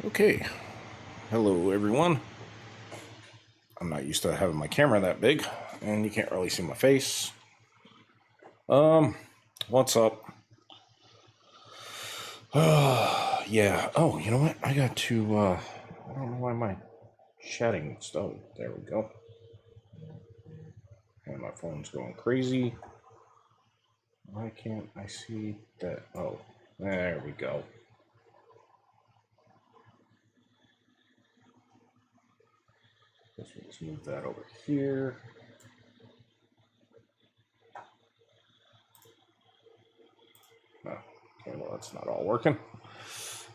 Okay, hello everyone. I'm not used to having my camera that big, and you can't really see my face. What's up? Yeah. Oh, you know what? I got to. I don't know why my chatting stuff. There we go. And my phone's going crazy. Why can't I see that? Oh, there we go. Let's move that over here. Oh, okay, well that's not all working.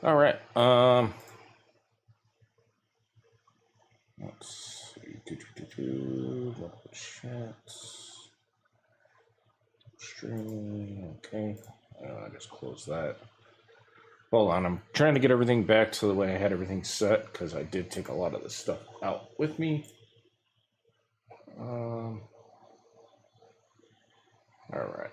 All right. Let's see. Multiple chats. Streaming. Okay. I just close that. Hold on. I'm trying to get everything back to the way I had everything set because I did take a lot of this stuff out with me. All right.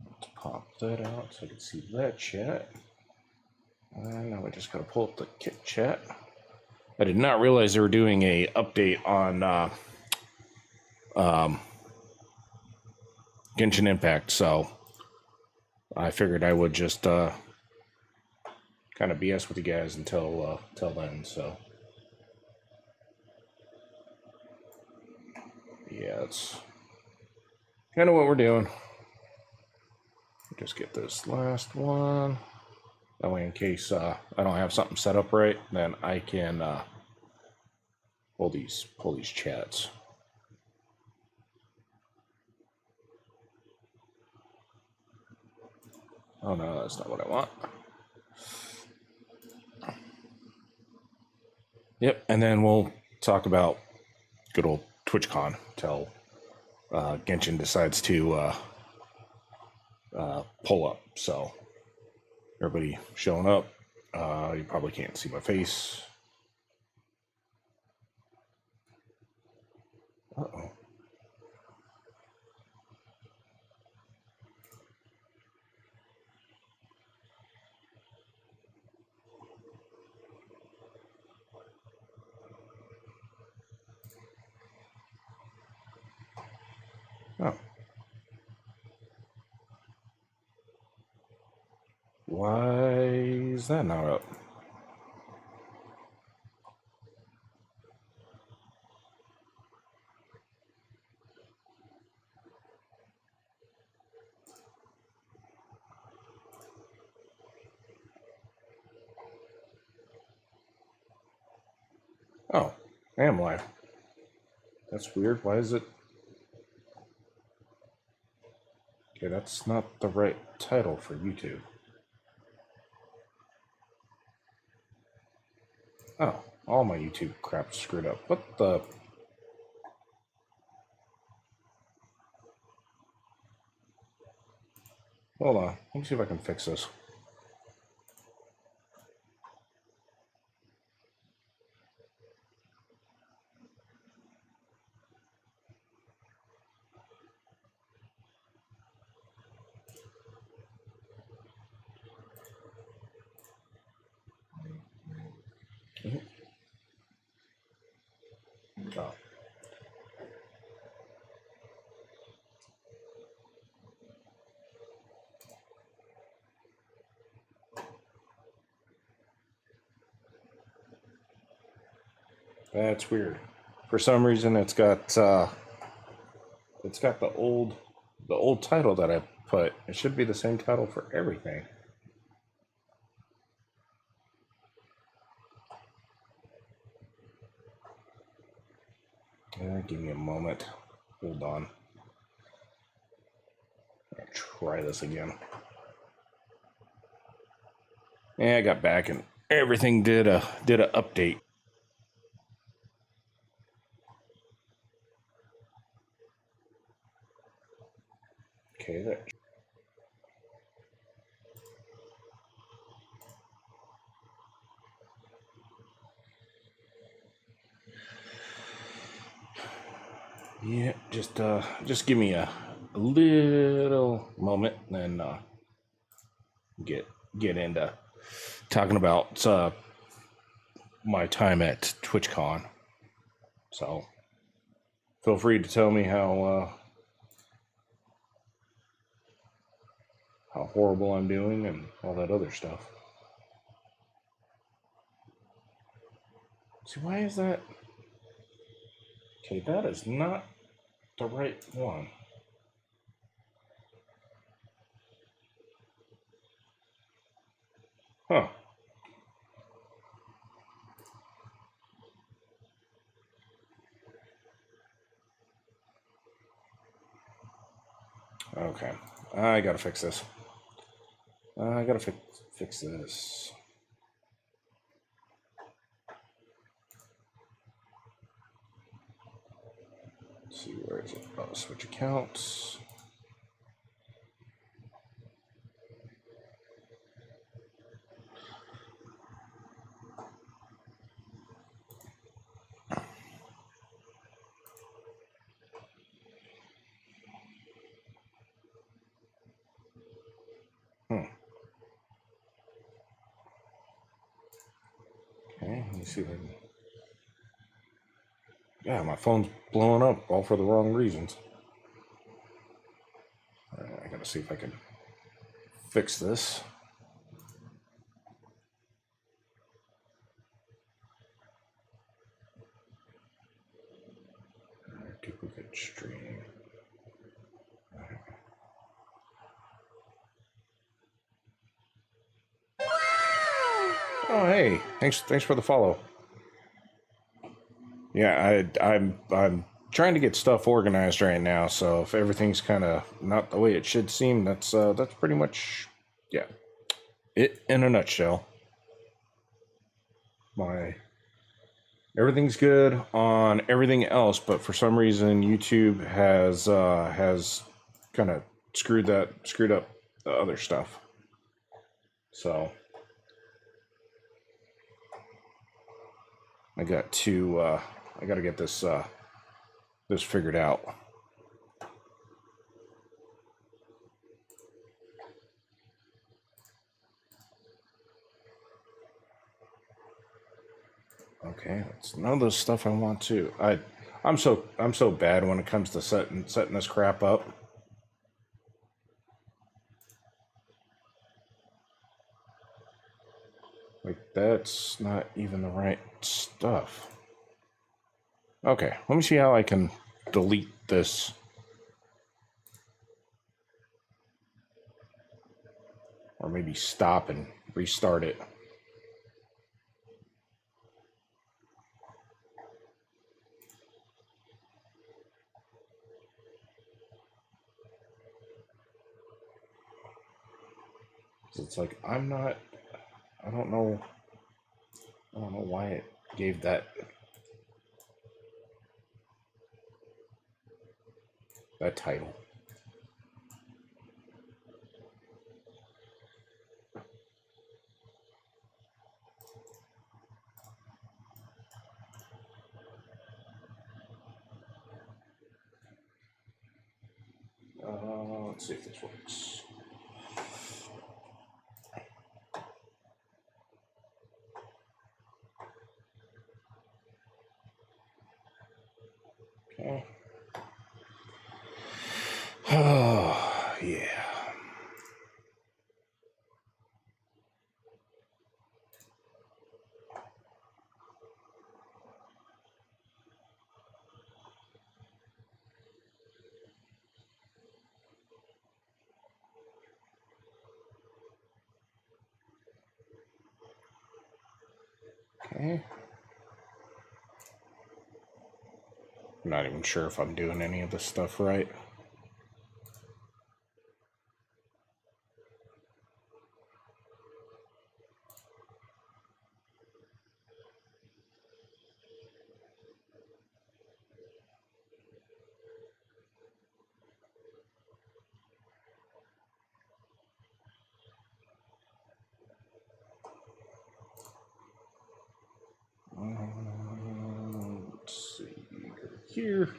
Let's pop that out so I can see that chat. And now we just got to pull up the kit chat. I did not realize they were doing a update on Genshin Impact, so I figured I would just kind of BS with you guys until then. So yeah, that's kind of what we're doing. Just get this last one. That way, in case I don't have something set up right, then I can pull these chats. Oh no, that's not what I want. Yep, and then we'll talk about good old TwitchCon till Genshin decides to pull up. So everybody showing up. You probably can't see my face. Uh-oh. Oh. Why is that not up? Oh, I am live. That's weird. Why is it? Okay, that's not the right title for YouTube. Oh, all my YouTube crap's screwed up. What the? Hold on. Let me see if I can fix this. Oh. That's weird. For some reason, it's got the old title that I put. It should be the same title for everything. Give me a moment. Hold on. I'll try this again. Yeah, I got back and everything did a update. Okay, there. Yeah, just give me a a little moment, and then get into talking about my time at TwitchCon. So feel free to tell me how horrible I'm doing and all that other stuff. See, why is that? Okay, that is not the right one. Huh. Okay. I gotta fix this. I gotta fix this. Let's see, where is it? Oh, switch accounts. Okay, let me see if I can. Yeah, my phone's blowing up, all for the wrong reasons. I gotta see if I can fix this. Duplicate stream. Oh, hey, thanks for the follow. Yeah, I'm trying to get stuff organized right now, so if everything's kind of not the way it should seem, that's pretty much, yeah, it in a nutshell. Everything's good on everything else, but for some reason YouTube has kind of screwed up the other stuff. So I got to get this figured out. Okay, that's none of the stuff I want to. I'm so bad when it comes to setting this crap up. Like, that's not even the right stuff. Okay, let me see how I can delete this. Or maybe stop and restart it. It's like, I don't know why it gave that title. Let's see if this works. Okay. Oh, yeah. Okay. I'm not even sure if I'm doing any of this stuff right. Let's see here.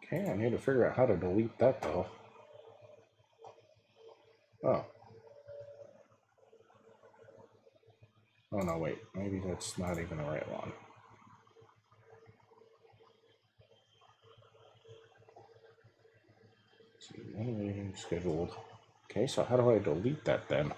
Okay, I need to figure out how to delete that though. Oh. Oh no, wait. Maybe that's not even the right one. Let's see, one meeting scheduled. Okay, so how do I delete that then?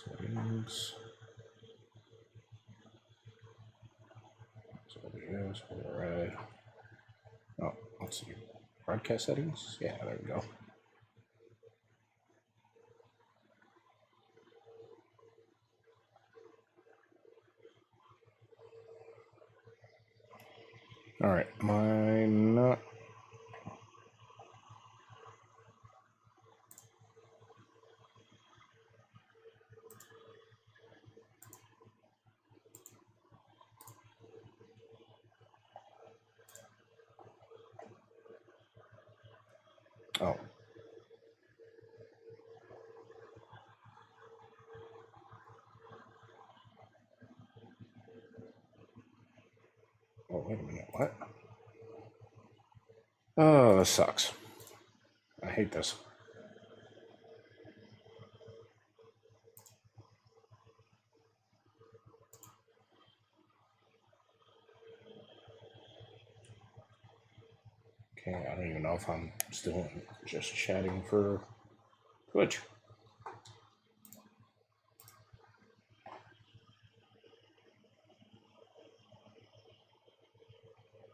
Settings. So yes, override. Oh, let's see. Broadcast settings? Yeah, there we go. All right, mine not. Oh. Oh, wait a minute. What? Oh, this sucks. I hate this. Okay, I don't even know if I'm still just chatting for Twitch.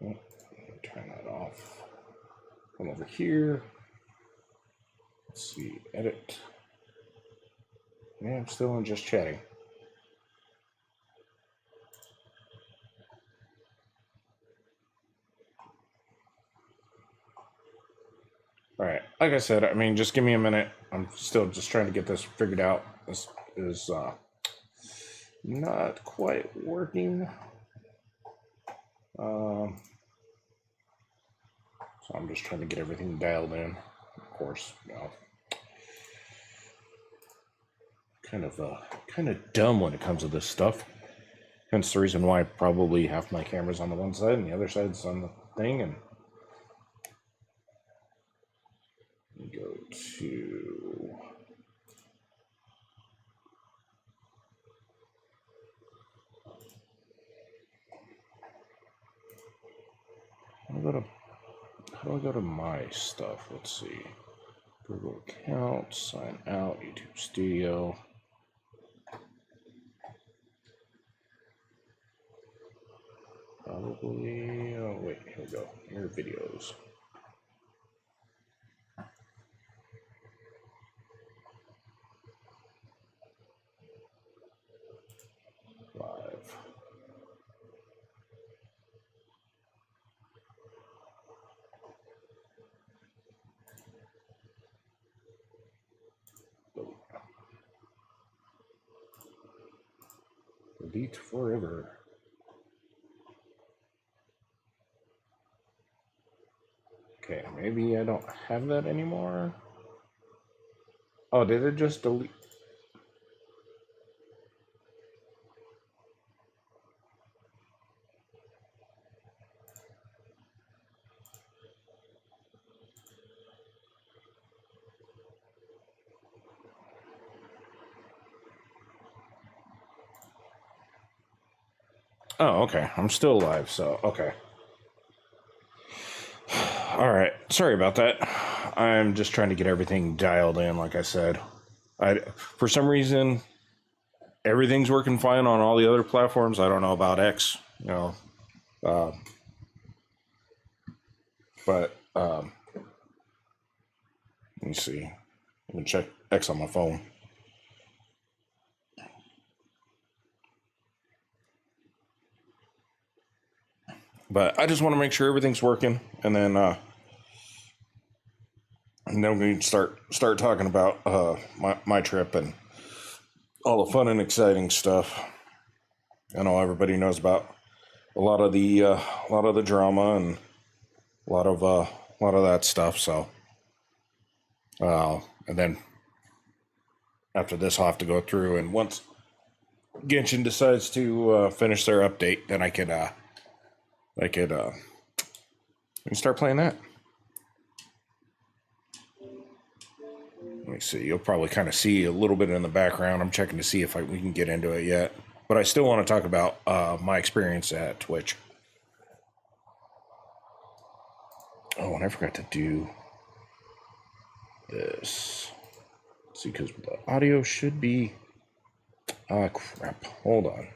Oh, turn that off. Come over here. Let's see, edit. Yeah, I'm still in just chatting. All right, like I said, I mean, just give me a minute. I'm still just trying to get this figured out. This is not quite working. So I'm just trying to get everything dialed in. Of course, you know, kind of dumb when it comes to this stuff. Hence the reason why probably half my camera's on the one side and the other side's on the thing. And go to how do I go to my stuff? Let's see. Google account, sign out, YouTube Studio. Probably, oh wait, here we go. Your videos. Live. Delete forever. Okay, maybe I don't have that anymore. Oh, did it just delete? Oh, okay. I'm still alive, so okay. All right. Sorry about that. I'm just trying to get everything dialed in, like I said. For some reason, everything's working fine on all the other platforms. I don't know about X, you know. But let me see. Let me check X on my phone. But I just want to make sure everything's working, and then we can start talking about my trip and all the fun and exciting stuff. I know everybody knows about a lot of the drama and a lot of that stuff. So, and then after this, I'll have to go through, and once Genshin decides to finish their update, then I can start playing that. Let me see. You'll probably kind of see a little bit in the background. I'm checking to see if we can get into it yet. But I still want to talk about my experience at Twitch. Oh, and I forgot to do this. Let's see, because the audio should be... crap. Hold on.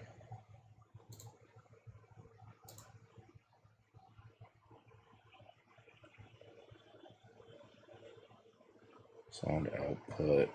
Sound output.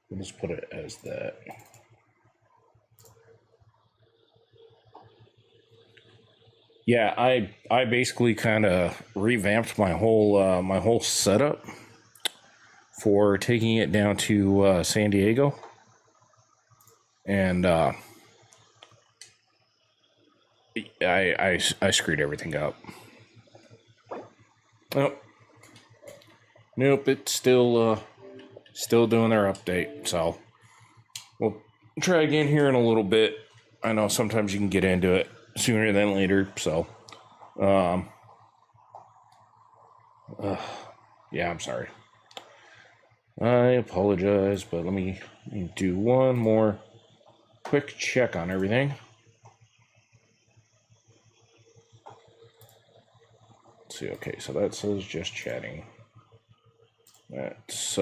We'll just put it as that. Yeah, I basically kind of revamped my whole setup for taking it down to San Diego, and I screwed everything up. Nope, it's still doing their update, so we'll try again here in a little bit. I know sometimes you can get into it sooner than later, so yeah, I'm sorry. I apologize, but let me do one more quick check on everything. Let's see. Okay, so that says just chatting. That's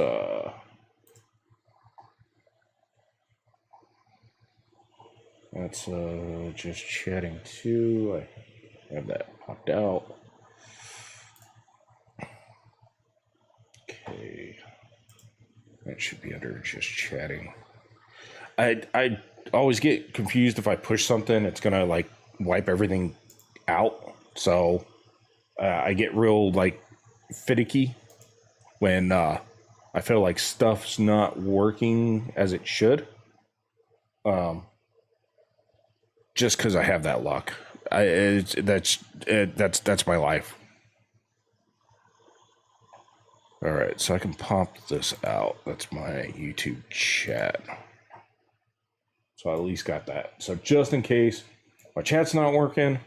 just chatting too. I have that popped out. Okay, that should be under just chatting. I always get confused if I push something, it's gonna like wipe everything out. So I get real like finicky when I feel like stuff's not working as it should. Just because I have that luck, that's my life. All right, so I can pop this out. That's my YouTube chat. So I at least got that. So just in case my chat's not working,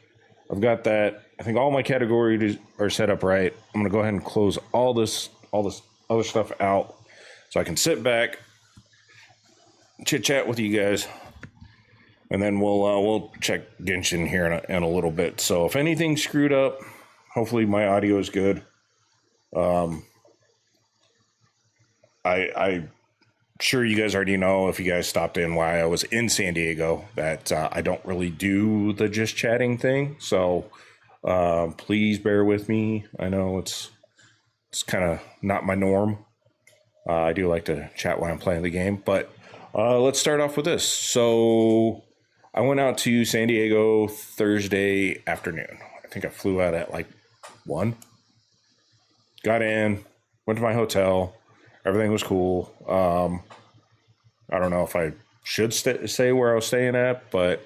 I've got that. I think all my categories are set up right. I'm gonna go ahead and close all this other stuff out, so I can sit back, chit chat with you guys, and then we'll check Genshin here in a little bit. So if anything's screwed up, hopefully my audio is good. I'm sure you guys already know, if you guys stopped in while I was in San Diego, that I don't really do the just chatting thing. So please bear with me. I know it's kind of not my norm. I do like to chat while I'm playing the game, but let's start off with this. So I went out to San Diego Thursday afternoon. I think I flew out at like 1. Got in, went to my hotel. Everything was cool. I don't know if I should say where I was staying at, but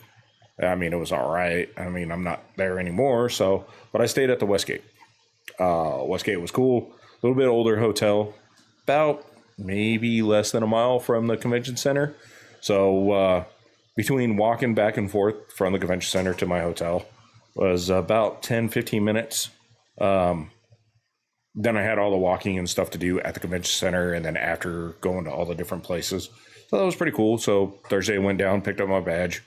I mean, it was all right. I mean, I'm not there anymore, but I stayed at the Westgate. Westgate was cool. A little bit older hotel, about maybe less than a mile from the convention center. So between walking back and forth from the convention center to my hotel was about 10-15 minutes. Then I had all the walking and stuff to do at the convention center, and then after going to all the different places. So that was pretty cool. So Thursday went down, picked up my badge,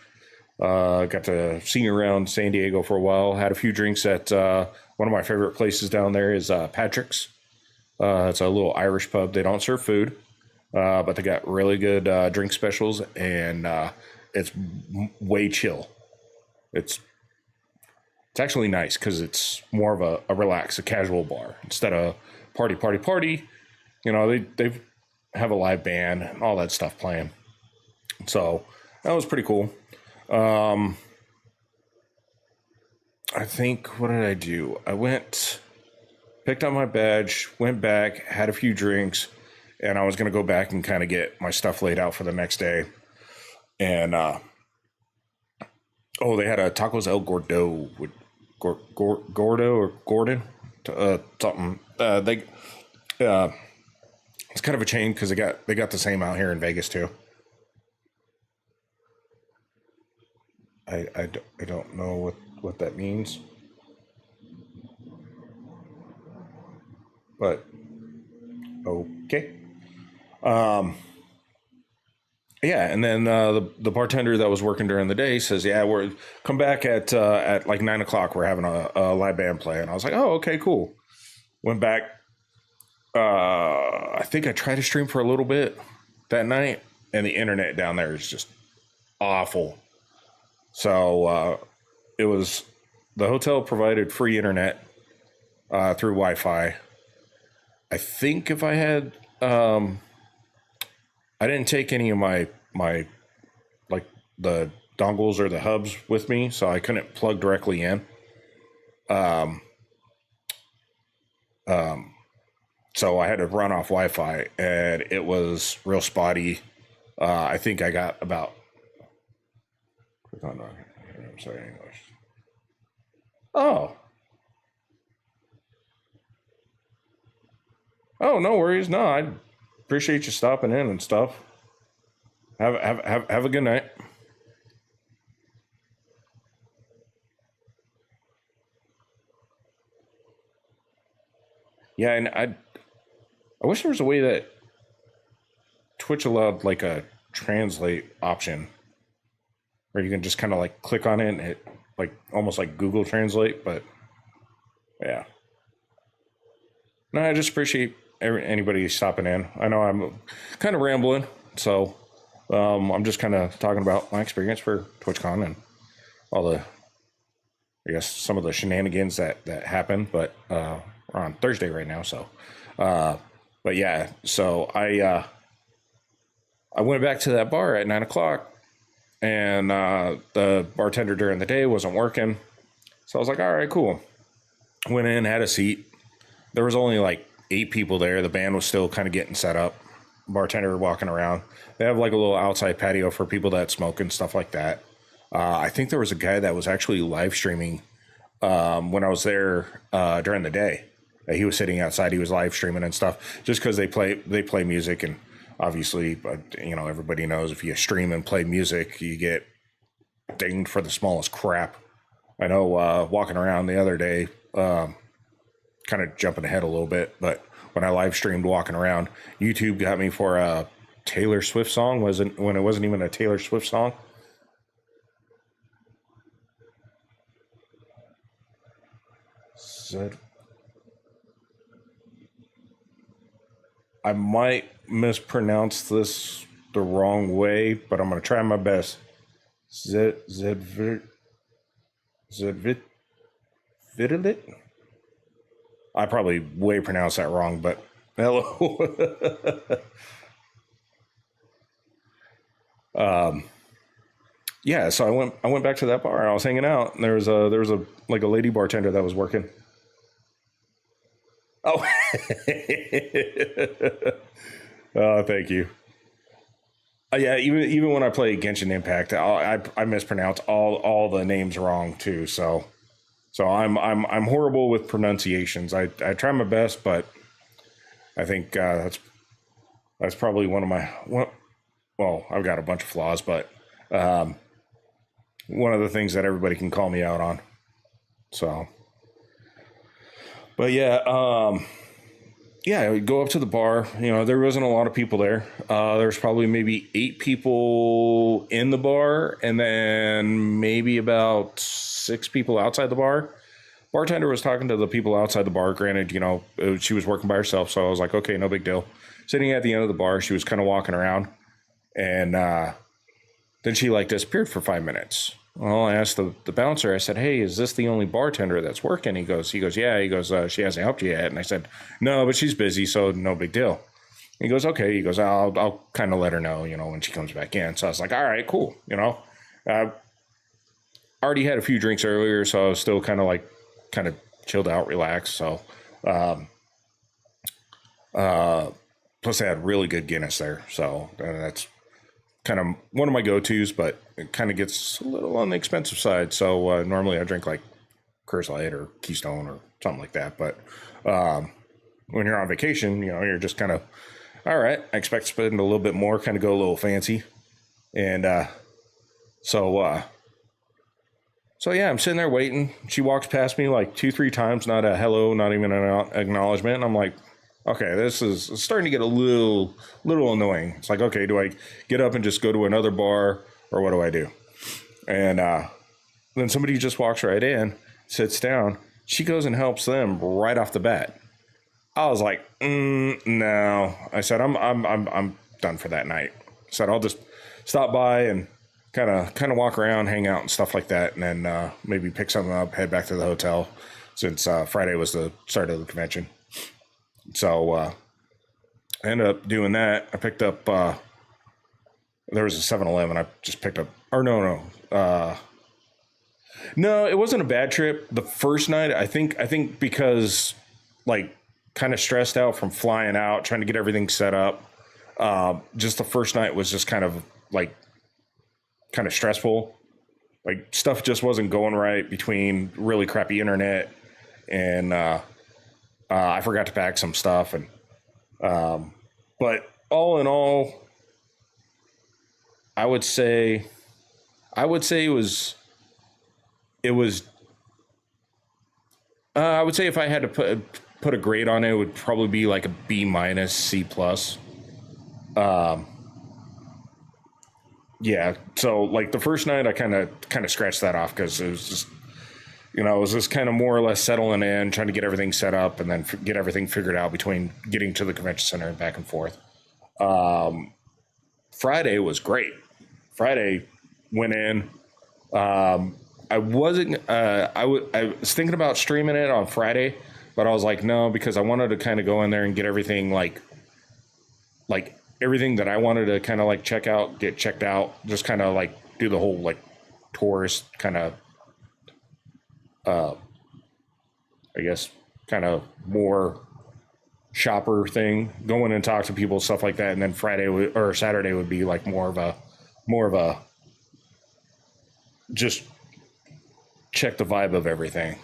got to see around San Diego for a while, had a few drinks at one of my favorite places down there is Patrick's. It's a little Irish pub. They don't serve food, but they got really good drink specials, and it's way chill. It's it's actually nice because it's more of a relaxed, a casual bar instead of party, party, party. They have a live band and all that stuff playing. So that was pretty cool. Um, I think, what did I do? I went, picked up my badge, went back, had a few drinks, and I was going to go back and kind of get my stuff laid out for the next day. And, oh, they had a Tacos El Gordo with Gordo or Gordon, something. Uh, it's kind of a chain because they got the same out here in Vegas too. I don't know what that means, but okay. Um, yeah, and then the bartender that was working during the day says, "Yeah, we're come back at like 9 o'clock. We're having a live band play." And I was like, "Oh, okay, cool." Went back. I think I tried to stream for a little bit that night, and the internet down there is just awful. So it was the hotel provided free internet through Wi-Fi. I think if I had, I didn't take any of my like the dongles or the hubs with me, so I couldn't plug directly in. Um, um, so I had to run off Wi-Fi, and it was real spotty. I think I got about. Click on. I'm sorry, English. Oh, oh, no worries. No, I appreciate you stopping in and stuff. Have a good night. Yeah, and I wish there was a way that Twitch allowed like a translate option where you can just kind of like click on it and it like almost like Google Translate. But yeah, no, I just appreciate anybody stopping in. I know I'm kind of rambling, so I'm just kind of talking about my experience for TwitchCon and all the, I guess, some of the shenanigans that happened. But we're on Thursday right now, so. Uh, but yeah, so I went back to that bar at 9 o'clock, and the bartender during the day wasn't working. So I was like, all right, cool. Went in, had a seat. There was only like 8 people there. The band was still kind of getting set up. Bartender walking around. They have like a little outside patio for people that smoke and stuff like that. I think there was a guy that was actually live streaming when I was there during the day. He was sitting outside. He was live streaming and stuff, just because they play music, and obviously, but everybody knows if you stream and play music, you get dinged for the smallest crap. I know walking around the other day, kind of jumping ahead a little bit, but when I live streamed walking around, YouTube got me for a Taylor Swift song, wasn't when it wasn't even a Taylor Swift song. Said I might mispronounce this the wrong way, but I'm gonna try my best. Zed Zedvit Zedvit Vitalit? I probably way pronounced that wrong, but hello. um, yeah, so I went back to that bar. I was hanging out, and there was a like a lady bartender that was working. Oh, oh, thank you. Yeah, even when I play Genshin Impact, I mispronounce all the names wrong too. So I'm horrible with pronunciations. I try my best, but I think that's probably one of my well, I've got a bunch of flaws, but um, one of the things that everybody can call me out on. So, but yeah, yeah, I would go up to the bar. There wasn't a lot of people there. There was probably maybe 8 people in the bar, and then maybe about 6 people outside the bar. bartender was talking to the people outside the bar. Granted, she was working by herself, so I was like, okay, no big deal. Sitting at the end of the bar, she was kind of walking around, and then she like disappeared for 5 minutes. Well, I asked the bouncer, I said, hey, is this the only bartender that's working? He goes, yeah. He goes, she hasn't helped you yet. And I said, no, but she's busy, so no big deal. He goes, okay. He goes, I'll kind of let her know, when she comes back in. So I was like, all right, cool. Already had a few drinks earlier, so I was still kind of chilled out, relaxed. So, plus I had really good Guinness there. So that's kind of one of my go-tos, but it kind of gets a little on the expensive side. So normally I drink like Coors Light or Keystone or something like that. But when you're on vacation, you're just kind of, all right, I expect to spend a little bit more, kind of go a little fancy. And so yeah, I'm sitting there waiting. She walks past me like 2-3 times, not a hello, not even an acknowledgement. And I'm like, okay, this is starting to get a little annoying. It's like, okay, do I get up and just go to another bar, or what do I do? And then somebody just walks right in, sits down. She goes and helps them right off the bat. I was like, no. I said, I'm done for that night. I said, I'll just stop by and kind of walk around, hang out and stuff like that, and then maybe pick something up, head back to the hotel, since Friday was the start of the convention. So I ended up doing that. I picked up, there was a 7-Eleven. I just picked up, or no, it wasn't a bad trip. The first night, I think because like kind of stressed out from flying out, trying to get everything set up. Just the first night was just kind of stressful. Like stuff just wasn't going right between really crappy internet and, I forgot to pack some stuff, and but all in all, I would say it was. I would say if I had to put a grade on it, it would probably be like a B minus, C plus. Yeah. So like the first night, I kind of scratched that off because it was just. It was just kind of more or less settling in, trying to get everything set up, and then get everything figured out between getting to the convention center and back and forth. Friday was great. Friday went in. I wasn't. I was thinking about streaming it on Friday, but I was like, no, because I wanted to kind of go in there and get everything like everything that I wanted to kind of like get checked out. Just kind of like do the whole like tourist kind of. I guess kind of more shopper thing, going and talk to people, stuff like that. And then Saturday would be like more of a just check the vibe of everything.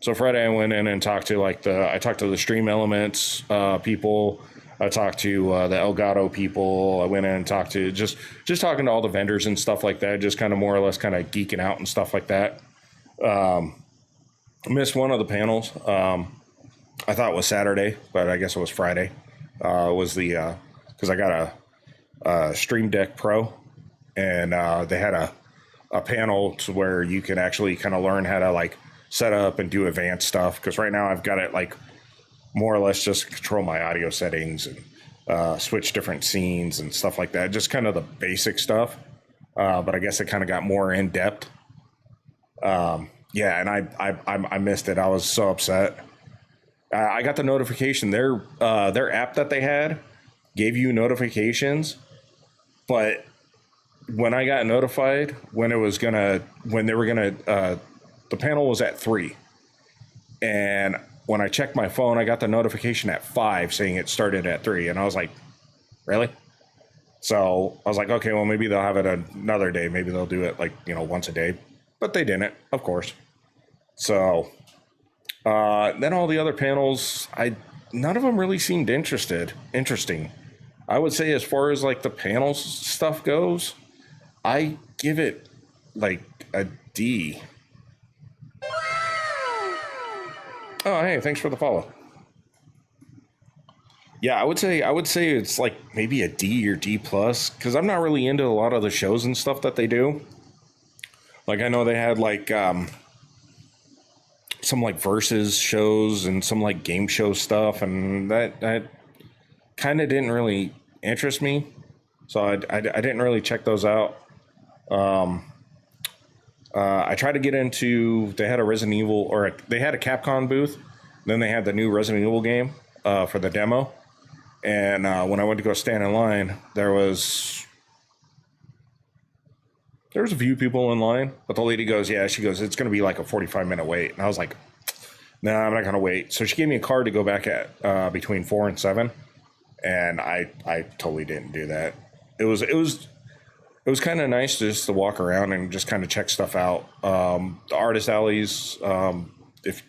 So Friday I went in and talked to I talked to the Stream Elements people. I talked to the Elgato people. I went in and talked to just talking to all the vendors and stuff like that, just kind of more or less kind of geeking out and stuff like that. Missed one of the panels. I thought it was Saturday, but I guess it was Friday. Was the because I got a Stream Deck Pro, and they had a panel to where you can actually kind of learn how to like set up and do advanced stuff. Because right now I've got it like more or less just control my audio settings and switch different scenes and stuff like that. Just kind of the basic stuff. But I guess it kind of got more in depth. Yeah, and I missed it. I was so upset. I got the notification. Their app that they had gave you notifications, but when I got notified when they were gonna, the panel was at 3, and when I checked my phone, I got the notification at 5 saying it started at 3, and I was like, really? So I was like, okay, well maybe they'll have it another day. Maybe they'll do it like once a day, but they didn't, of course. So then all the other panels, none of them really seemed interesting. I would say as far as like the panels stuff goes, I give it like a D. Oh, hey, thanks for the follow. Yeah, I would say it's like maybe a D or D plus, because I'm not really into a lot of the shows and stuff that they do. Like I know they had like some like versus shows and some like game show stuff, and that kind of didn't really interest me, so I didn't really check those out. I tried to get into. They had a Resident Evil, or they had a Capcom booth. Then they had the new Resident Evil game for the demo. And when I went to go stand in line, there was a few people in line. But the lady goes, "Yeah," she goes, "It's going to be like a 45-minute wait." And I was like, "No, I'm not going to wait." So she gave me a card to go back at between 4 and 7, and I totally didn't do that. It was kind of nice just to walk around and just kind of check stuff out. The artist alleys, if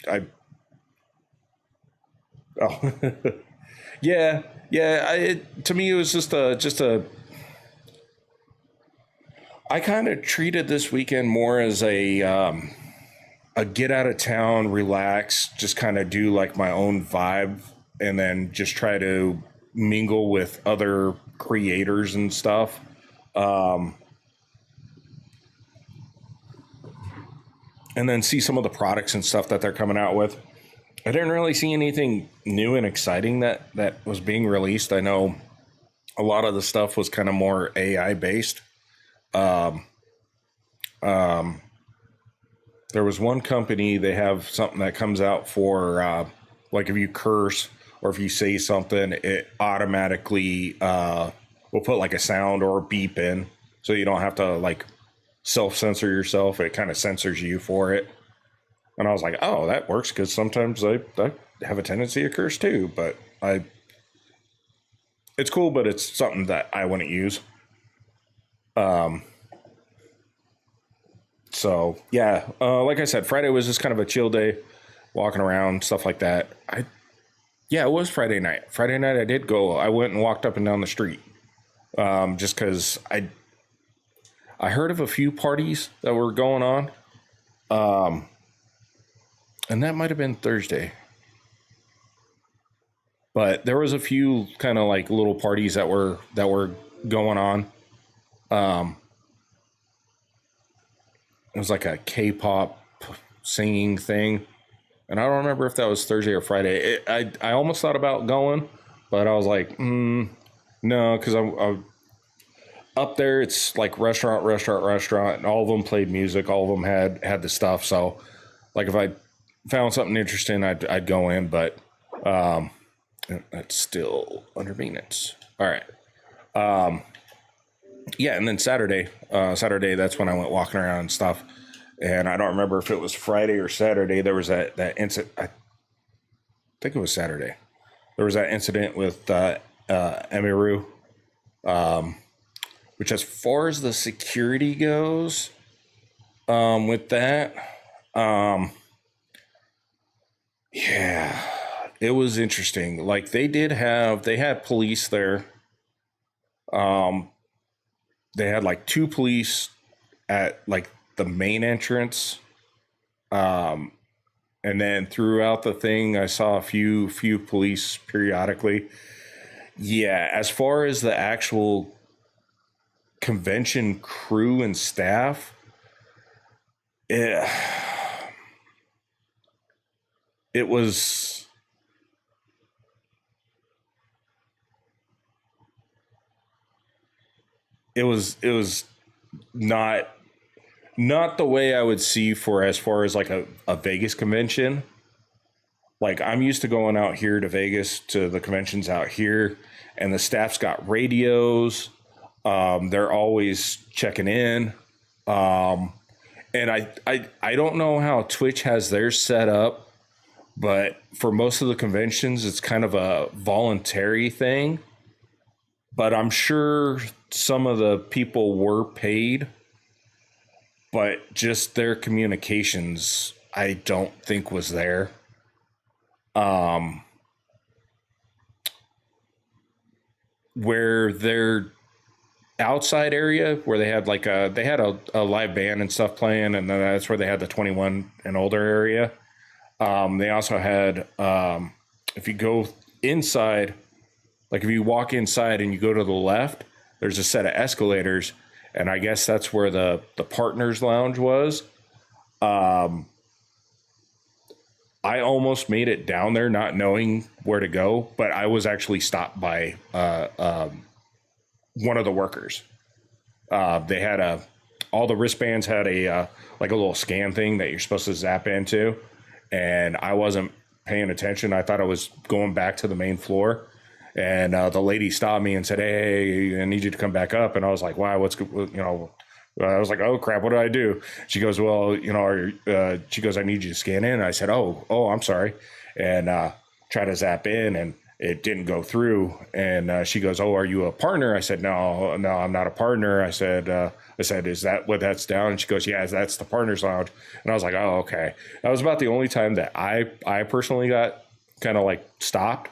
I, oh, yeah, to me, it was just a, I kind of treated this weekend more as a get out of town, relax, just kind of do like my own vibe, and then just try to mingle with other creators and stuff. And then see some of the products and stuff that they're coming out with. I didn't really see anything new and exciting that was being released. I know a lot of the stuff was kind of more AI based. There was one company, they have something that comes out for like if you curse or if you say something, it automatically will put like a sound or a beep in, so you don't have to like self-censor yourself. It kind of censors you for it. And I was like, oh, that works, because sometimes I have a tendency to curse too, but it's cool, but it's something that I wouldn't use. So yeah, like I said, Friday was just kind of a chill day, walking around, stuff like that. Yeah, it was Friday night. Friday night I did go. I went and walked up and down the street, just because I heard of a few parties that were going on, and that might have been Thursday. But there was a few kind of like little parties that were going on. It was like a K-pop singing thing, and I don't remember if that was Thursday or Friday. I almost thought about going, but I was like, no, because I'm up there. It's like restaurant, and all of them played music. All of them had the stuff. So, like, if I found something interesting, I'd go in. But that's still under maintenance. All right. Yeah, and then Saturday, that's when I went walking around and stuff. And I don't remember if it was Friday or Saturday. There was that incident. I think it was Saturday. There was that incident with Emiru, which, as far as the security goes, with that, yeah, it was interesting. Like, they had police there. They had like 2 police at like the main entrance. And then throughout the thing, I saw a few police periodically. Yeah, as far as the actual convention crew and staff, it was not the way I would see for as far as like a Vegas convention. Like, I'm used to going out here to Vegas to the conventions out here, and the staff's got radios. They're always checking in. And I don't know how Twitch has theirs set up, but for most of the conventions, it's kind of a voluntary thing. But I'm sure some of the people were paid, but just their communications, I don't think was there. Where their outside area, where they had like a live band and stuff playing, and then that's where they had the 21 and older area. They also had, if you go inside, like if you walk inside and you go to the left, there's a set of escalators, and I guess that's where the partners lounge was. I almost made it down there not knowing where to go, but I was actually stopped by one of the workers. They had all the wristbands had like a little scan thing that you're supposed to zap into, and I wasn't paying attention. I thought I was going back to the main floor, and the lady stopped me and said, "Hey, I need you to come back up." And I was like, "Wow, I was like, "Oh crap, what did I do?" She goes, "Well, she goes, I need you to scan in." And I said, "Oh, I'm sorry," and try to zap in, and it didn't go through. And she goes, "Oh, are you a partner?" I said, No, I'm not a partner." I said, "Is that what that's down?" And she goes, "Yeah, that's the partners lounge." And I was like, "Oh, okay." That was about the only time that I personally got kind of like stopped.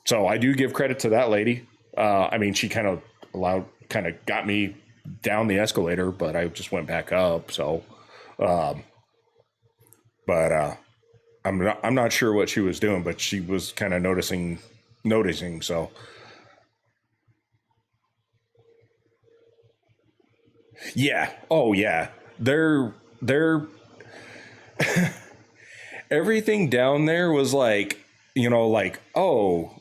So I do give credit to that lady. I mean, she kind of got me down the escalator, but I just went back up. So, but I'm not sure what she was doing, but she was kind of noticing. So yeah. Oh yeah. They're everything down there was like, like, oh,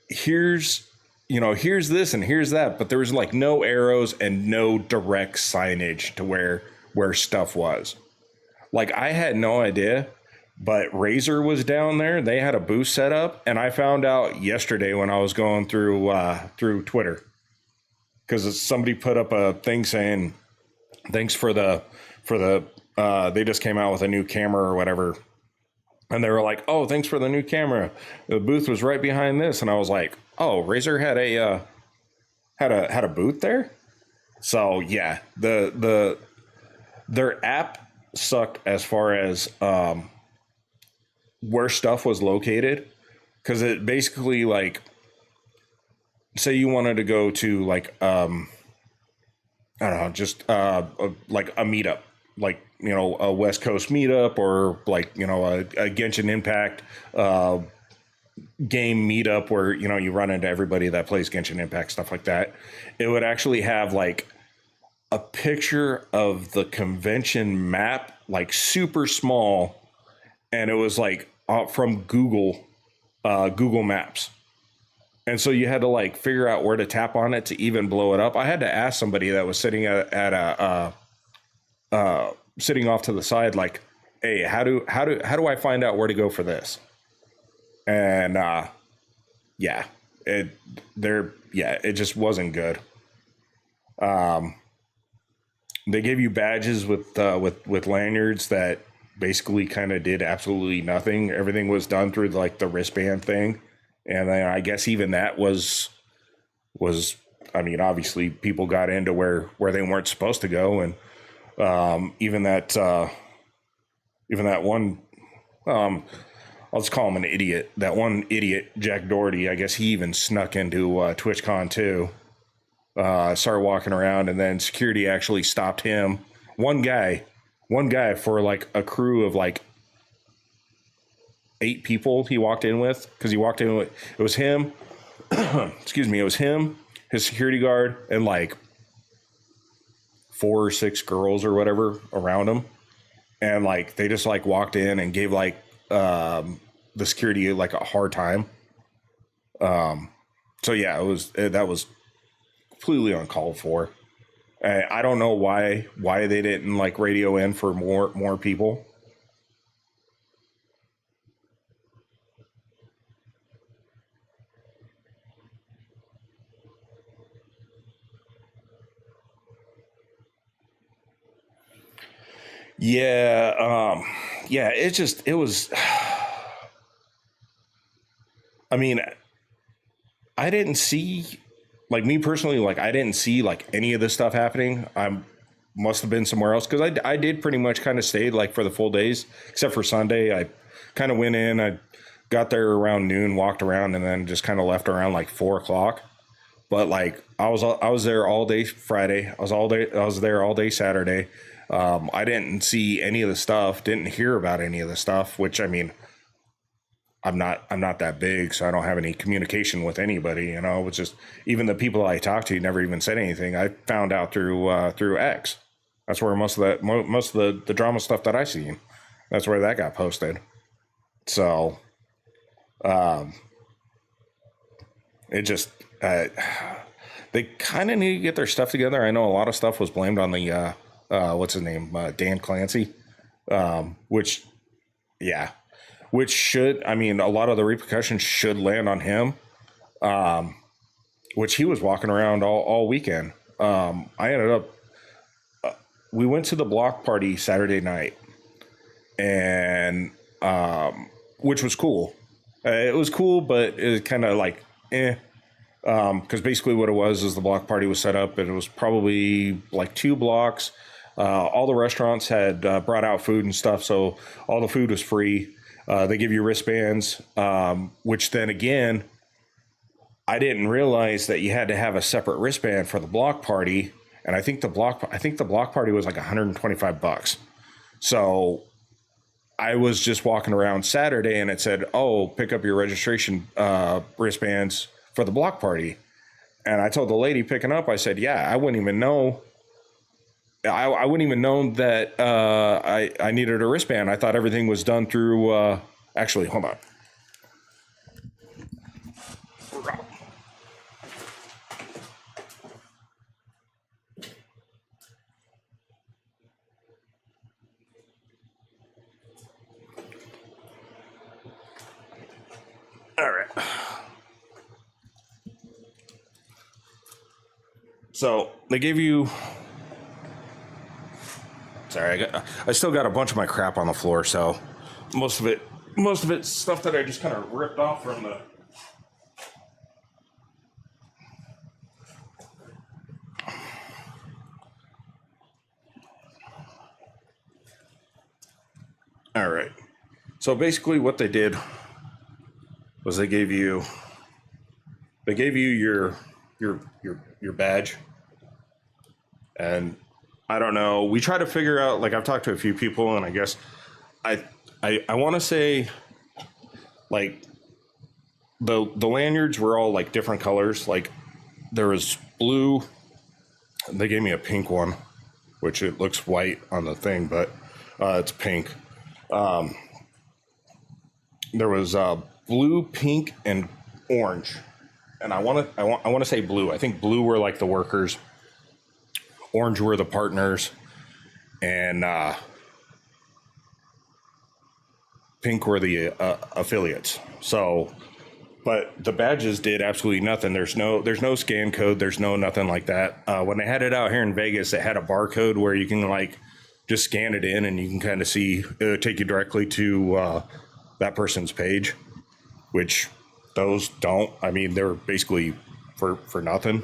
here's here's this and here's that, but there was like no arrows and no direct signage to where stuff was. Like I had no idea, but Razer was down there. They had a booth set up, and I found out yesterday when I was going through Twitter, because somebody put up a thing saying thanks for the they just came out with a new camera or whatever. And they were like, "Oh, thanks for the new camera. The booth was right behind this." And I was like, "Oh, Razer had a booth there?" So yeah, their app sucked as far as where stuff was located, because it basically, like, say you wanted to go to like I don't know, just like a meetup, like a West Coast meetup, or like a Genshin Impact game meetup where you run into everybody that plays Genshin Impact, stuff like that. It would actually have like a picture of the convention map, like super small, and it was like from Google Maps. And so you had to like figure out where to tap on it to even blow it up. I had to ask somebody that was sitting at a sitting off to the side, like, "Hey, how do I find out where to go for this?" And yeah, it just wasn't good. They gave you badges with lanyards that basically kind of did absolutely nothing. Everything was done through like the wristband thing, and then I guess even that was I memean, obviously people got into where they weren't supposed to go, and even that one, I'll just call him an idiot. That one idiot, Jack Doherty, I guess he even snuck into TwitchCon too. Started walking around, and then security actually stopped him. One guy for like a crew of like 8 people he walked in with, because he walked in with, it was him, excuse me, it was him, his security guard, and like 4 or 6 girls or whatever around him. And like they just like walked in and gave like the security like a hard time. So yeah, that was completely uncalled for. I don't know why they didn't like radio in for more people. Yeah, yeah, it was. I mean, I didn't see, like, me personally, like I didn't see like any of this stuff happening. I must have been somewhere else, because I did pretty much kind of stayed like for the full days, except for Sunday. I kind of went in. I got there around noon, walked around, and then just kind of left around like 4 o'clock. But like I was there all day Friday. I was there all day Saturday. I didn't see any of the stuff. Didn't hear about any of the stuff. Which, I mean, I'm not that big, so I don't have any communication with anybody. It's just, even the people I talked to never even said anything. I found out through X. That's where most of the drama stuff that I seen. That's where that got posted. So, um, it just they kind of need to get their stuff together. I know a lot of stuff was blamed on the what's his name, Dan Clancy, which yeah, which should, I mean, a lot of the repercussions should land on him, which he was walking around all weekend. I ended up, we went to the block party Saturday night, and which was cool. It was cool, but it was kind of like, because basically what it was is the block party was set up, and it was probably like 2 blocks. All the restaurants had brought out food and stuff, so all the food was free. They give you wristbands, which then again, I didn't realize that you had to have a separate wristband for the block party, and I think the block party was like $125. So I was just walking around Saturday, and it said, "Oh, pick up your registration wristbands for the block party." And I told the lady picking up, I said, "Yeah, I wouldn't even know. I wouldn't even know that I needed a wristband. I thought everything was done through." Actually, hold on. All right. So they gave you. Sorry, I still got a bunch of my crap on the floor, so most of it's stuff that I just kind of ripped off from the. All right. So basically, what they did was they gave you your badge, and I don't know. We try to figure out, like, I've talked to a few people, and I guess I want to say, like, the lanyards were all like different colors. Like, there was blue. They gave me a pink one, which it looks white on the thing, but it's pink. There was blue, pink, and orange, and I want to say blue. I think blue were like the workers, orange were the partners, and pink were the affiliates. So, but the badges did absolutely nothing. There's no scan code. There's no nothing like that. When they had it out here in Vegas, it had a barcode where you can like just scan it in, and you can kind of see take you directly to that person's page, which those don't. I mean, they're basically for nothing,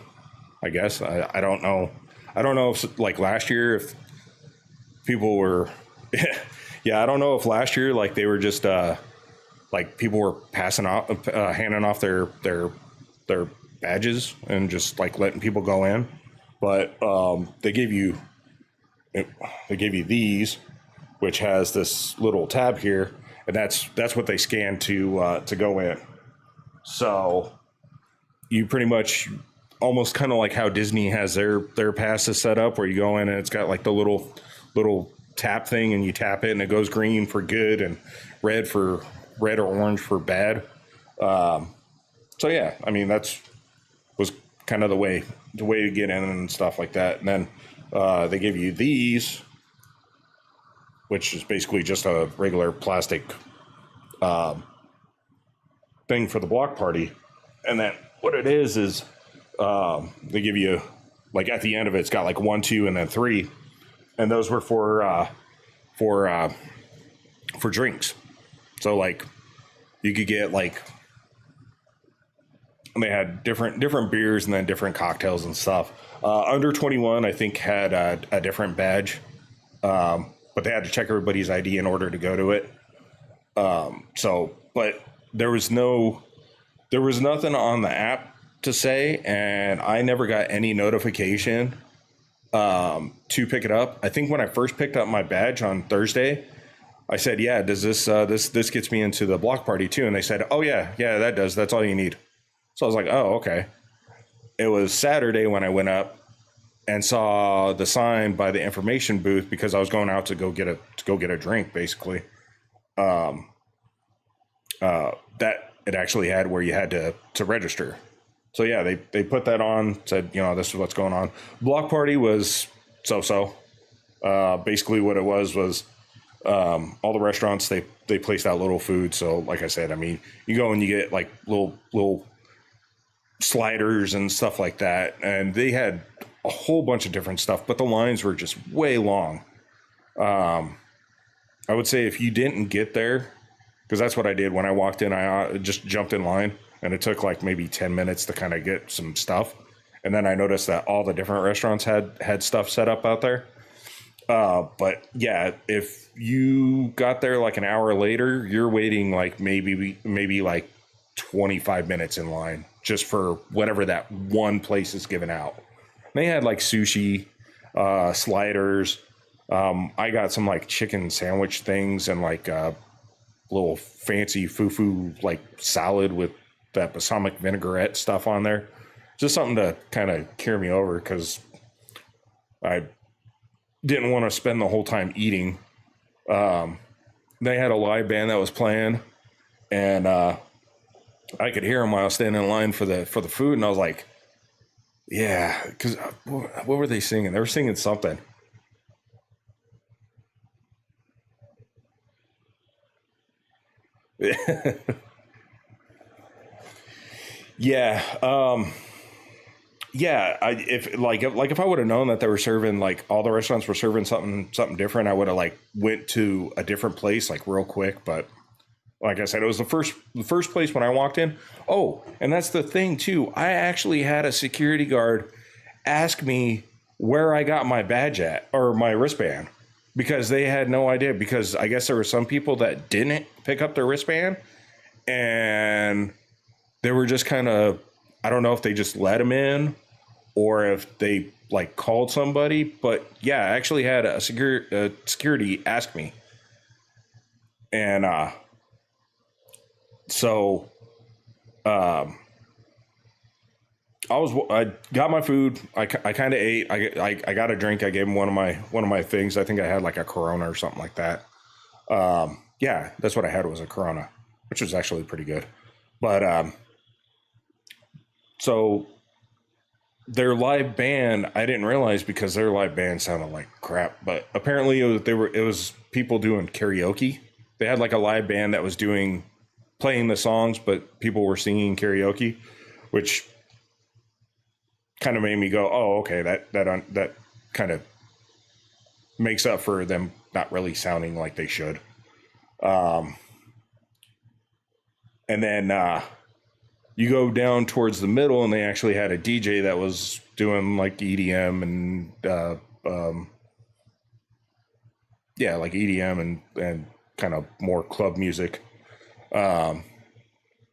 I guess. I don't know. I don't know if, like, last year, if people were, yeah, I don't know if last year, like, they were just, like, people were passing off, handing off their badges and just, like, letting people go in. But they gave you these, which has this little tab here, and that's what they scan to go in. So you pretty much almost kind of like how Disney has their passes set up, where you go in and it's got like the little tap thing, and you tap it and it goes green for good and red or orange for bad. So yeah, I mean, was kind of the way to get in and stuff like that. And then they give you these, which is basically just a regular plastic thing for the block party. And then what it is they give you, like, at the end of it, it's got like 1, 2, and then 3, and those were for drinks. So like you could get, like, they had different beers and then different cocktails and stuff. Under 21, I think, had a different badge, but they had to check everybody's ID in order to go to it. But there was nothing on the app to say, and I never got any notification to pick it up. I think when I first picked up my badge on Thursday, I said, "Yeah, does this gets me into the block party too?" And they said, "Oh yeah, that does. That's all you need." So I was like, "Oh, okay." It was Saturday when I went up and saw the sign by the information booth, because I was going out to go get a drink, basically. um, that it actually had where you had to register. So yeah, they put that on, said, this is what's going on. Block party was so. Basically what it was all the restaurants, they placed out little food. So like I said, I mean, you go and you get like little sliders and stuff like that, and they had a whole bunch of different stuff, but the lines were just way long. I would say if you didn't get there, because that's what I did when I walked in, I just jumped in line, and it took like maybe 10 minutes to kind of get some stuff. And then I noticed that all the different restaurants had stuff set up out there. But yeah, if you got there like an hour later, you're waiting like maybe like 25 minutes in line just for whatever that one place is giving out. They had like sushi, sliders. I got some like chicken sandwich things and like little fancy fufu like salad with that balsamic vinaigrette stuff on there. Just something to kind of carry me over because I didn't want to spend the whole time eating. They had a live band that was playing, and I could hear them while I was standing in line for the food, and I was like, yeah, because what were they singing? They were singing something. Yeah. Yeah, if I would have known that they were serving like all the restaurants were serving something different, I would have like went to a different place like real quick. But like I said, it was the first place when I walked in. Oh, and that's the thing too. I actually had a security guard ask me where I got my badge at or my wristband because they had no idea. Because I guess there were some people that didn't pick up their wristband and they were just kind of, I don't know if they just let them in or if they like called somebody, but yeah, I actually had a security ask me. And so um, I got my food. I kind of ate. I got a drink. I gave him one of my things. I think I had like a Corona or something like that. Yeah, that's what I had was a Corona, which was actually pretty good. But so their live band, I didn't realize because their live band sounded like crap. But apparently, it was people doing karaoke. They had like a live band that was playing the songs, but people were singing karaoke, which kind of made me go, "Oh, okay, that kind of makes up for them not really sounding like they should." Um, and then you go down towards the middle, and they actually had a DJ that was doing like EDM and yeah, like EDM and kind of more club music, um,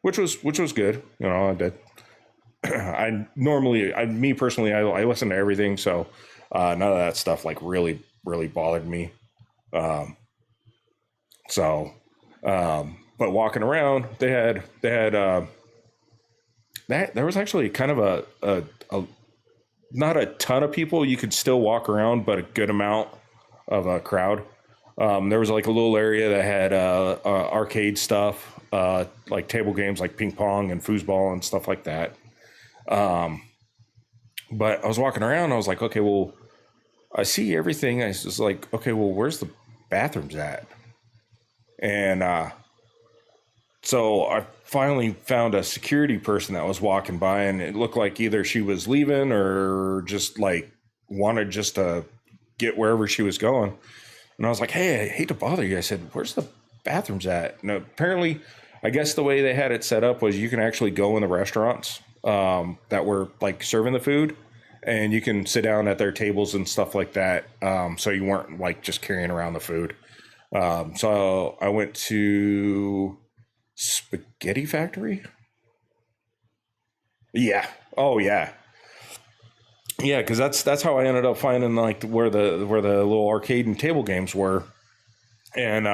which was good. Me personally, I listen to everything, so none of that stuff like really bothered me. Um, so, but walking around, they had that there was actually kind of a not a ton of people. You could still walk around, but a good amount of a crowd. There was like a little area that had arcade stuff, like table games like ping pong and foosball and stuff like that. Um, but I was walking around. I was like, okay, well, I see everything. I was just like, okay, well, where's the bathrooms at? And so I finally found a security person that was walking by, and it looked like either she was leaving or just like wanted just to get wherever she was going. And I was like, hey, I hate to bother you. I said, where's the bathrooms at? And apparently, I guess the way they had it set up was you can actually go in the restaurants that were like serving the food, and you can sit down at their tables and stuff like that. So you weren't like just carrying around the food. So I went to Spaghetti Factory. Yeah. Oh yeah. Yeah, because that's how I ended up finding like where the little arcade and table games were, and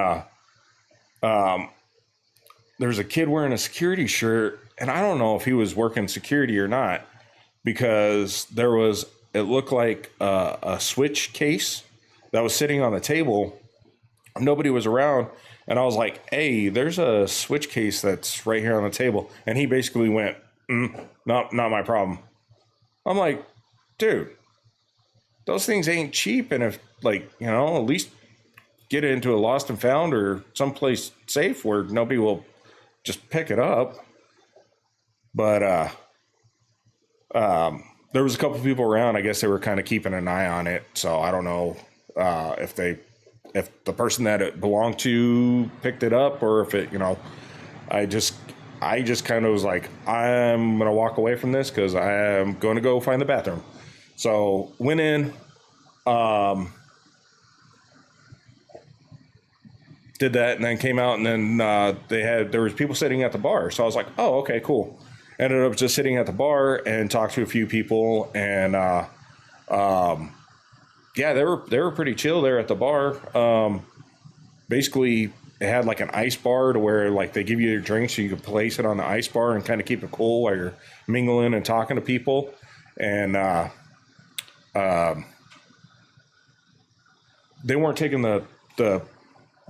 um, there was a kid wearing a security shirt, and I don't know if he was working security or not because it looked like a Switch case that was sitting on the table. Nobody was around, And I was like, hey, there's a Switch case that's right here on the table. And he basically went, not my problem. I'm like, dude, those things ain't cheap. And if, like, you know, at least get it into a lost and found or someplace safe where nobody will just pick it up. But there was a couple people around. I guess they were kind of keeping an eye on it. So I don't know if the person that it belonged to picked it up, or if it, you know, I just kind of was like, I'm going to walk away from this because I am going to go find the bathroom. So went in, did that, and then came out, and then there was people sitting at the bar. So I was like, oh, okay, cool. Ended up just sitting at the bar and talked to a few people, and yeah, they were pretty chill there at the bar. Basically, it had like an ice bar to where like they give you your drink so you can place it on the ice bar and kind of keep it cool while you're mingling and talking to people. And they weren't taking the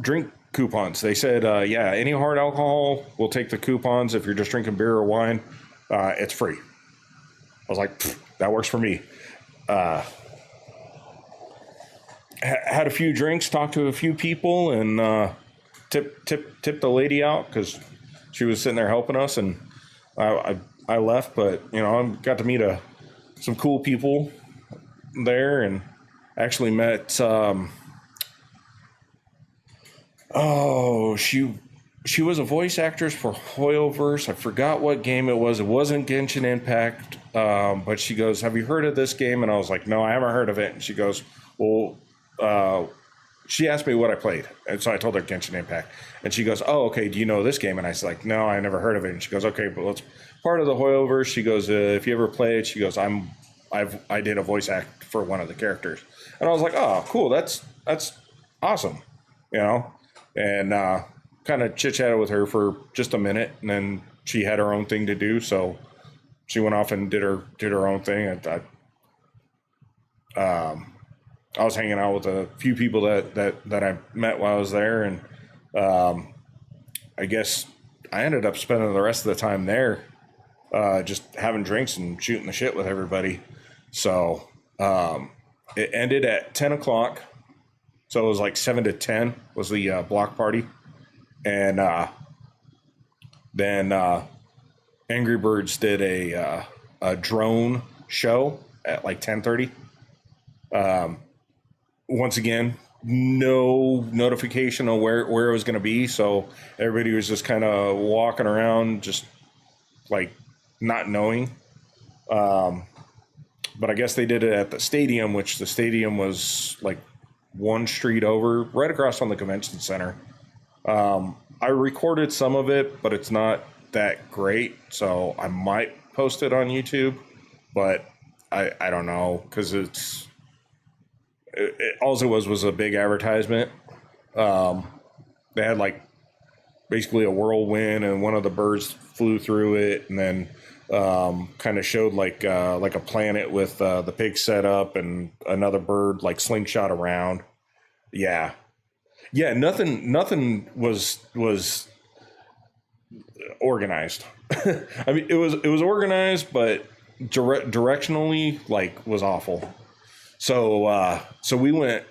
drink coupons. They said, yeah, any hard alcohol, we'll take the coupons. If you're just drinking beer or wine, it's free. I was like, that works for me. Had a few drinks, talked to a few people, and tipped the lady out because she was sitting there helping us, and I left. But you know, I got to meet some cool people there, and actually met she was a voice actress for Hoyoverse. I forgot what game it was. It wasn't Genshin Impact, but she goes, have you heard of this game? And I was like, no, I haven't heard of it. And she goes, well, she asked me what I played. And so I told her Genshin Impact. And she goes, oh, okay, do you know this game? And I was like, no, I never heard of it. And she goes, okay, but it's part of the Hoyoverse. She goes, if you ever play it, she goes, I did a voice act for one of the characters. And I was like, oh, cool, that's awesome, you know? And kind of chit-chatted with her for just a minute, and then she had her own thing to do, so she went off and did her own thing. I was hanging out with a few people that I met while I was there, and I guess I ended up spending the rest of the time there just having drinks and shooting the shit with everybody. So it ended at 10 o'clock. So it was like 7 to 10 was the block party. And then Angry Birds did a drone show at like 10:30. Once again, no notification on where it was going to be. So everybody was just kind of walking around, just like not knowing. But I guess they did it at the stadium, which the stadium was like one street over, right across from the convention center. I recorded some of it, but it's not that great, so I might post it on YouTube, but I don't know, because all it was a big advertisement. They had like basically a whirlwind, and one of the birds flew through it, and then kind of showed like a planet with the pig set up and another bird like slingshot around. Yeah, nothing was organized. I mean, it was organized, but directionally like was awful. So we went.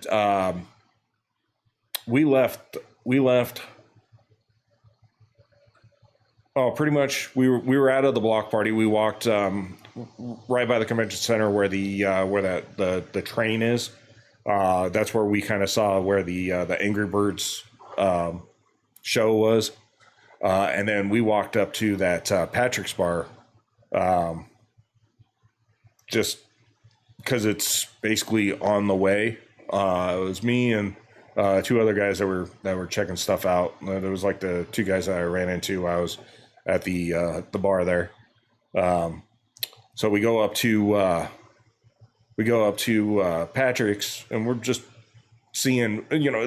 We left. Oh, pretty much. We were out of the block party. We walked right by the convention center where the train is. That's where we kind of saw where the Angry Birds show was, and then we walked up to that Patrick's Bar, just because it's basically on the way. It was me and two other guys that were checking stuff out. There was like the two guys that I ran into while I was at the bar there. So we go up to Patrick's, and we're just seeing, you know,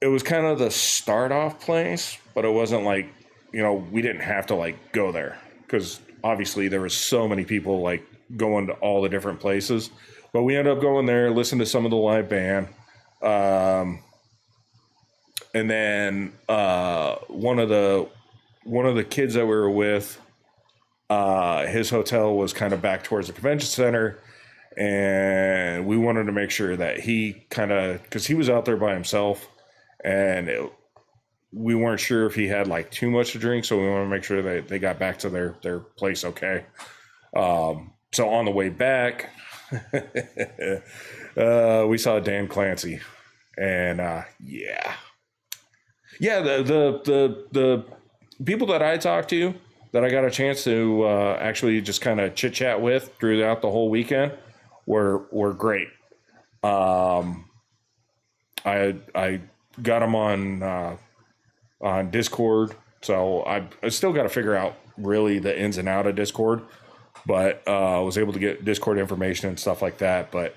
it was kind of the start off place, but it wasn't like, you know, we didn't have to like go there because obviously there was so many people like going to all the different places, but we ended up going there, listened to some of the live band. and then one of the kids that we were with, his hotel was kind of back towards the convention center, and we wanted to make sure that he kind of, because he was out there by himself, and we weren't sure if he had like too much to drink, so we want to make sure that they got back to their place okay. So on the way back, we saw Dan Clancy, and yeah, the people that I talked to, that I got a chance to actually just kind of chit chat with throughout the whole weekend were great. I got them on Discord, so I still got to figure out really the ins and out of Discord, but I was able to get Discord information and stuff like that. But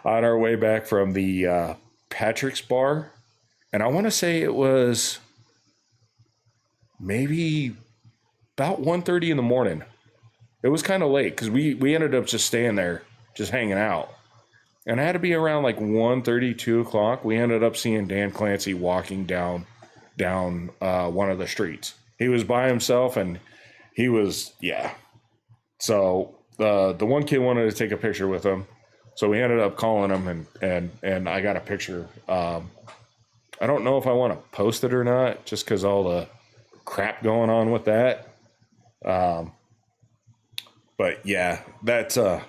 on our way back from the Patrick's Bar, and I want to say it was maybe about 1:30 in the morning. It was kind of late because we ended up just staying there, just hanging out. And it had to be around like 1:30, 2 o'clock. We ended up seeing Dan Clancy walking down one of the streets. He was by himself, and he was, yeah. So the one kid wanted to take a picture with him, so we ended up calling him, and I got a picture. I don't know if I want to post it or not, just because all the crap going on with that. But yeah, that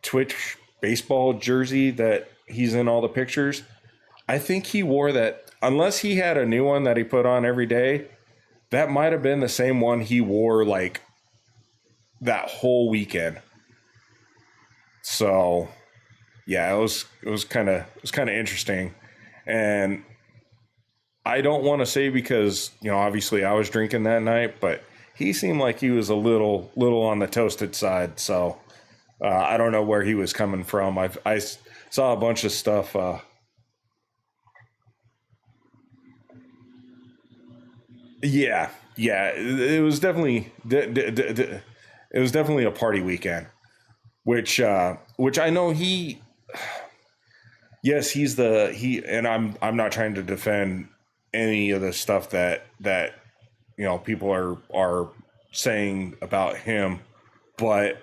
Twitch baseball jersey that he's in all the pictures, I think he wore that, unless he had a new one that he put on every day. That might have been the same one he wore like that whole weekend. So yeah, it was kind of interesting. And I don't want to say, because, you know, obviously I was drinking that night, but he seemed like he was a little on the toasted side. So I don't know where he was coming from. I saw a bunch of stuff. Yeah, it was definitely a party weekend, which I know he. Yes, and I'm not trying to defend any of the stuff that you know people are saying about him, but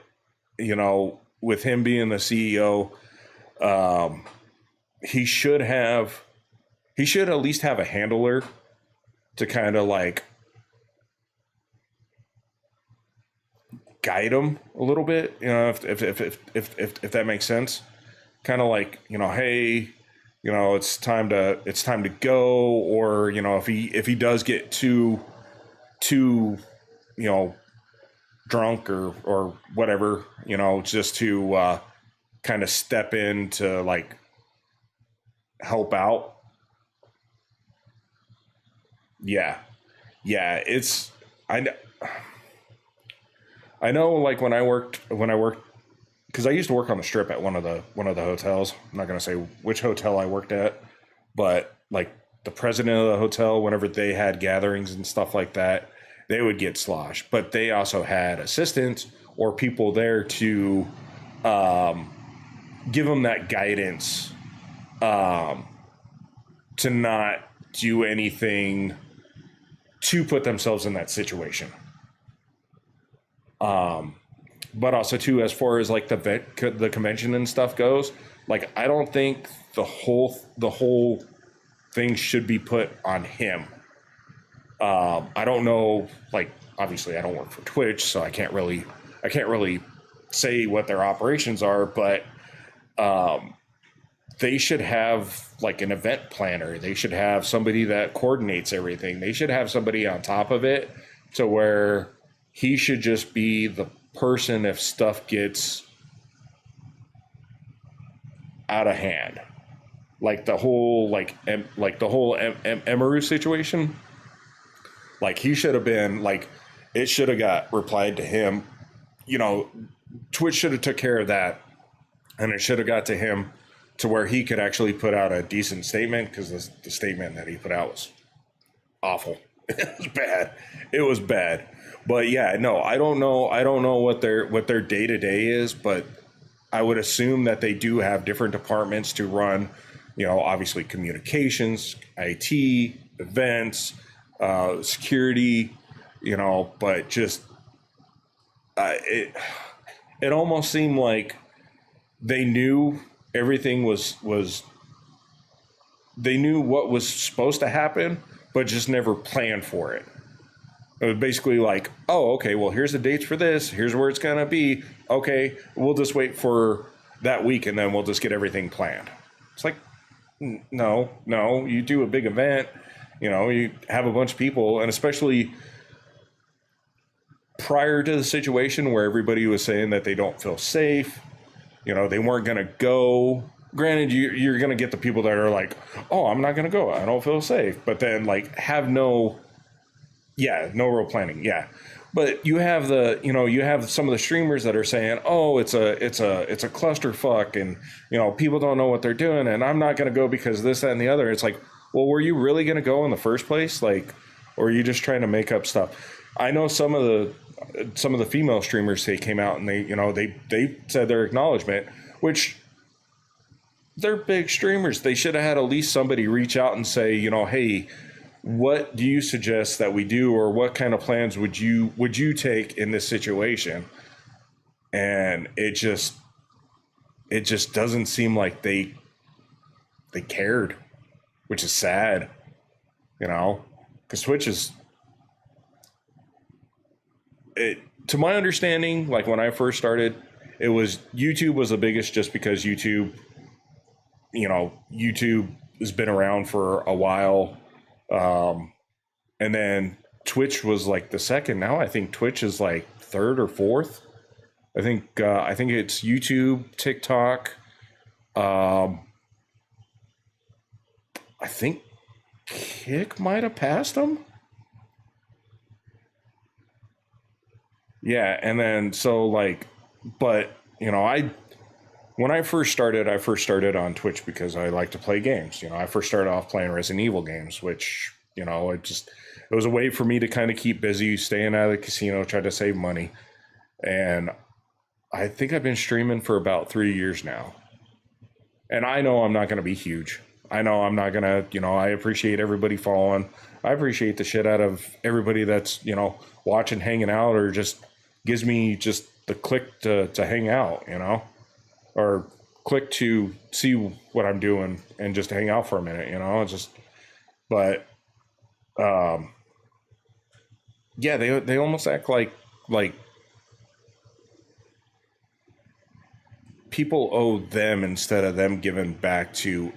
you know, with him being the CEO, he should at least have a handler to kind of like guide him a little bit, you know, if that makes sense. Kind of like, you know, hey, you know, it's time to go, or you know, if he does get too you know, drunk or whatever, you know, just to kind of step in to like help out. Yeah, it's I know like when I worked, because I used to work on the strip at one of the hotels. I'm not going to say which hotel I worked at, but like the president of the hotel, whenever they had gatherings and stuff like that, they would get sloshed. But they also had assistants or people there to give them that guidance to not do anything to put themselves in that situation. But also too, as far as like the convention and stuff goes, like I don't think the whole thing should be put on him. I don't know, like obviously I don't work for Twitch, so I can't really say what their operations are, but they should have like an event planner. They should have somebody that coordinates everything. They should have somebody on top of it to where he should just be the person if stuff gets out of hand. Like the whole Emaru situation. Like he should have been like, it should have got replied to him. You know, Twitch should have took care of that, and it should have got to him to where he could actually put out a decent statement, because the statement that he put out was awful. It was bad. But yeah, no, I don't know what their day to day is, but I would assume that they do have different departments to run obviously communications, IT, events, security, but just it almost seemed like they knew everything was they knew what was supposed to happen, but just never planned for it. It was basically like, oh, okay, well, here's the dates for this. Here's where it's going to be. Okay, we'll just wait for that week and then we'll just get everything planned. It's like, no, you do a big event, you have a bunch of people, and especially prior to the situation where everybody was saying that they don't feel safe, they weren't going to go. Granted, you're going to get the people that are like, oh, I'm not going to go. I don't feel safe. But then have no real planning. Yeah. But you have you have some of the streamers that are saying, oh, it's a clusterfuck, and, people don't know what they're doing, and I'm not going to go because this, that, and the other. It's like, well, were you really going to go in the first place? Or are you just trying to make up stuff? I know some of the female streamers, they came out and they said their acknowledgement, which they're big streamers. They should have had at least somebody reach out and say, hey, what do you suggest that we do, or what kind of plans would you take in this situation? And it just doesn't seem like they cared, which is sad, because Twitch is, to my understanding, like when I first started, it was YouTube was the biggest, just because YouTube has been around for a while. And then Twitch was like the second. Now I think Twitch is like third or fourth. I think it's YouTube, TikTok. I think Kick might have passed them. Yeah, and then but when I first started on Twitch because I like to play games. I first started off playing Resident Evil games, which, it was a way for me to kind of keep busy, staying out of the casino, try to save money. And I think I've been streaming for about 3 years now. And I know I'm not going to be huge. I know I'm not going to, I appreciate everybody following. I appreciate the shit out of everybody that's, watching, hanging out, or just gives me just the click to hang out, or click to see what I'm doing and just hang out for a minute, it's just, but, yeah, they almost act like people owe them instead of them giving back to,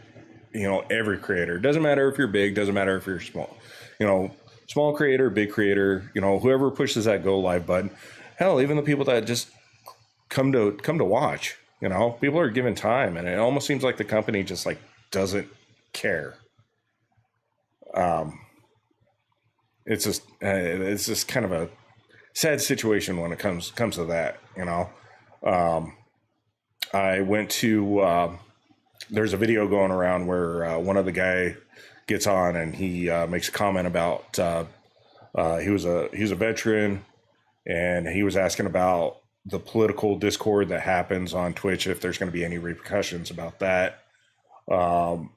every creator. Doesn't matter if you're big, doesn't matter if you're small, small creator, big creator, whoever pushes that go live button. Hell, even the people that just come to watch, people are given time, and it almost seems like the company just doesn't care. It's just kind of a sad situation when it comes to that, I went to, there's a video going around where one of the guy gets on and he makes a comment about he was a veteran, and he was asking about the political discord that happens on Twitch, if there's going to be any repercussions about that. And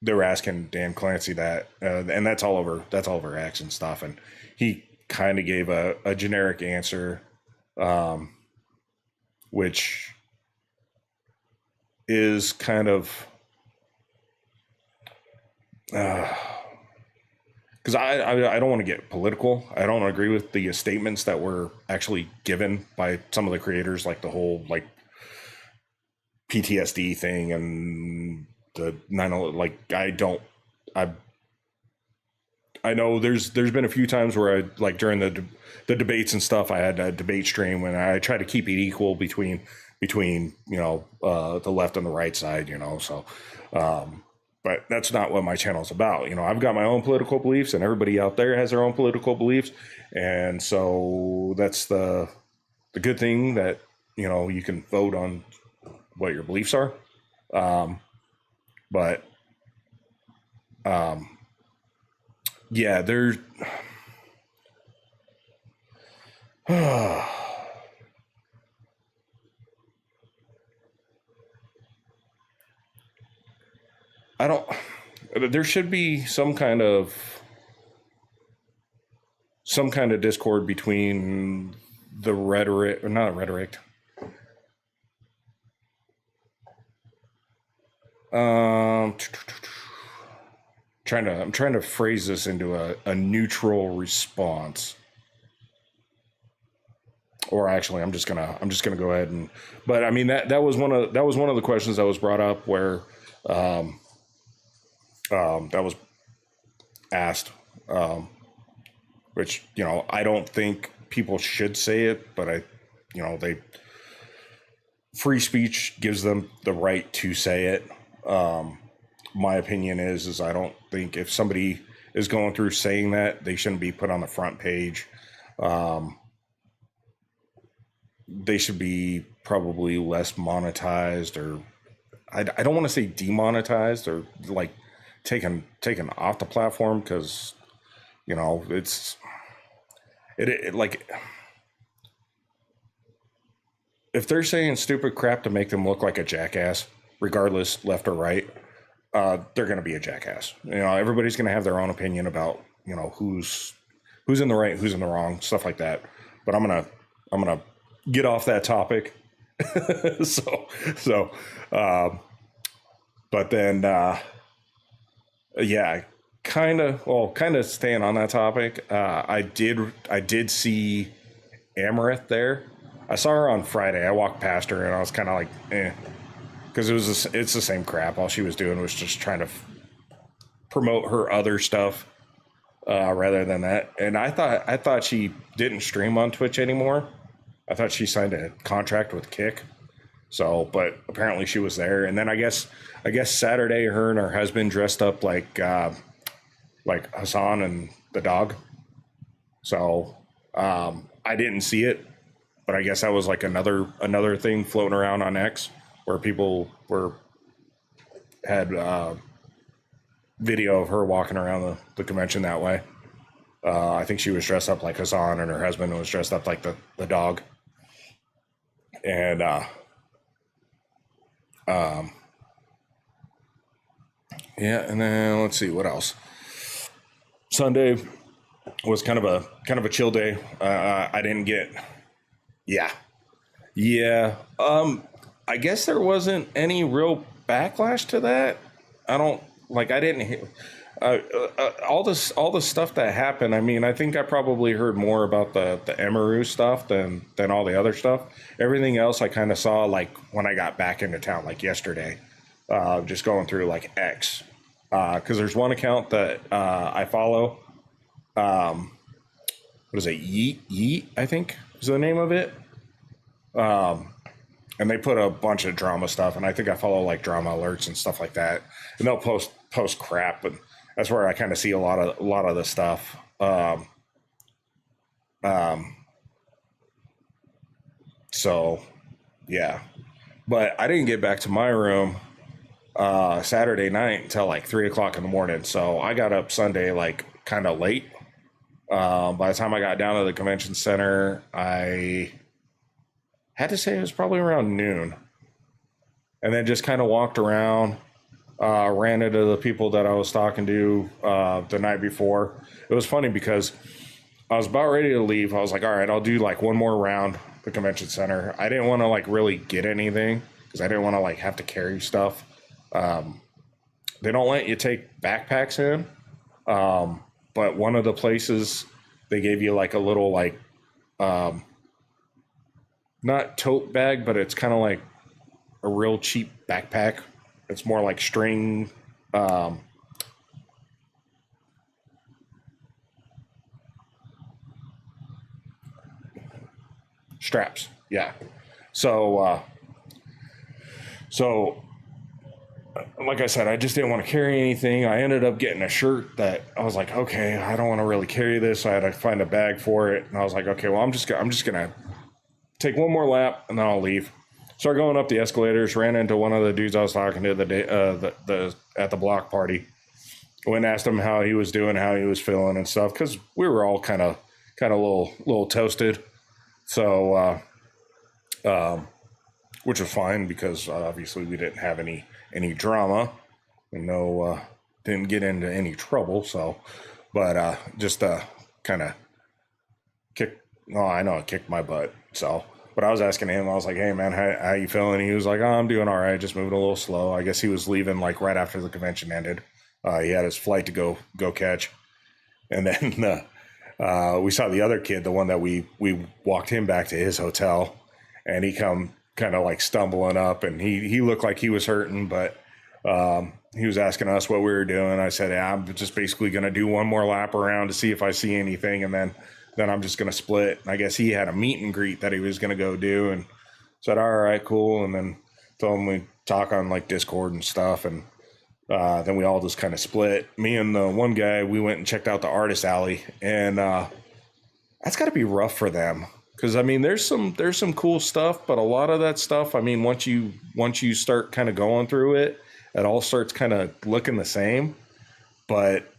they were asking Dan Clancy that, and that's all over X and stuff. And he kind of gave a generic answer, which is kind of, because I don't want to get political. I don't agree with the statements that were actually given by some of the creators, like the whole PTSD thing and the 9/11. I know there's been a few times where I during the debates and stuff, I had a debate stream when I try to keep it equal between the left and the right side, so. But that's not what my channel is about. I've got my own political beliefs, and everybody out there has their own political beliefs. And so that's the good thing, that, you can vote on what your beliefs are. Yeah, there's, don't. There should be some kind of discord between the rhetoric, or not rhetoric. I'm trying to phrase this into a neutral response. Or actually, I'm just gonna go ahead and. But I mean that was one of the questions that was brought up where that was asked, which I don't think people should say it, but free speech gives them the right to say it. My opinion is I don't think if somebody is going through saying that, they shouldn't be put on the front page. They should be probably less monetized, or I don't want to say demonetized or like taken off the platform, because it's like if they're saying stupid crap to make them look like a jackass, regardless left or right, they're going to be a jackass. Everybody's going to have their own opinion about who's in the right, who's in the wrong, stuff like that. But I'm gonna get off that topic. But then yeah, kind of staying on that topic. I did see Amaranth there. I saw her on Friday. I walked past her and I was kind of like, because it's the same crap. All she was doing was just trying to promote her other stuff rather than that. And I thought she didn't stream on Twitch anymore. I thought she signed a contract with Kick. So, but apparently she was there. And then I guess Saturday, her and her husband dressed up like Hassan and the dog. So I didn't see it, but I guess that was like another thing floating around on X where people had video of her walking around the convention that way. I think she was dressed up like Hassan and her husband was dressed up like the dog. And yeah, and then let's see what else. Sunday was kind of a chill day. I didn't get I guess there wasn't any real backlash to that. I didn't hear all the stuff that happened. I mean, I think I probably heard more about the Emaru stuff than all the other stuff. Everything else I kind of saw like when I got back into town, like yesterday, just going through like X, because there's one account that I follow. What is it? Yeet, I think is the name of it. And they put a bunch of drama stuff, and I think I follow like drama alerts and stuff like that. And they'll post crap, but that's where I kind of see a lot of the stuff. So yeah, but I didn't get back to my room Saturday night until like 3:00 in the morning. So I got up Sunday like kind of late. By the time I got down to the convention center, I had to say it was probably around noon, and then just kind of walked around, ran into the people that I was talking to the night before. It was funny because I was about ready to leave. I was like, all right, I'll do like one more round the convention center. I didn't want to like really get anything because I didn't want to like have to carry stuff. They don't let you take backpacks in, but one of the places they gave you like a little like not tote bag, but it's kind of like a real cheap backpack. It's more like string, straps. Yeah. So like I said, I just didn't want to carry anything. I ended up getting a shirt that I was like, okay, I don't want to really carry this. So I had to find a bag for it. And I was like, okay, well, I'm just going to take one more lap and then I'll leave. Started going up the escalators, ran into one of the dudes I was talking to at the block party. Went and asked him how he was doing, how he was feeling and stuff, because we were all kind of a little toasted. So, which was fine because obviously we didn't have any drama. No, didn't get into any trouble. So, but just kind of kick. Oh, I know it kicked my butt. So, but I was asking him. I was like, "Hey, man, how you feeling?" He was like, "Oh, I'm doing all right. Just moving a little slow." I guess he was leaving like right after the convention ended. He had his flight to go catch, and then we saw the other kid, the one that we walked him back to his hotel, and he come kind of like stumbling up, and he looked like he was hurting, but he was asking us what we were doing. I said, yeah, I'm just basically going to do one more lap around to see if I see anything, and then I'm just going to split. And I guess he had a meet and greet that he was going to go do, and said, all right, cool. And then told him we talk on like Discord and stuff, and then we all just kind of split. Me and the one guy, we went and checked out the artist alley, and that's got to be rough for them. Because I mean, there's some cool stuff, but a lot of that stuff, I mean, once you start kind of going through it, it all starts kind of looking the same. But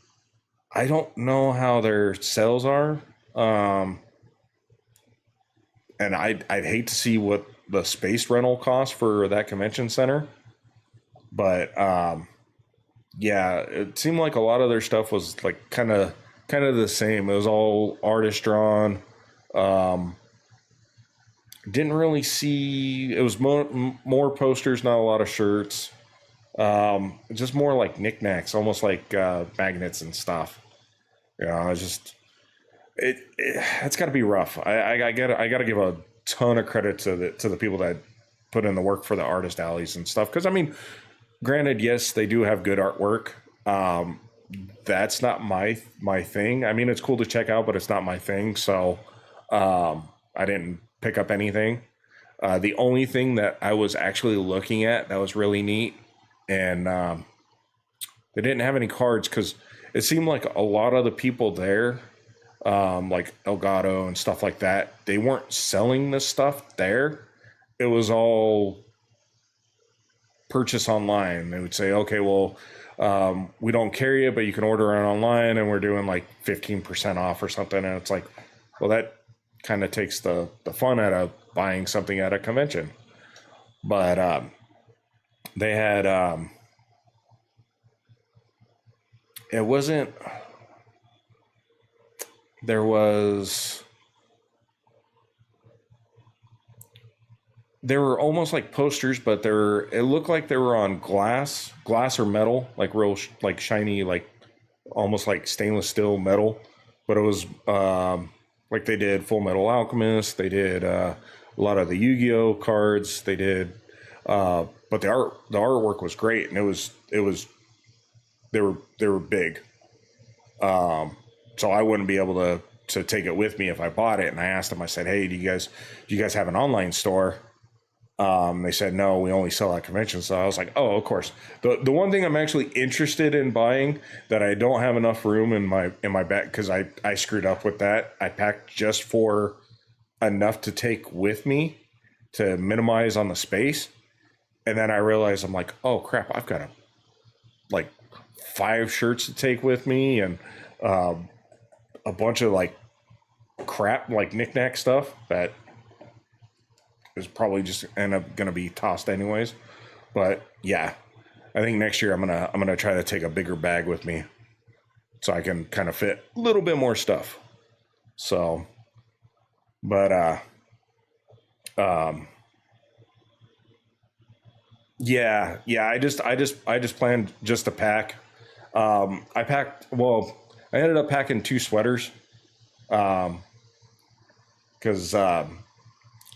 I don't know how their sales are, and I'd hate to see what the space rental costs for that convention center. But yeah, it seemed like a lot of their stuff was like kind of the same. It was all artist drawn. Didn't really see. It was more posters, not a lot of shirts. Just more like knickknacks, almost like magnets and stuff. You know, it's just it's got to be rough. I got to give a ton of credit to the people that put in the work for the artist alleys and stuff. Because I mean, granted, yes, they do have good artwork. That's not my thing. I mean, it's cool to check out, but it's not my thing. So I didn't pick up anything. The only thing that I was actually looking at that was really neat, and they didn't have any cards because it seemed like a lot of the people there, like Elgato and stuff like that, they weren't selling this stuff there. It was all purchase online. They would say, okay, well, we don't carry it, but you can order it online, and we're doing like 15% off or something. And it's like, well, that kind of takes the fun out of buying something at a convention. But they had it wasn't there was they were almost like posters, but it looked like they were on glass or metal, like real like shiny, like almost like stainless steel metal. But it was like they did Full Metal Alchemist, they did a lot of the Yu-Gi-Oh cards, they did but the artwork was great, and it was they were big. So I wouldn't be able to take it with me if I bought it. And I asked them, I said, hey, do you guys have an online store? They said, no, we only sell at conventions. So I was like, oh, of course. The one thing I'm actually interested in buying that I don't have enough room in my bag, because I screwed up with that. I packed just for enough to take with me to minimize on the space. And then I realized, I'm like, oh crap, I've got like 5 shirts to take with me, and a bunch of like crap, like knickknack stuff that is probably just end up gonna be tossed anyways. But yeah, I think next year I'm gonna try to take a bigger bag with me so I can kind of fit a little bit more stuff. So, but yeah, I just planned just to pack. I packed. Well, I ended up packing 2 sweaters. Because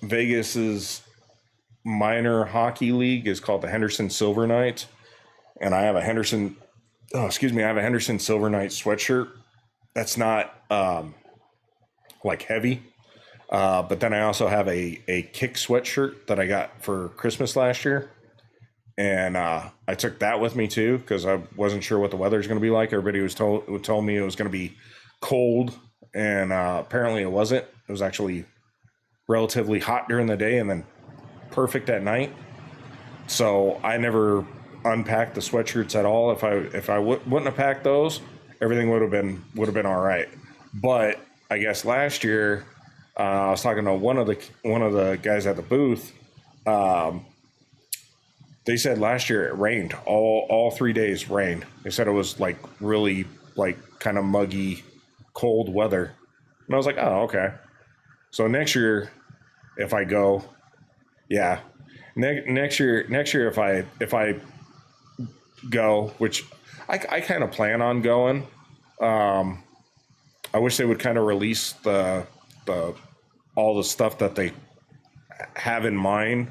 Vegas's minor hockey league is called the Henderson Silver Knights, and I have a Henderson. Oh, excuse me. I have a Henderson Silver Knights sweatshirt. That's not like heavy. But then I also have a Kick sweatshirt that I got for Christmas last year. And I took that with me too, because I wasn't sure what the weather is going to be like. Everybody told me it was going to be cold, and apparently it wasn't. It was actually relatively hot during the day and then perfect at night. So I never unpacked the sweatshirts at all. If I wouldn't have packed those, everything would have been all right. But I guess last year I was talking to one of the guys at the booth. they said last year it rained all 3 days rained. They said it was like really like kind of muggy, cold weather. And I was like, oh, okay. So next year, if I go, yeah, next year if I go, which I kind of plan on going. I wish they would kind of release the all the stuff that they have in mind.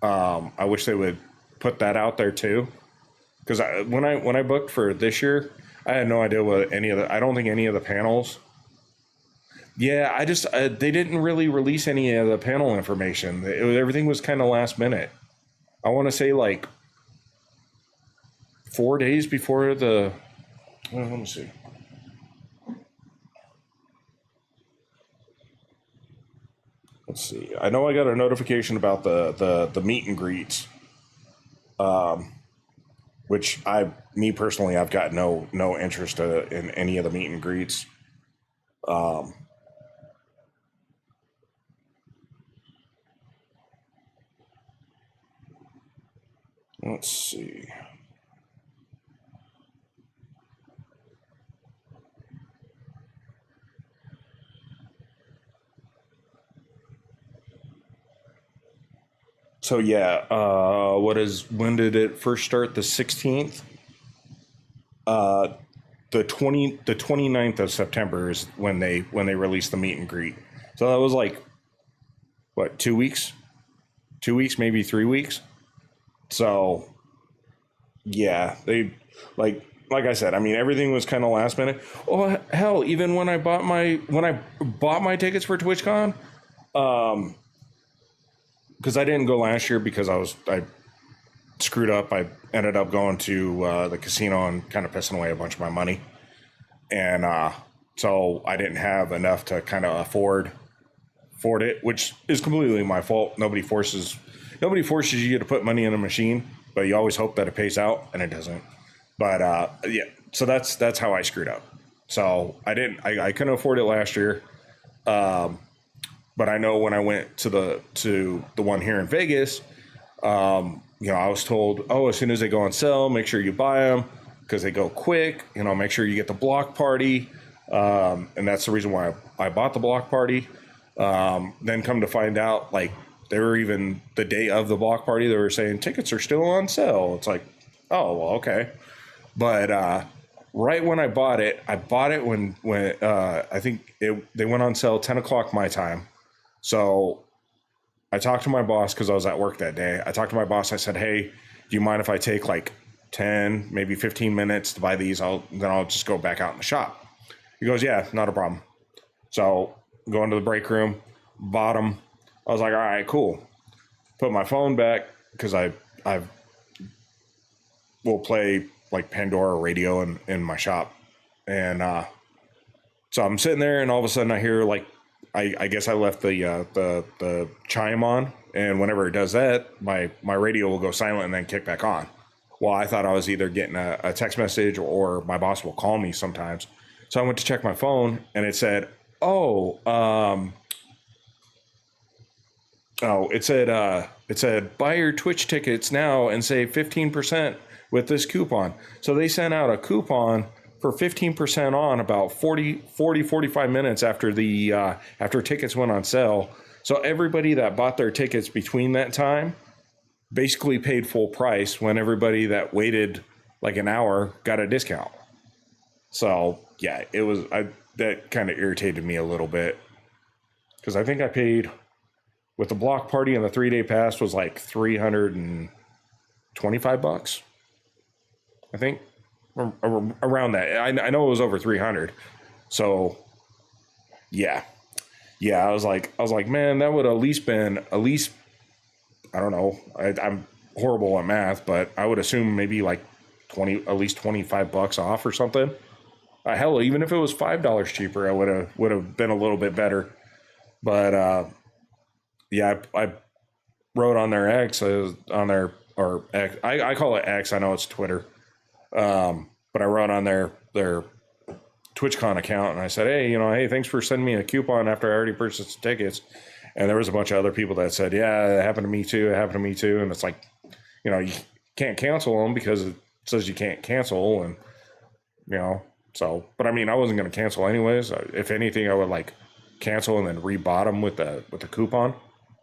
I wish they would put that out there too, because when I booked for this year, I had no idea what any of the. I don't think any of the panels. Yeah, I just they didn't really release any of the panel information. Everything was kind of last minute. I want to say like 4 days before the. Well, let me see. Let's see. I know I got a notification about the meet and greets, which me personally, I've got no interest in any of the meet and greets. Let's see. So yeah, when did it first start? The 16th. The 29th of September is when they released the meet and greet. So that was like what, 2 weeks? 2 weeks, maybe 3 weeks. So yeah, they like I said, I mean everything was kind of last minute. Oh hell, even when I bought my tickets for TwitchCon, because I didn't go last year because I screwed up. I ended up going to the casino and kind of pissing away a bunch of my money, and so I didn't have enough to kind of afford it, which is completely my fault. Nobody forces you to put money in a machine, but you always hope that it pays out, and it doesn't. But yeah, so that's how I screwed up. So I couldn't afford it last year. But I know when I went to the one here in Vegas, I was told, oh, as soon as they go on sale, make sure you buy them because they go quick. Make sure you get the block party, and that's the reason why I bought the block party. Then come to find out, like they were even the day of the block party, they were saying tickets are still on sale. It's like, oh, well, okay. But right when I bought it when I think they went on sale 10 o'clock my time. So I talked to my boss because I was at work that day. I talked to my boss. I said, hey, do you mind if I take like 10, maybe 15 minutes to buy these? Then I'll just go back out in the shop. He goes, yeah, not a problem. So go into the break room, bought them. I was like, all right, cool. Put my phone back because I will play like Pandora radio in my shop. And so I'm sitting there and all of a sudden I hear like, I guess I left the chime on, and whenever it does that, my radio will go silent and then kick back on. Well, I thought I was either getting a text message or my boss will call me sometimes. So I went to check my phone and it said, it said buy your Twitch tickets now and save 15% with this coupon. So they sent out a coupon for 15% on about 45 minutes after after tickets went on sale. So everybody that bought their tickets between that time basically paid full price, when everybody that waited like an hour got a discount. So yeah, that kind of irritated me a little bit, because I think I paid with the block party and the 3-day pass was like $325, I think. Around that. I know it was over 300. So yeah, I was like, man, that would at least I don't know. I'm horrible at math, but I would assume maybe like at least $25 off or something. Hell, even if it was $5 cheaper, I would have been a little bit better. But yeah, I wrote on their X, X. I call it X. I know it's Twitter. But I wrote on their TwitchCon account and I said, hey, thanks for sending me a coupon after I already purchased the tickets. And there was a bunch of other people that said, yeah, it happened to me too. And it's like, you can't cancel them because it says you can't cancel, and so. But I mean, I wasn't going to cancel anyways. If anything, I would like cancel and then rebought them with the coupon.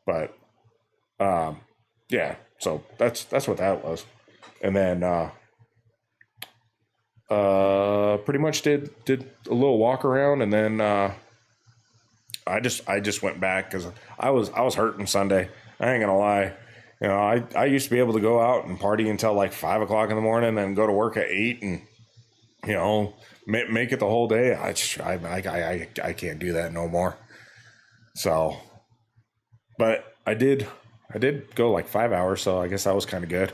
But yeah, so that's what that was. And then pretty much did a little walk around, and then I just went back because I was hurting Sunday. I ain't gonna lie. I used to be able to go out and party until like 5 o'clock in the morning, and then go to work at 8, and make it the whole day. I can't do that no more. So, but I did go like 5 hours, so I guess that was kind of good.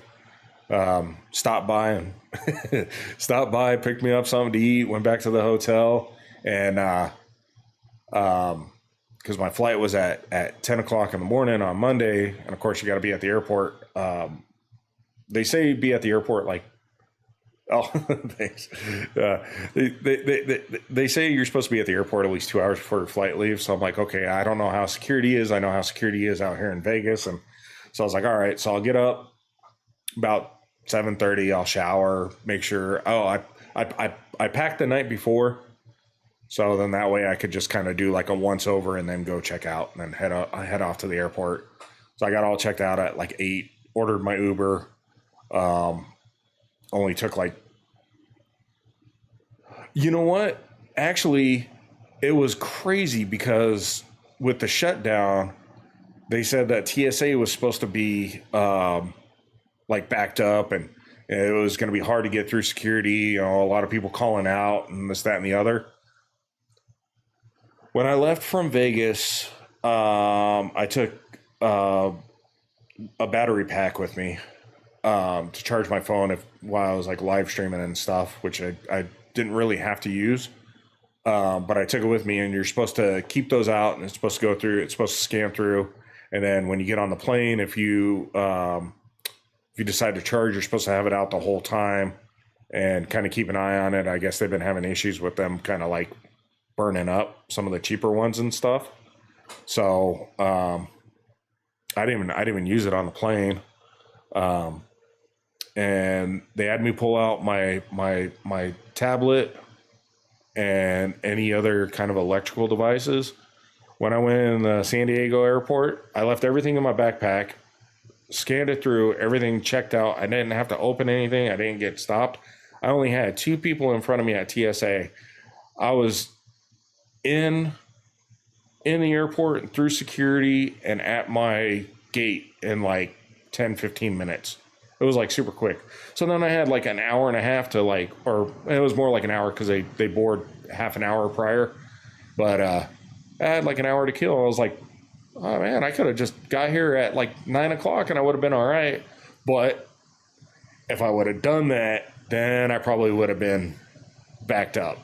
Stopped by and picked me up something to eat, went back to the hotel, and because my flight was at 10 o'clock in the morning on Monday, and of course you got to be at the airport. They say be at the airport like, oh, thanks. They say you're supposed to be at the airport at least 2 hours before your flight leaves. So I'm like, okay, I don't know how security is. I know how security is out here in Vegas, and so I was like, all right. So I'll get up about 7:30. I'll shower, make sure. Oh, I packed the night before. So then that way I could just kind of do like a once over and then go check out and then head off to the airport. So I got all checked out at like 8, ordered my Uber. Only took like, you know what? Actually, it was crazy because with the shutdown, they said that TSA was supposed to be like backed up, and it was going to be hard to get through security. A lot of people calling out and this, that, and the other. When I left from Vegas, I took a battery pack with me to charge my phone while I was like live streaming and stuff, which I didn't really have to use. But I took it with me, and you're supposed to keep those out, and it's supposed to go through. It's supposed to scan through, and then when you get on the plane, if you decide to charge, you're supposed to have it out the whole time, and kind of keep an eye on it. I guess they've been having issues with them, kind of like burning up some of the cheaper ones and stuff. So I didn't even use it on the plane. And they had me pull out my tablet and any other kind of electrical devices. When I went in the San Diego airport, I left everything in my backpack, scanned it through, everything checked out. I didn't have to open anything. I didn't get stopped. I only had 2 people in front of me at TSA. I was in the airport and through security and at my gate in like 10-15 minutes. It was like super quick. So then I had like an hour and a half to like, or it was more like an hour because they board half an hour prior. But I had like an hour to kill. I was like, oh man, I could have just got here at like 9 o'clock and I would have been all right. But if I would have done that, then I probably would have been backed up.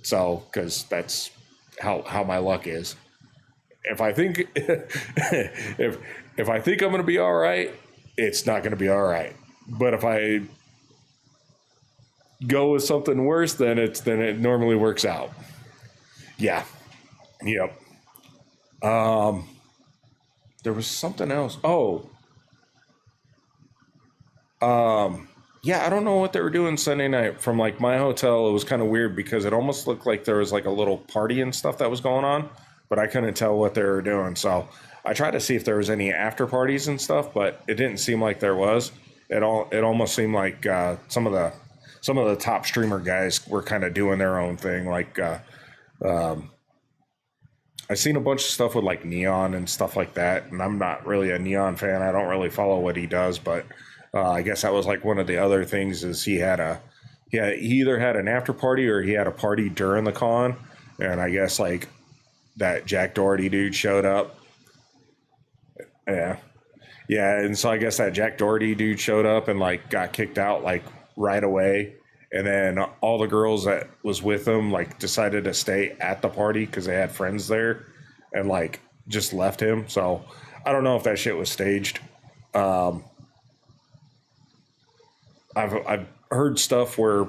So, because that's how my luck is. If I think if I think I'm going to be all right, it's not going to be all right. But if I go with something worse, then it normally works out. Yeah. Yep. There was something else. Yeah, I don't know what they were doing Sunday night from like my hotel. It was kind of weird because it almost looked like there was like a little party and stuff that was going on, but I couldn't tell what they were doing. So I tried to see if there was any after parties and stuff, but it didn't seem like there was. It almost seemed like some of the top streamer guys were kind of doing their own thing. Like I've seen a bunch of stuff with like Neon and stuff like that, and I'm not really a Neon fan. I don't really follow what he does, but I guess that was like one of the other things is he either had an after party or he had a party during the con, and I guess like that Jack Doherty dude showed up. Yeah, and so I guess that Jack Doherty dude showed up and like got kicked out like right away, and then all the girls that was with him like decided to stay at the party because they had friends there, and like just left him. So I don't know if that shit was staged. I've heard stuff where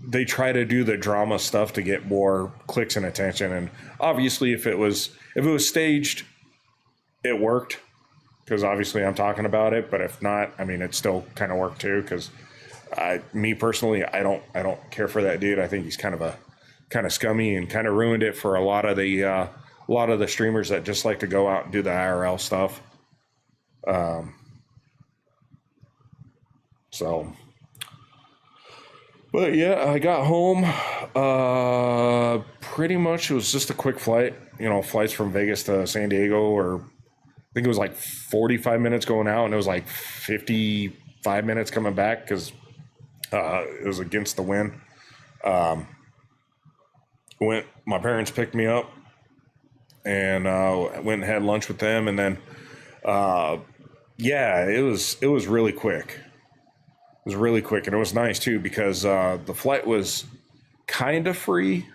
they try to do the drama stuff to get more clicks and attention, and obviously if it was staged, it worked because obviously I'm talking about it. But if not, I mean, it still kind of worked too because me personally, I don't care for that dude. I think he's kind of scummy and kind of ruined it for a lot of the streamers that just like to go out and do the IRL stuff. So, but yeah, I got home. Pretty much it was just a quick flight. You know, flights from Vegas to San Diego, or I think it was like 45 minutes going out, and it was like 55 minutes coming back because it was against the wind. My parents picked me up, and went and had lunch with them, and then yeah, it was really quick. It was really quick, and it was nice too because the flight was kind of free.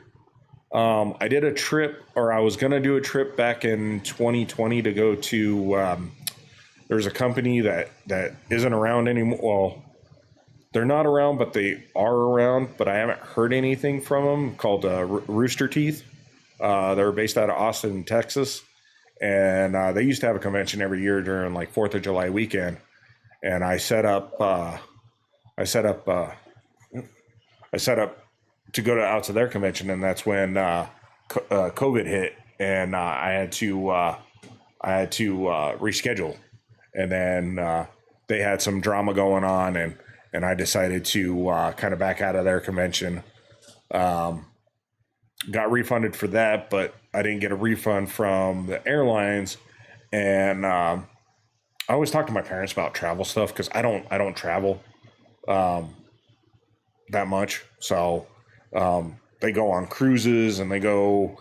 I did a trip, or I was gonna do a trip back in 2020 to go to. There's a company that isn't around anymore. Well, they're not around, but they are around. But I haven't heard anything from them. Called Rooster Teeth. They're based out of Austin, Texas, and they used to have a convention every year during like 4th of July weekend. And I set up to go out to their convention, and that's when COVID hit, and I had to reschedule, and then they had some drama going on, and I decided to kind of back out of their convention. Got refunded for that, but I didn't get a refund from the airlines, and I always talk to my parents about travel stuff because I don't travel that much. So they go on cruises, and they go.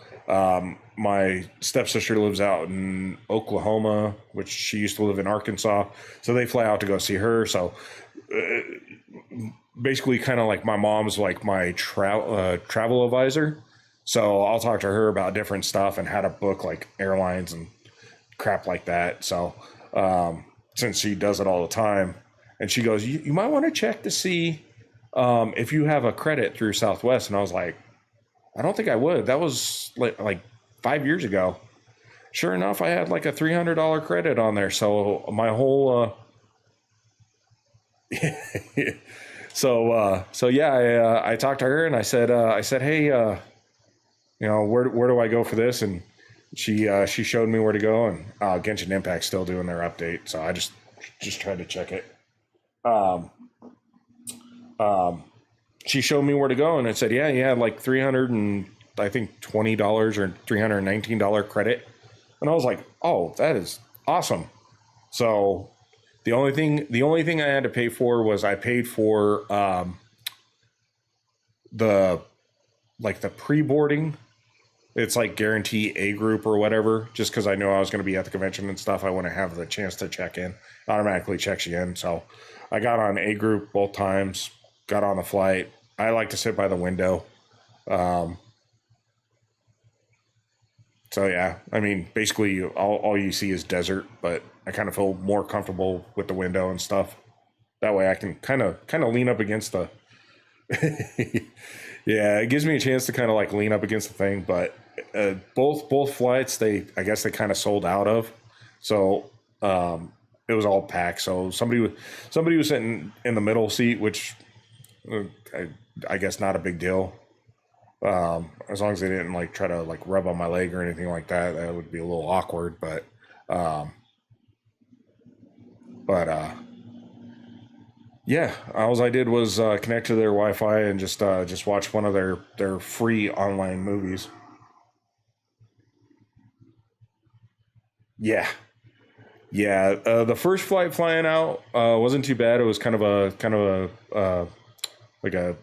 My stepsister lives out in Oklahoma, which she used to live in Arkansas. So they fly out to go see her. So basically, kind of like my mom's like my travel advisor. So I'll talk to her about different stuff and how to book like airlines and crap like that. So since she does it all the time, and she goes, you might want to check to see if you have a credit through Southwest. And I was like, I don't think I would. That was like 5 years ago. Sure enough, I had like a $300 credit on there. So my whole so yeah, I talked to her, and I said, hey, where do I go for this? And she showed me where to go, and Genshin Impact's still doing their update, so I just tried to check it. She showed me where to go, and it said, yeah, you had like $300 and I think $20 or $319 credit, and I was like, oh, that is awesome. So the only thing I had to pay for was I paid for the pre-boarding. It's like guarantee A group or whatever, just because I knew I was going to be at the convention and stuff. I want to have the chance to check in. Automatically checks you in. So I got on A group both times, got on the flight. I like to sit by the window. So yeah, I mean, basically all you see is desert, but I kind of feel more comfortable with the window and stuff. That way I can kind of lean up against the, yeah, it gives me a chance to kind of like lean up against the thing, but both flights, I guess they kind of sold out of. So it was all packed. So somebody was sitting in the middle seat, which I guess not a big deal. As long as they didn't like try to like rub on my leg or anything like that, that would be a little awkward. But yeah, all I did was connect to their Wi-Fi and just watch one of their free online movies. Yeah, yeah. The first flight flying out wasn't too bad. It was kind of a like a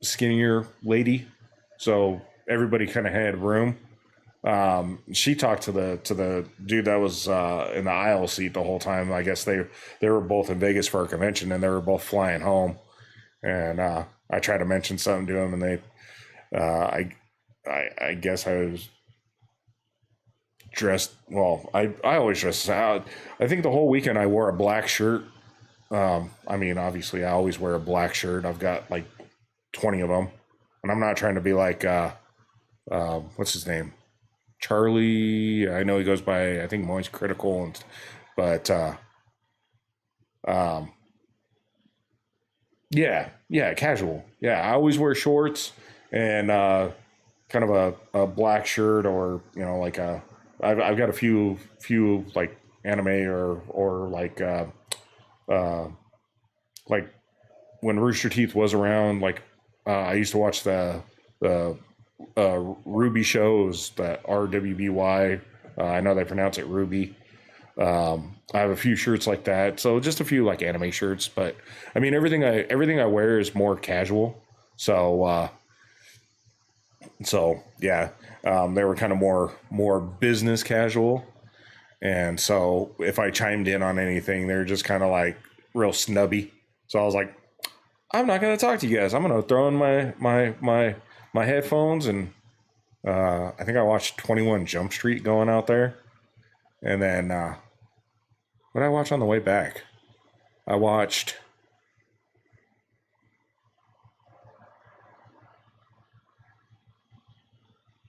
skinnier lady, so everybody kind of had room. She talked to the dude that was in the aisle seat the whole time. I guess they were both in Vegas for a convention, and they were both flying home. And I tried to mention something to them, and they, I guess I was dressed well. I always dress out. I think the whole weekend I wore a black shirt. I mean, obviously, I always wear a black shirt. I've got like 20 of them, and I'm not trying to be like what's his name? Charlie. I know he goes by, I think, Moist Critical, but um, yeah, casual. Yeah, I always wear shorts and kind of a black shirt, or like I've got a few like anime or uh like when Rooster Teeth was around. Like I used to watch the Ruby shows, that RWBY. I know they pronounce it Ruby. I have a few shirts like that, so just a few like anime shirts. But I mean, everything I wear is more casual. So yeah, they were kind of more business casual, and so if I chimed in on anything, they're just kind of like real snubby. So I was like, I'm not going to talk to you guys. I'm going to throw in my headphones, and I think I watched 21 Jump Street going out there, and then what did I watch on the way back? I watched.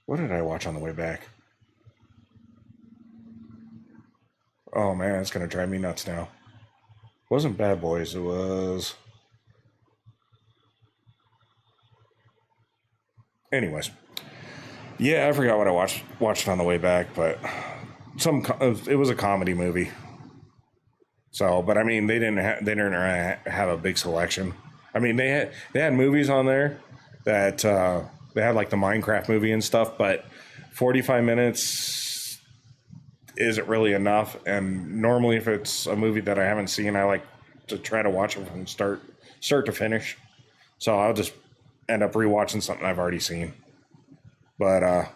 What did I watch on the way back? Oh man, it's gonna drive me nuts now. It wasn't Bad Boys. It was. Anyways, yeah, I forgot what I watched on the way back, but it was a comedy movie. So, but I mean, they didn't have a big selection. I mean, they had movies on there that they had like the Minecraft movie and stuff, but 45 minutes isn't really enough. And normally, if it's a movie that I haven't seen, I like to try to watch it from start to finish. So I'll just end up rewatching something I've already seen. But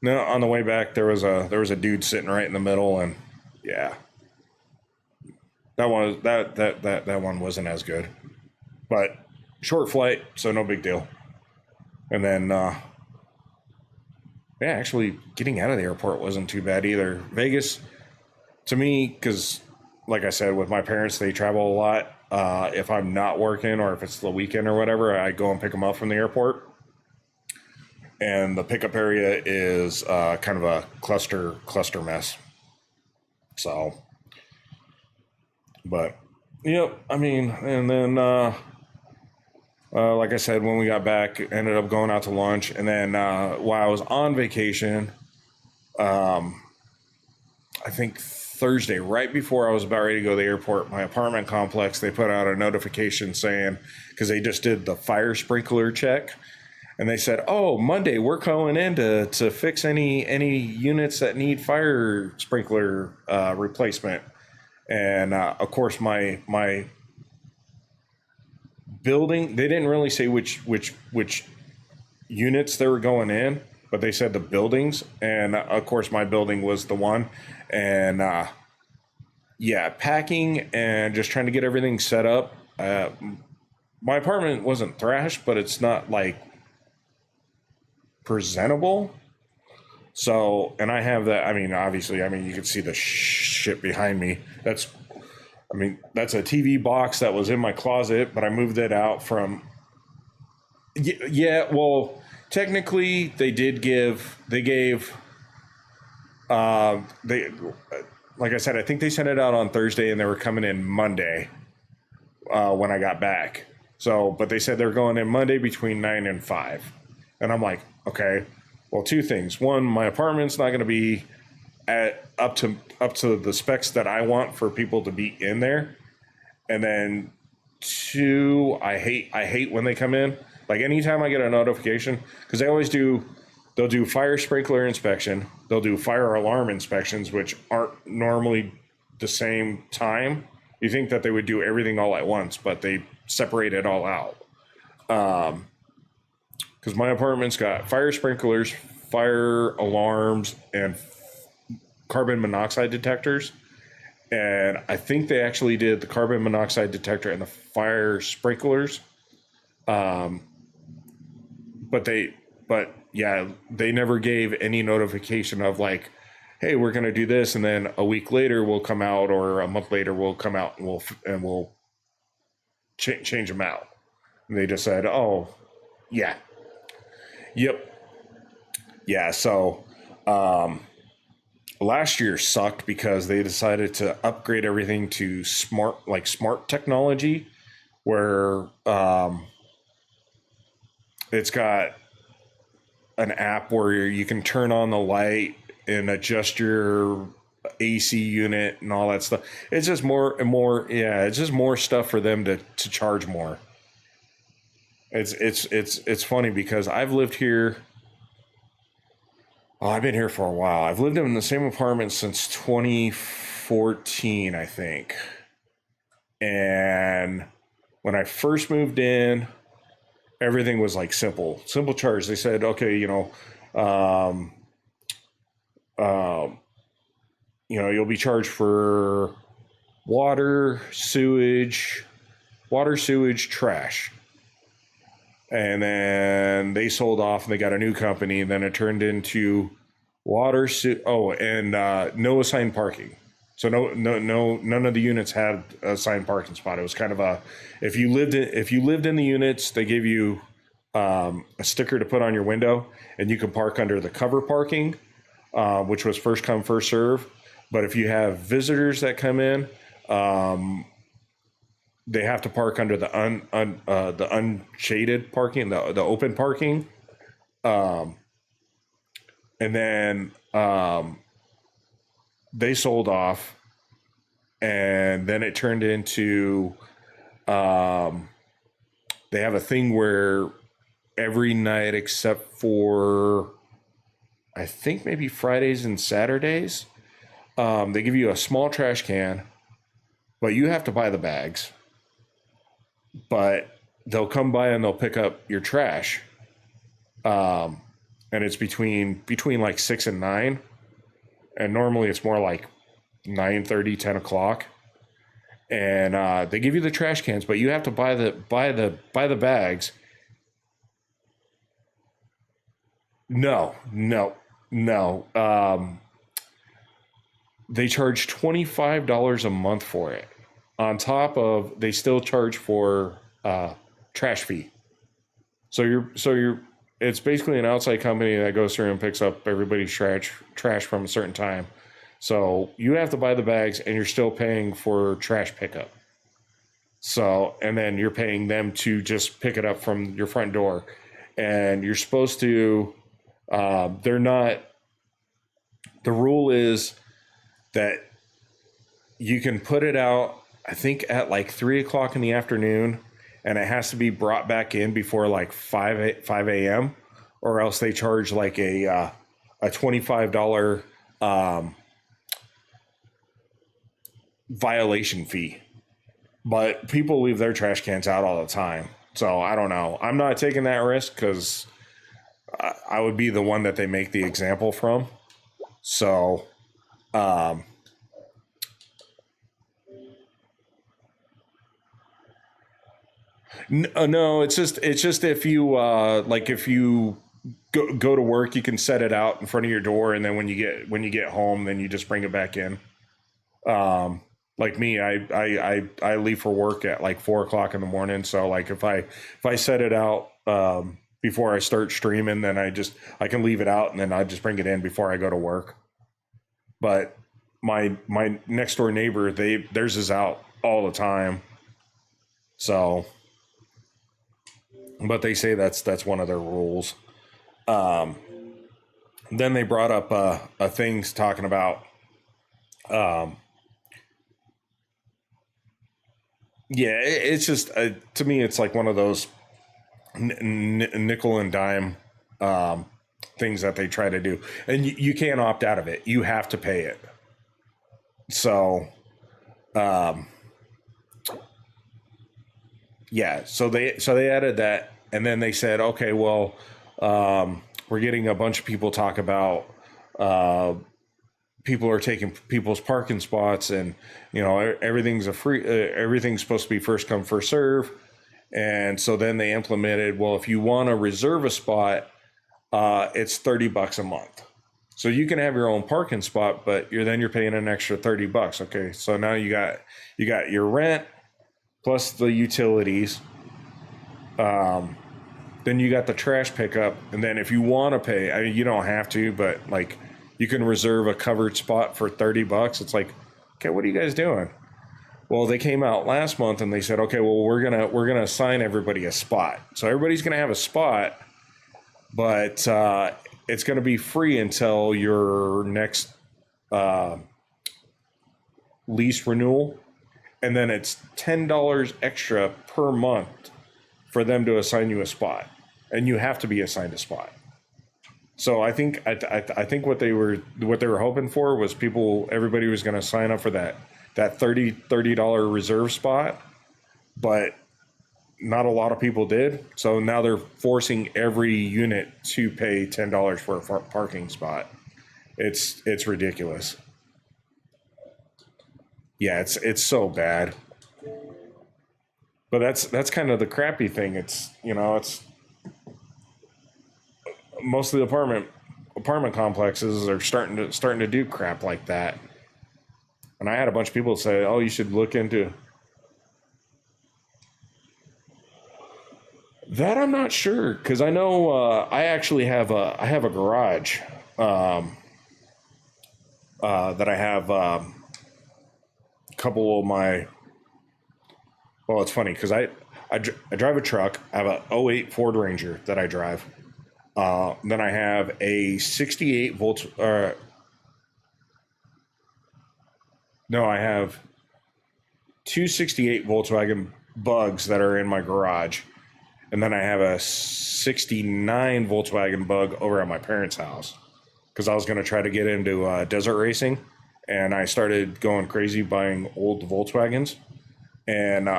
no, on the way back there was a dude sitting right in the middle, and yeah, that one wasn't as good. But short flight, so no big deal. And then yeah, actually getting out of the airport wasn't too bad either. Vegas, to me, because like I said, with my parents, they travel a lot. If I'm not working or if it's the weekend or whatever, I go and pick them up from the airport. And the pickup area is kind of a cluster mess. So, but yep, I mean, and then like I said, when we got back, ended up going out to lunch, and then while I was on vacation, I think Thursday, right before I was about ready to go to the airport, my apartment complex, they put out a notification saying, because they just did the fire sprinkler check, and they said, "Oh, Monday we're going in to fix any units that need fire sprinkler replacement." And of course, my building, they didn't really say which units they were going in, but they said the buildings, and of course my building was the one. And yeah, packing and just trying to get everything set up. My apartment wasn't thrashed, but it's not like presentable. So, and I have that. I mean, obviously, I mean, you can see the shit behind me. That's a TV box that was in my closet, but I moved it out from. Yeah, well, technically, they gave. They, like I said, I think they sent it out on Thursday, and they were coming in Monday when I got back. So, but they said they're going in Monday between 9 and 5, and I'm like, okay. Well, two things. One, my apartment's not going to be up to the specs that I want for people to be in there. And then two, I hate when they come in. Like anytime I get a notification, because they'll do fire sprinkler inspection, they'll do fire alarm inspections, which aren't normally the same time. You think that they would do everything all at once, but they separate it all out. Because my apartment's got fire sprinklers, fire alarms, and carbon monoxide detectors. And I think they actually did the carbon monoxide detector and the fire sprinklers. But yeah, they never gave any notification of like, hey, we're going to do this, and then a week later we'll come out, or a month later we'll come out and we'll change them out. And they just said, oh, yeah, yep, yeah. So Last year sucked because they decided to upgrade everything to smart technology, where it's got an app where you can turn on the light and adjust your AC unit and all that stuff. It's just more and more. Yeah, it's just more stuff for them to charge more. It's funny because I've lived here. Oh, I've been here for a while. I've lived in the same apartment since 2014, I think. And when I first moved in, everything was like simple charge. They said, okay, you'll be charged for water, sewage, trash. And then they sold off and they got a new company. And then it turned into no assigned parking. So no, none of the units had a assigned parking spot. It was kind of if you lived in the units, they gave you a sticker to put on your window, and you can park under the cover parking, which was first come first serve. But if you have visitors that come in, they have to park under the unshaded parking, the open parking, and then they sold off, and then it turned into they have a thing where every night except for I think maybe Fridays and Saturdays, they give you a small trash can, but you have to buy the bags. But they'll come by and they'll pick up your trash, and it's between like 6 and 9, and normally it's more like 9:30, 10 o'clock, and they give you the trash cans, but you have to buy the bags. No. They charge $25 a month for it. On top of, they still charge for trash fee. So you're it's basically an outside company that goes through and picks up everybody's trash from a certain time. So you have to buy the bags, and you're still paying for trash pickup. So, and then you're paying them to just pick it up from your front door, and you're supposed to. The rule is that you can put it out, I think, at like 3 o'clock in the afternoon, and it has to be brought back in before like 5 a.m., or else they charge like a $25 violation fee. But people leave their trash cans out all the time. So I don't know. I'm not taking that risk because I would be the one that they make the example from. So, no, it's just if you if you go to work, you can set it out in front of your door, and then when you get home, then you just bring it back in. Like me, I leave for work at like 4 o'clock in the morning. So like if I set it out before I start streaming, then I can leave it out, and then I just bring it in before I go to work. But my next door neighbor, theirs is out all the time. So, but they say that's one of their rules. Then they brought up a things talking about it's just to me, it's like one of those nickel and dime things that they try to do, and you can't opt out of it. You have to pay it. So, so they added that, and then they said, okay, well, we're getting a bunch of people talk about people are taking people's parking spots, and everything's everything's supposed to be first come first serve. And so then they implemented, well, if you want to reserve a spot, it's $30 a month. So you can have your own parking spot, but you're paying an extra $30. Okay, so now you got your rent plus the utilities. Then you got the trash pickup, and then if you want to pay, I mean, you don't have to, but like you can reserve a covered spot for $30. It's like, okay, what are you guys doing? Well, they came out last month and they said, okay, well, we're gonna assign everybody a spot. So everybody's gonna have a spot, but it's gonna be free until your next lease renewal, and then it's $10 extra per month for them to assign you a spot, and you have to be assigned a spot. So I think what they were hoping for was everybody was going to sign up for that $30 reserve spot, but not a lot of people did. So now they're forcing every unit to pay $10 for a parking spot. It's ridiculous. Yeah, it's so bad. But that's kind of the crappy thing. It's most of the apartment complexes are starting to do crap like that. And I had a bunch of people say, "Oh, you should look into that." I'm not sure, because I know I actually have a garage that I have a couple of my. Well, it's funny because I drive a truck. I have a '08 Ford Ranger that I drive. Then I have a 68 volt. No, I have two 68 Volkswagen Bugs that are in my garage, and then I have a 69 Volkswagen Bug over at my parents' house because I was going to try to get into desert racing, and I started going crazy buying old Volkswagens, and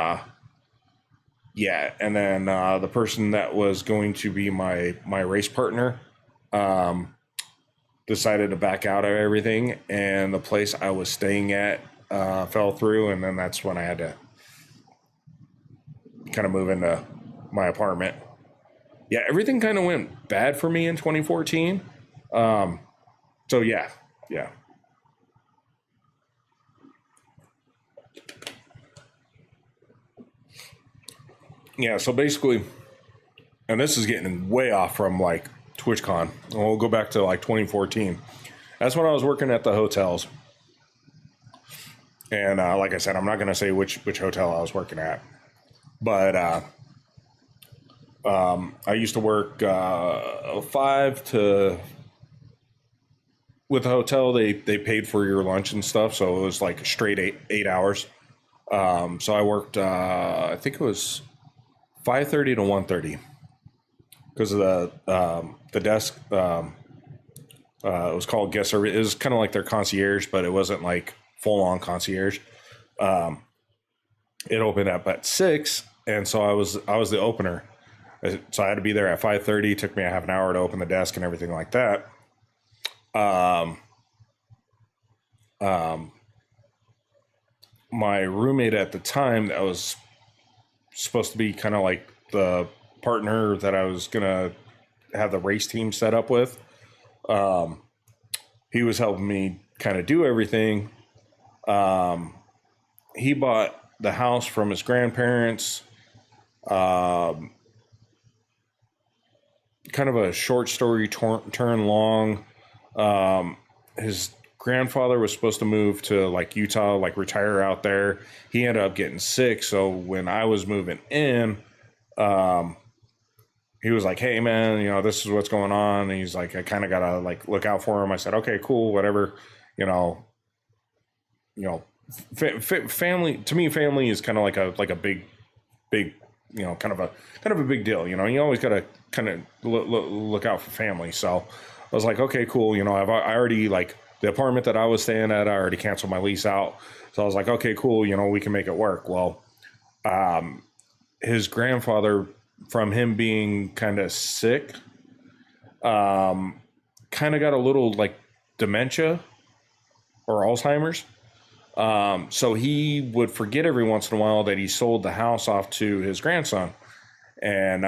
yeah, and then the person that was going to be my race partner decided to back out of everything, and the place I was staying at fell through, and then that's when I had to kind of move into my apartment. Yeah, everything kind of went bad for me in 2014. So yeah. Yeah, so basically, and this is getting way off from like TwitchCon. We'll go back to like 2014. That's when I was working at the hotels. And like I said, I'm not going to say which hotel I was working at. But I used to work 5 to... With the hotel, they paid for your lunch and stuff. So it was like a straight 8 hours. So I worked, I think it was 5:30 to 1:30. Because of the desk, it was called guest service. It was kind of like their concierge, but it wasn't like full on concierge. It opened up at 6, and so I was the opener. So I had to be there at 5:30. It took me a half an hour to open the desk and everything like that. My roommate at the time, that was supposed to be kind of like the partner that I was gonna have the race team set up with. He was helping me kind of do everything. He bought the house from his grandparents. Kind of a short story turn long. His grandfather was supposed to move to like Utah, like retire out there. He ended up getting sick. So when I was moving in, he was like, "Hey man, this is what's going on." And he's like, "I kind of gotta like look out for him." I said, "Okay, cool, whatever." Family to me, family is kind of like a big, kind of a big deal. You always gotta kind of look out for family. So I was like, "Okay, cool." I already like the apartment that I was staying at. I already canceled my lease out. So I was like, "Okay, cool. We can make it work." Well, his grandfather, from him being kind of sick, kind of got a little like dementia or Alzheimer's. So he would forget every once in a while that he sold the house off to his grandson, and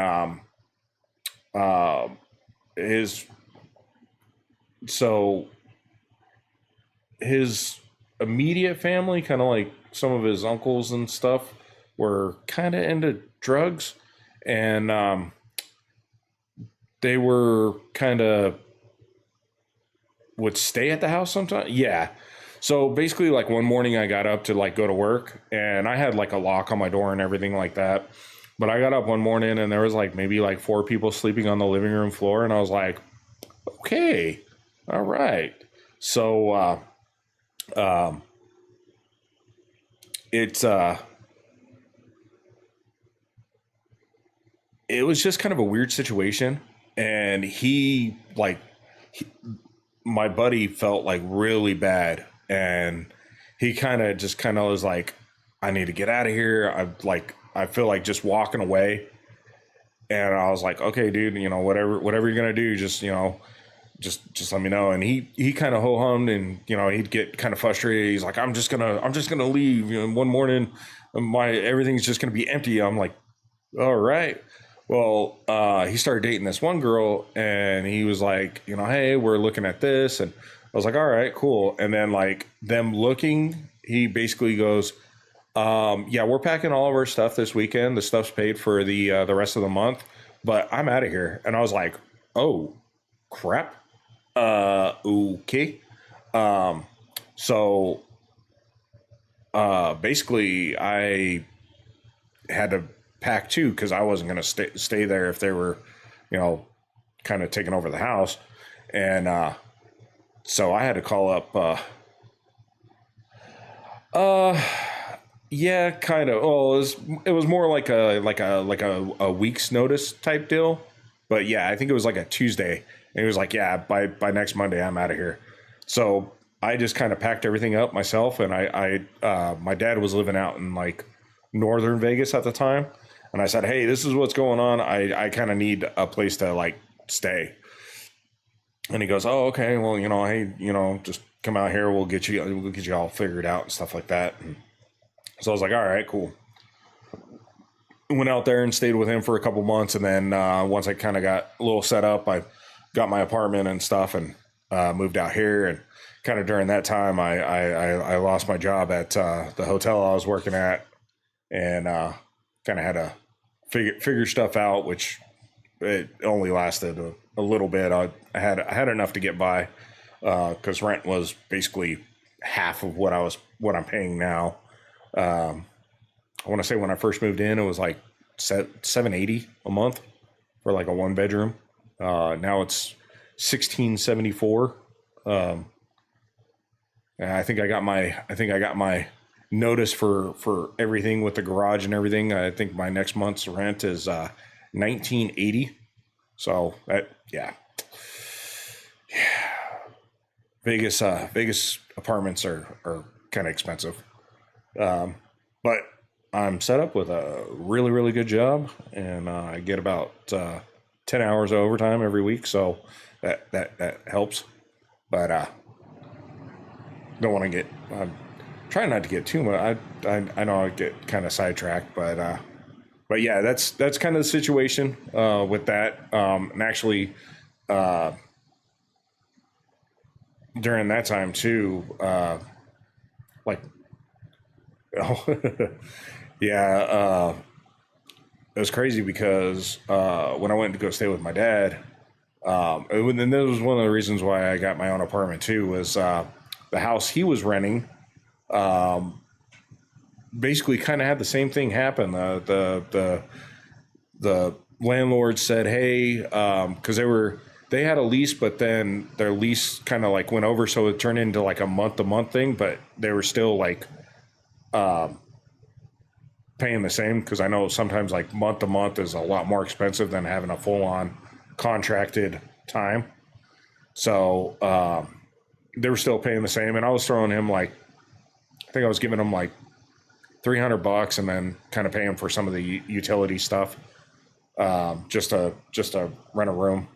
his immediate family, kind of like some of his uncles and stuff, were kind of into drugs, and they were kind of would stay at the house sometimes. Yeah. So basically, like one morning I got up to like go to work, and I had like a lock on my door and everything like that. But I got up one morning and there was like maybe like 4 people sleeping on the living room floor, and I was like, okay, all right. So um, it's it was just kind of a weird situation, and my buddy felt like really bad, and he kind of was like, I need to get out of here. I feel like just walking away. And I was like, okay, dude, whatever you're gonna do, just just let me know. And he kind of ho hummed, and he'd get kind of frustrated. He's like, I'm just gonna leave. One morning, my everything's just gonna be empty. I'm like, all right. Well, he started dating this one girl, and he was like, hey, we're looking at this, and I was like, all right, cool. And then like them looking, he basically goes, yeah, we're packing all of our stuff this weekend. The stuff's paid for the rest of the month, but I'm out of here. And I was like, oh, crap. Okay. So basically, I had to pack too because I wasn't going to stay there if they were, you know, kind of taking over the house. And so I had to call up. Yeah, kind of. Oh, it was more like a week's notice type deal. But yeah, I think it was like a Tuesday. And he was like, yeah, by next Monday I'm out of here. So I just kind of packed everything up myself, and my dad was living out in like northern Vegas at the time, and I said, hey, this is what's going on. I kind of need a place to like stay. And he goes, oh, okay, well, hey, just come out here. We'll get you all figured out and stuff like that. And so I was like, all right, cool. Went out there and stayed with him for a couple months, and then once I kind of got a little set up, I got my apartment and stuff, and moved out here. And kind of during that time, I lost my job at the hotel I was working at, and kind of had to figure stuff out, which it only lasted a little bit. I had enough to get by because rent was basically half of what I'm paying now. I want to say when I first moved in, it was like $780 a month for like a 1 bedroom. Now it's $1674. And I think I got my notice for everything with the garage and everything. I think my next month's rent is $1980. So that, yeah. Vegas apartments are kind of expensive. But I'm set up with a really, really good job, and I get about 10 hours of overtime every week, so that helps. But don't want to get. I'm trying not to get too much. I know I get kind of sidetracked, but yeah, that's kind of the situation with that. And actually, during that time too, like. Oh, yeah, it was crazy because when I went to go stay with my dad, and that was one of the reasons why I got my own apartment too, was the house he was renting basically kind of had the same thing happen. The landlord said, hey, because they had a lease, but then their lease kind of like went over, so it turned into like a month-to-month thing, but they were still like paying the same, because I know sometimes like month to month is a lot more expensive than having a full on contracted time. So they were still paying the same, and I was throwing him like, I think I was giving him like $300, and then kind of paying for some of the utility stuff, just to rent a room.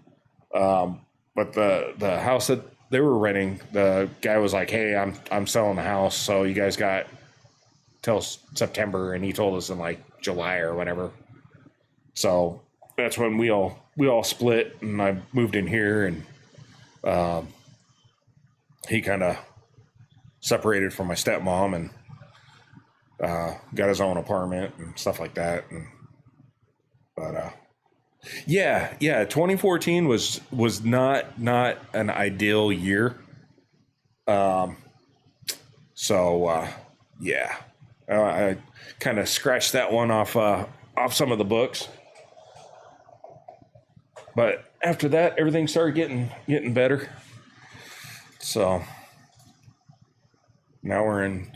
But the house that they were renting, the guy was like, hey, I'm selling the house, so you guys got till September, and he told us in like July or whatever. So that's when we all split, and I moved in here, and he kind of separated from my stepmom, and got his own apartment and stuff like that. But yeah, 2014 was not an ideal year. So yeah, I kind of scratched that one off some of the books. But after that, everything started getting better. So now we're in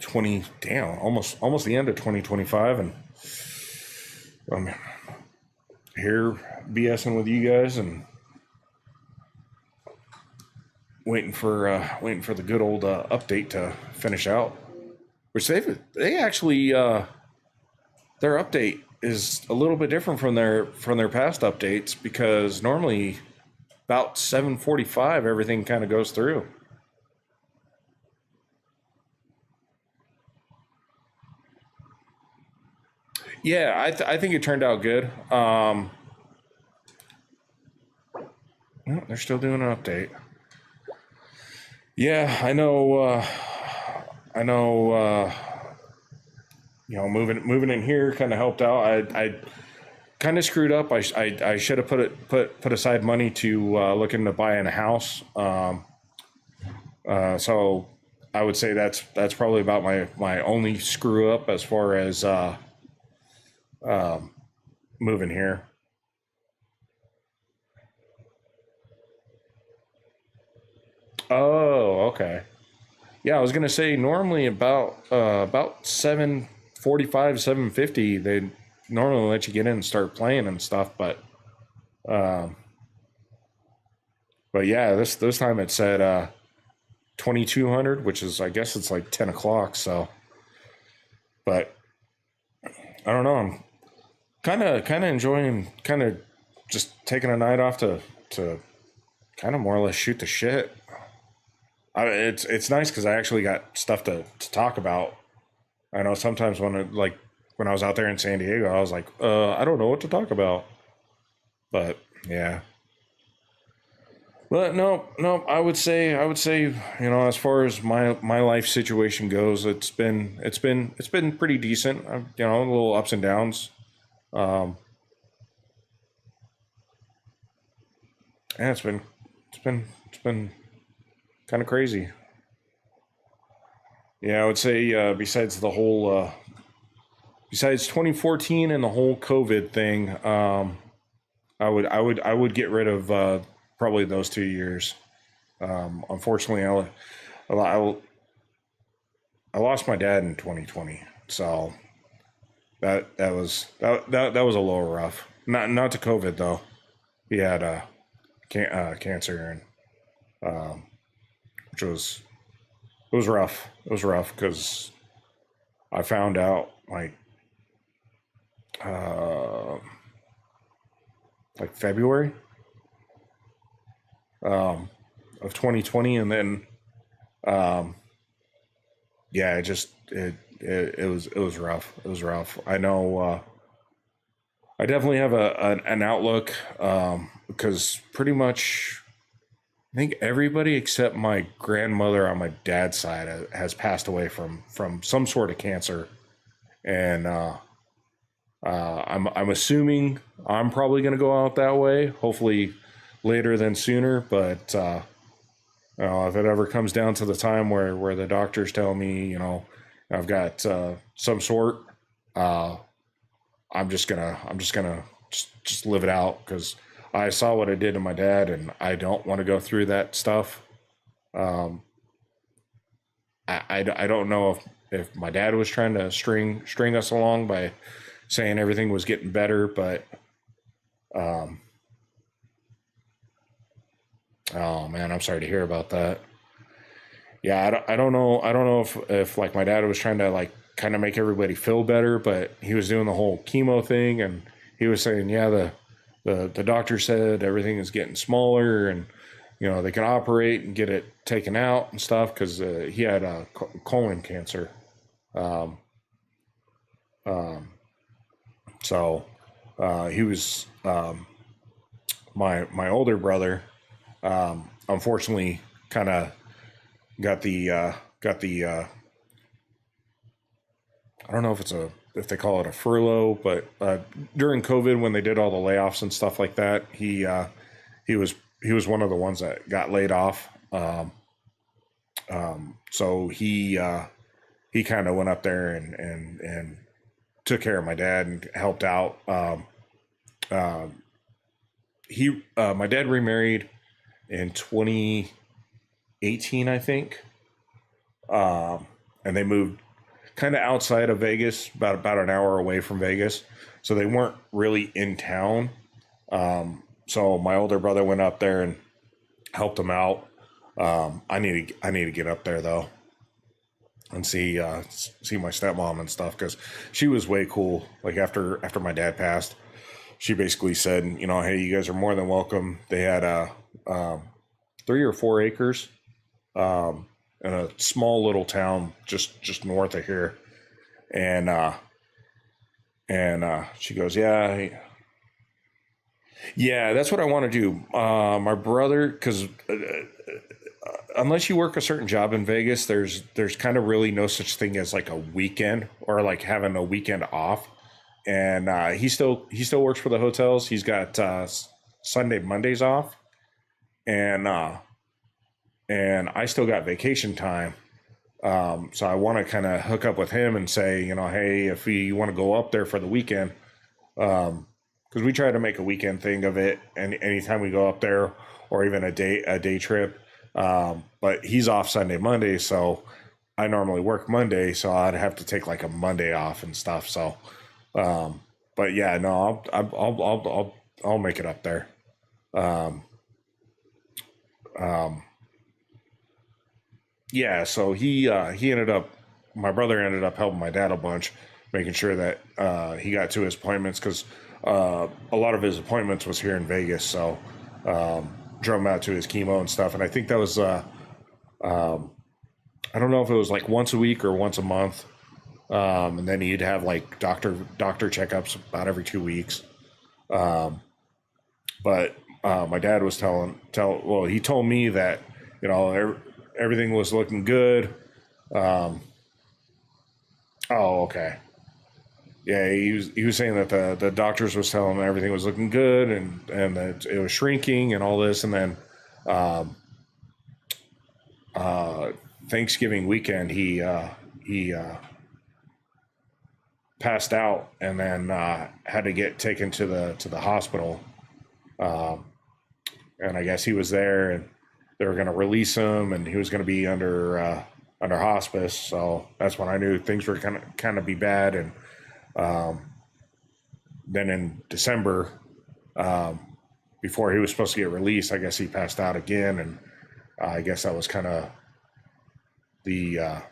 almost the end of 2025, and I'm here BSing with you guys and waiting for the good old update to finish out. Which they actually their update is a little bit different from their past updates, because normally about 7:45 everything kind of goes through. Yeah, I think it turned out good. They're still doing an update. Yeah, I know. Moving in here kind of helped out. I kind of screwed up. I should have put aside money to look into buying a house. So I would say that's probably about my only screw up as far as moving here. Oh, okay. Yeah, I was gonna say normally about 7:45, 7:50 they normally let you get in and start playing and stuff, um, but yeah, this time it said 2200, which is, I guess it's like 10 o'clock. So, but I don't know. I'm kind of enjoying kind of just taking a night off to kind of more or less shoot the shit. It's nice because I actually got stuff to talk about. I know sometimes when I was out there in San Diego, I was like, I don't know what to talk about. But yeah. But no, I would say, as far as my life situation goes, it's been pretty decent. A little ups and downs. Um, and it's been kind of crazy. Yeah, I would say besides 2014 and the whole COVID thing, I would get rid of probably those 2 years. Unfortunately, I I lost my dad in 2020, so that was a little rough. Not to COVID though. He had cancer, and which was rough. It was rough because I found out uh, like February of 2020, and then um, yeah, it was rough. It was rough. I know. I definitely have an outlook, because pretty much I think everybody except my grandmother on my dad's side has passed away from some sort of cancer, and I'm assuming I'm probably going to go out that way. Hopefully later than sooner, but if it ever comes down to the time where the doctors tell me, I've got some sort, uh, I'm just gonna live it out, because I saw what it did to my dad, and I don't want to go through that stuff. Um, I don't know if my dad was trying to string us along by saying everything was getting better, but um, oh man, I'm sorry to hear about that. Yeah, I don't know if like my dad was trying to like kind of make everybody feel better, but he was doing the whole chemo thing, and he was saying, yeah, the doctor said everything is getting smaller, and they can operate and get it taken out and stuff, because he had colon cancer. Um, um, so he was my older brother. Unfortunately, kind of got the I don't know if they call it a furlough, but during COVID, when they did all the layoffs and stuff like that, he was one of the ones that got laid off. So he kind of went up there and took care of my dad and helped out. Uh, my dad remarried in 2018, I think, and they moved kind of outside of Vegas, about an hour away from Vegas, so they weren't really in town. So my older brother went up there and helped him out. I need to get up there though and see my stepmom and stuff, because she was way cool. Like after my dad passed, she basically said, you know, hey, you guys are more than welcome. They had 3 or 4 acres in a small little town just north of here, and she goes, yeah, that's what I want to do. My brother, because unless you work a certain job in Vegas, there's kind of really no such thing as like a weekend or like having a weekend off. And he still works for the hotels. He's got Sunday, Mondays off, and I still got vacation time. So I want to kind of hook up with him and say, you know, hey, if you want to go up there for the weekend, because we try to make a weekend thing of it, and anytime we go up there, or even a day trip. But he's off Sunday, Monday, so I normally work Monday, so I'd have to take like a Monday off and stuff. So, but yeah, no, I'll make it up there. Yeah, so he ended up, my brother ended up helping my dad a bunch, making sure that he got to his appointments, because a lot of his appointments was here in Vegas. So drove him out to his chemo and stuff, and I think that was I don't know if it was like once a week or once a month, and then he'd have like doctor checkups about every 2 weeks. But my dad was well, he told me that, you know, everything was looking good. Oh, okay. Yeah, he was saying that the doctors was telling him everything was looking good, and that it was shrinking and all this, and then Thanksgiving weekend he passed out, and then had to get taken to the hospital. And I guess he was there, and they were going to release him, and he was going to be under hospice. So that's when I knew things were kind of be bad. And then in December, before he was supposed to get released, I guess he passed out again, and I guess that was kind of the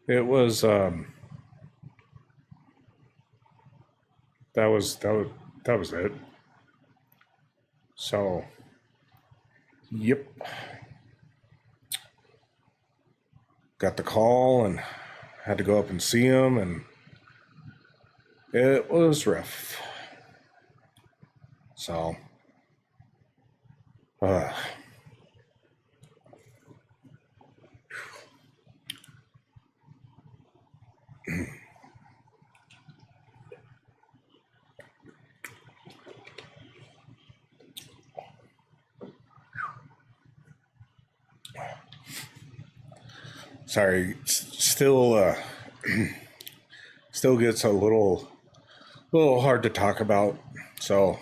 it was that was it. So, yep, got the call and had to go up and see him, and it was rough. So, sorry, still still gets a little hard to talk about. So,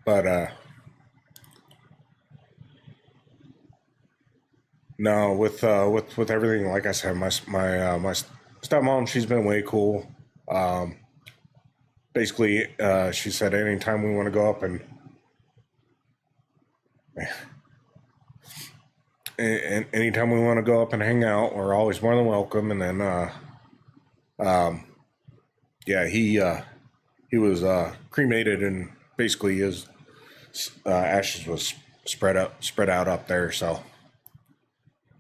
but no, with everything, like I said, my stepmom, she's been way cool. Basically, she said anytime we want to go up and anytime we want to go up and hang out, we're always more than welcome. And then, yeah, he was cremated, and basically his ashes was spread out up there. So,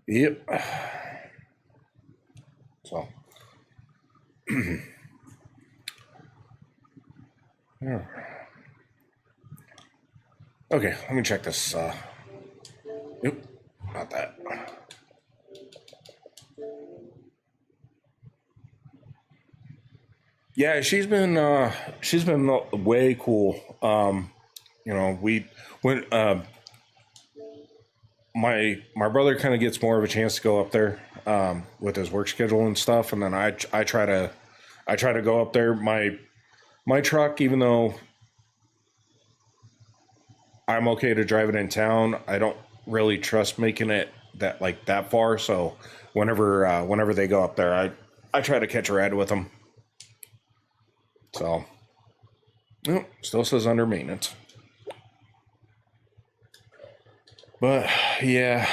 yep. So, yeah. Okay, let me check this. Nope, not that. Yeah, she's been way cool. You know, we when my brother kind of gets more of a chance to go up there with his work schedule and stuff, and then I try to go up there. My truck, even though I'm okay to drive it in town, I don't really trust making it that far. So whenever they go up there, I try to catch a ride with them. So still says under maintenance, but yeah,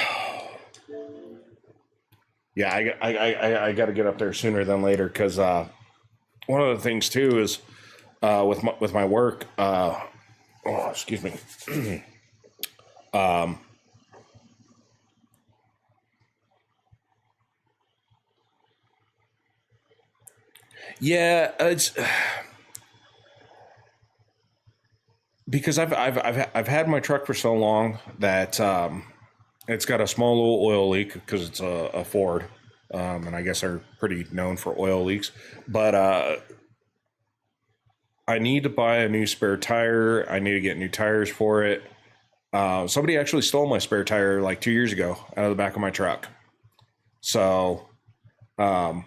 yeah, I got to get up there sooner than later because one of the things too is with my work. Oh, excuse me. um, yeah, it's because I've had my truck for so long that it's got a small little oil leak because it's a Ford, and I guess they're pretty known for oil leaks. But I need to buy a new spare tire. I need to get new tires for it. Somebody actually stole my spare tire like 2 years ago out of the back of my truck. So um,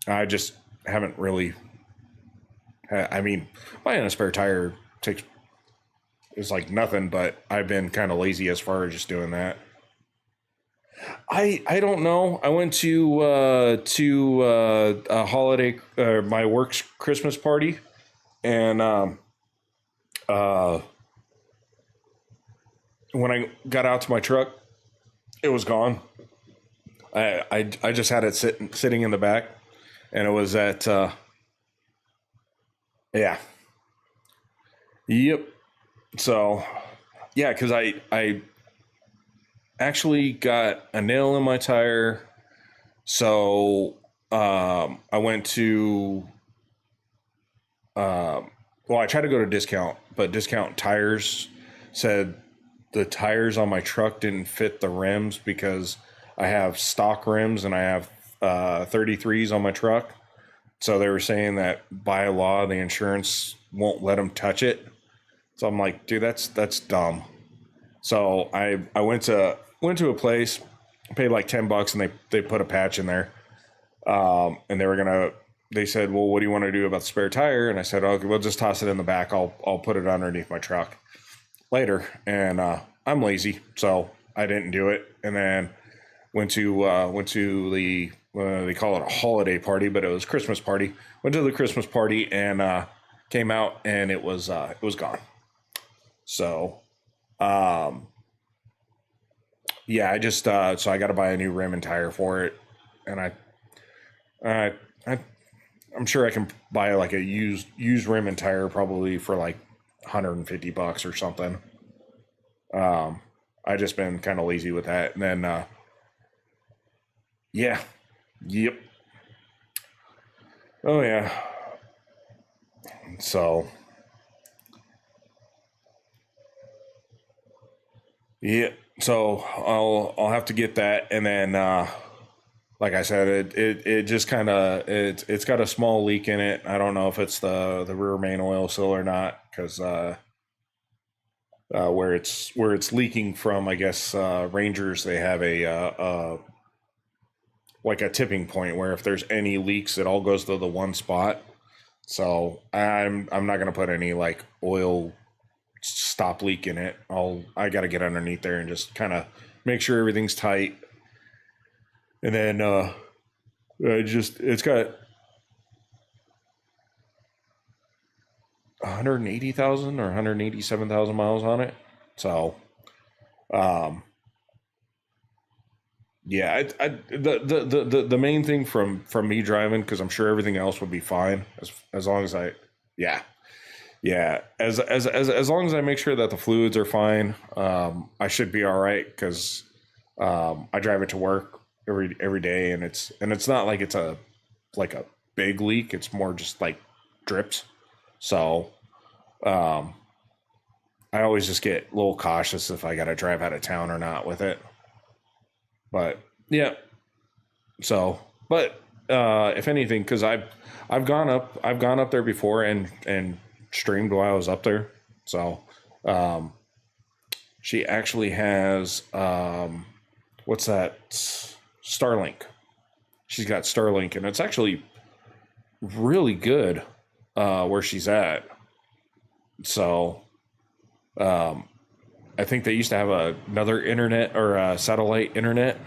I just haven't really. I mean, buying a spare tire takes is like nothing, but I've been kind of lazy as far as just doing that. I don't know. I went to a holiday, my work's Christmas party, and uh, when I got out to my truck, it was gone. I just had it sitting in the back, and it was at yeah, yep. So yeah, because I actually got a nail in my tire, so I went to well, I tried to go to discount, but discount tires said the tires on my truck didn't fit the rims because I have stock rims and I have 33s on my truck. So they were saying that by law, the insurance won't let them touch it. So I'm like, dude, that's dumb. So I went to a place, paid like $10, and they put a patch in there. And they said, well, what do you want to do about the spare tire? And I said, okay, we'll just toss it in the back. I'll put it underneath my truck later. And I'm lazy, so I didn't do it. And then went to the they call it a holiday party, but it was Christmas party. Went to the Christmas party and came out, and it was gone. So um, yeah, I just so I got to buy a new rim and tire for it, and uh, I I'm sure I can buy like a used rim and tire probably for like $150 or something. Um, I just been kind of lazy with that, and then yeah, yep, oh yeah. So yeah, so I'll have to get that, and then like I said, it just kind of it's got a small leak in it. I don't know if it's the rear main oil seal or not because where it's leaking from, I guess Rangers they have like a tipping point where if there's any leaks, it all goes to the one spot. So I'm not gonna put any like oil stop leak in it. I got to get underneath there and just kind of make sure everything's tight, and then it's got 180,000 or 187,000 miles on it. So um, yeah, the main thing from me driving, because I'm sure everything else would be fine as long as yeah, yeah, as long as I make sure that the fluids are fine, I should be all right because I drive it to work every day, and it's not like it's a big leak. It's more just like drips. So um, I always just get a little cautious if I got to drive out of town or not with it. But yeah, so but if anything, because I've gone up there before and streamed while I was up there. So she actually has what's that? Starlink. She's got Starlink, and it's actually really good where she's at. So I think they used to have another internet or satellite internet,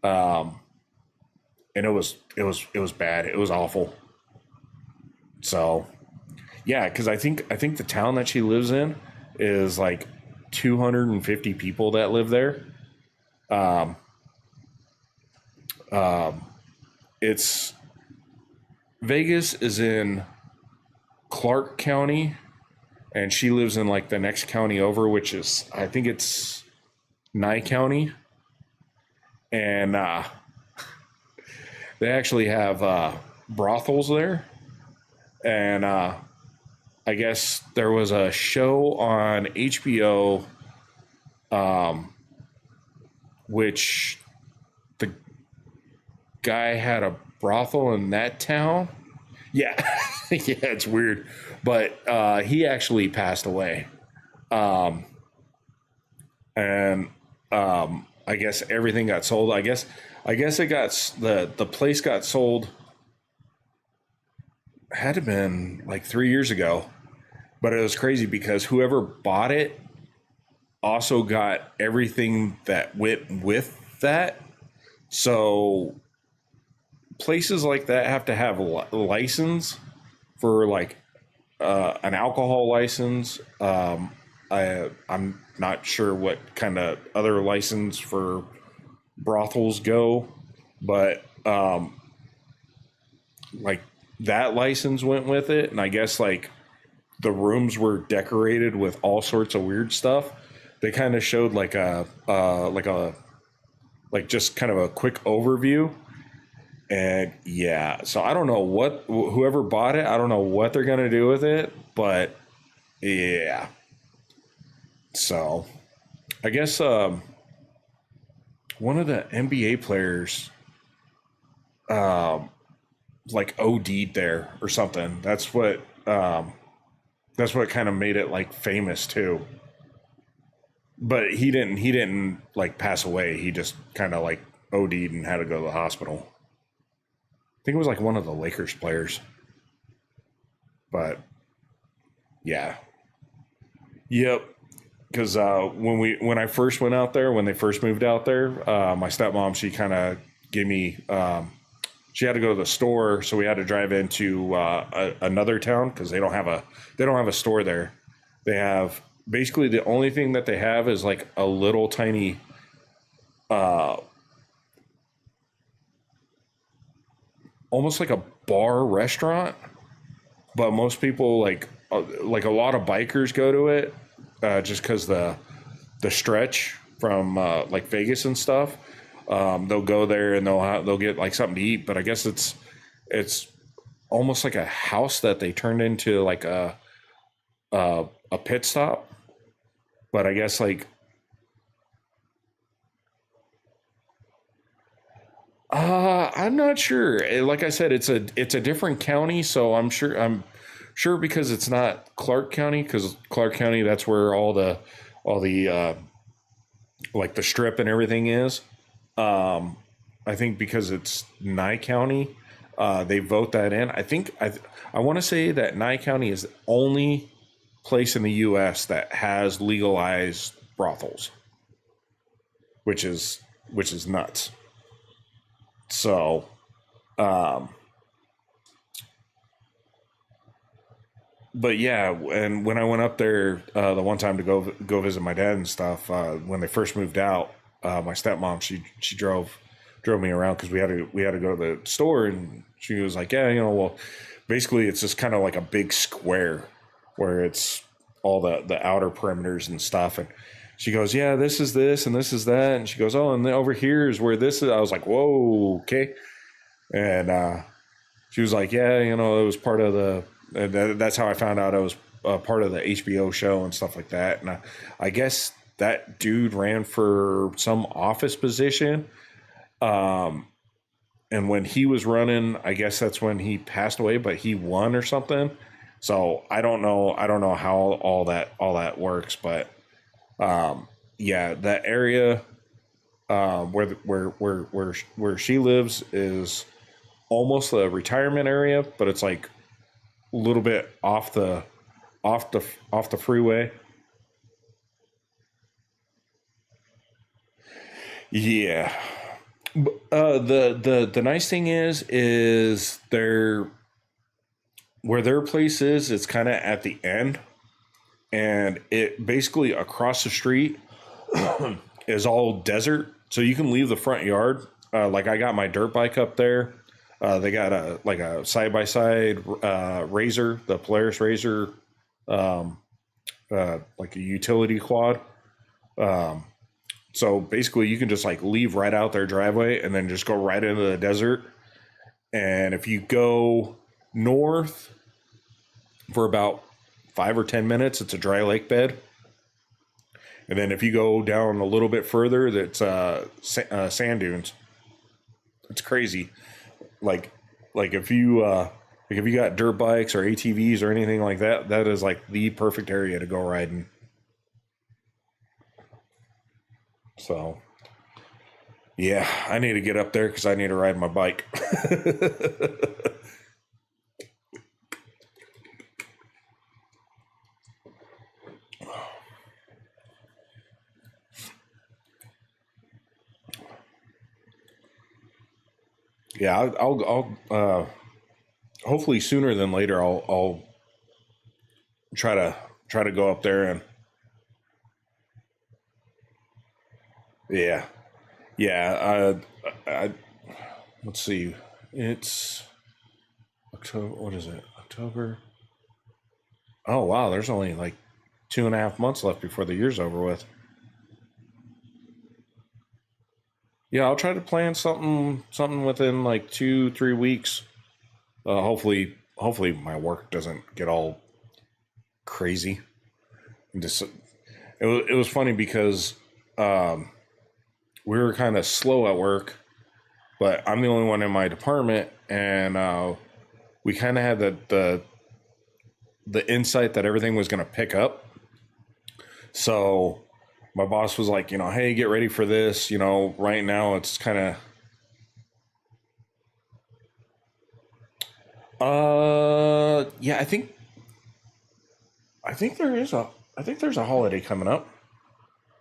and it was bad. It was awful. So yeah, because I think the town that she lives in is like 250 people that live there. It's Vegas is in Clark County, and she lives in like the next county over, which is, I think it's Nye County. And they actually have brothels there. And I guess there was a show on HBO, which the guy had a brothel in that town. Yeah, yeah, it's weird, but he actually passed away, and I guess everything got sold. I guess it got the place got sold. Had to have been like 3 years ago, but it was crazy because whoever bought it also got everything that went with that. So places like that have to have a license for like an alcohol license. I'm not sure what kind of other license for brothels go, but like that license went with it, and I guess like the rooms were decorated with all sorts of weird stuff. They kind of showed like just kind of a quick overview. And yeah, so I don't know whoever bought it, I don't know what they're going to do with it, but yeah. So I guess one of the NBA players like OD'd there or something. That's what kind of made it like famous too. But he didn't like pass away. He just kind of like OD'd and had to go to the hospital. I think it was like one of the Lakers players. But yeah. Yep. Because when I first went out there, when they first moved out there, my stepmom, she kind of gave me, she had to go to the store, so we had to drive into another town because they don't have a store there. They have basically the only thing that they have is like a little tiny almost like a bar restaurant, but most people like a lot of bikers go to it just because the stretch from like Vegas and stuff. They'll go there and they'll get like something to eat, but I guess it's almost like a house that they turned into like a pit stop. But I guess like I'm not sure. Like I said, it's a different county, so I'm sure because it's not Clark County, because Clark County, that's where all the like the strip and everything is. I think because it's Nye County, they vote that in. I want to say that Nye County is the only place in the U.S. that has legalized brothels, which is nuts. So, but yeah, and when I went up there the one time to go visit my dad and stuff, when they first moved out, my stepmom she drove me around because we had to go to the store, and she was like, yeah, well, basically it's just kind of like a big square where it's all the outer perimeters and stuff, and she goes, yeah, this is this and this is that, and she goes, oh, and then over here is where this is. I was like, whoa, okay. And she was like, yeah, it was part of that's how I found out it was part of the HBO show and stuff like that. And I guess that dude ran for some office position, and and when he was running, I guess that's when he passed away, but he won or something. So I don't know. I don't know how all that works, but yeah, that area where she lives is almost a retirement area, but it's like a little bit off the freeway. Yeah. The nice thing is where their place is, it's kind of at the end, and it basically across the street is all desert, so you can leave the front yard. Like I got my dirt bike up there. They got a side by side Razor, the Polaris Razor, like a utility quad. So basically, you can just like leave right out their driveway and then just go right into the desert. And if you go north for about 5 or 10 minutes, it's a dry lake bed. And then if you go down a little bit further, that's sand dunes. It's crazy. Like if you got dirt bikes or ATVs or anything like that, that is like the perfect area to go riding. So yeah, I need to get up there because I need to ride my bike. Yeah, I'll hopefully sooner than later. I'll try to go up there and yeah, yeah. I let's see. It's October. What is it? October. Oh wow, there's only like 2.5 months left before the year's over with. Yeah, I'll try to plan something within like 2 3 weeks. Hopefully my work doesn't get all crazy. And just it was funny because um, we were kind of slow at work, but I'm the only one in my department, and we kind of had the insight that everything was going to pick up. So my boss was like, hey, get ready for this. Right now it's kind of yeah, I think there's a holiday coming up.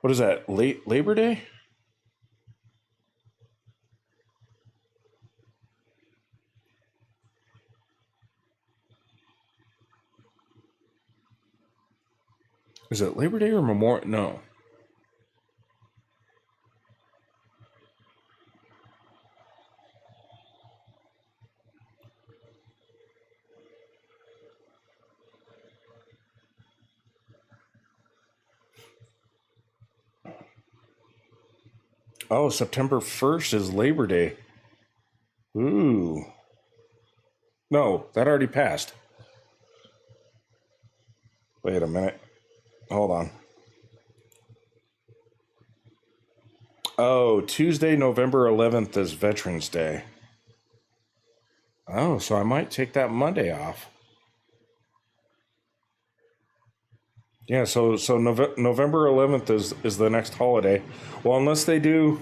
What is that? Late Labor Day? Is it Labor Day or Memorial? No. Oh, September 1st is Labor Day. Ooh. No, that already passed. Wait a minute. Hold on. Oh, Tuesday, November 11th is Veterans Day. Oh, so I might take that Monday off. Yeah, so November 11th is the next holiday. Well, unless they do.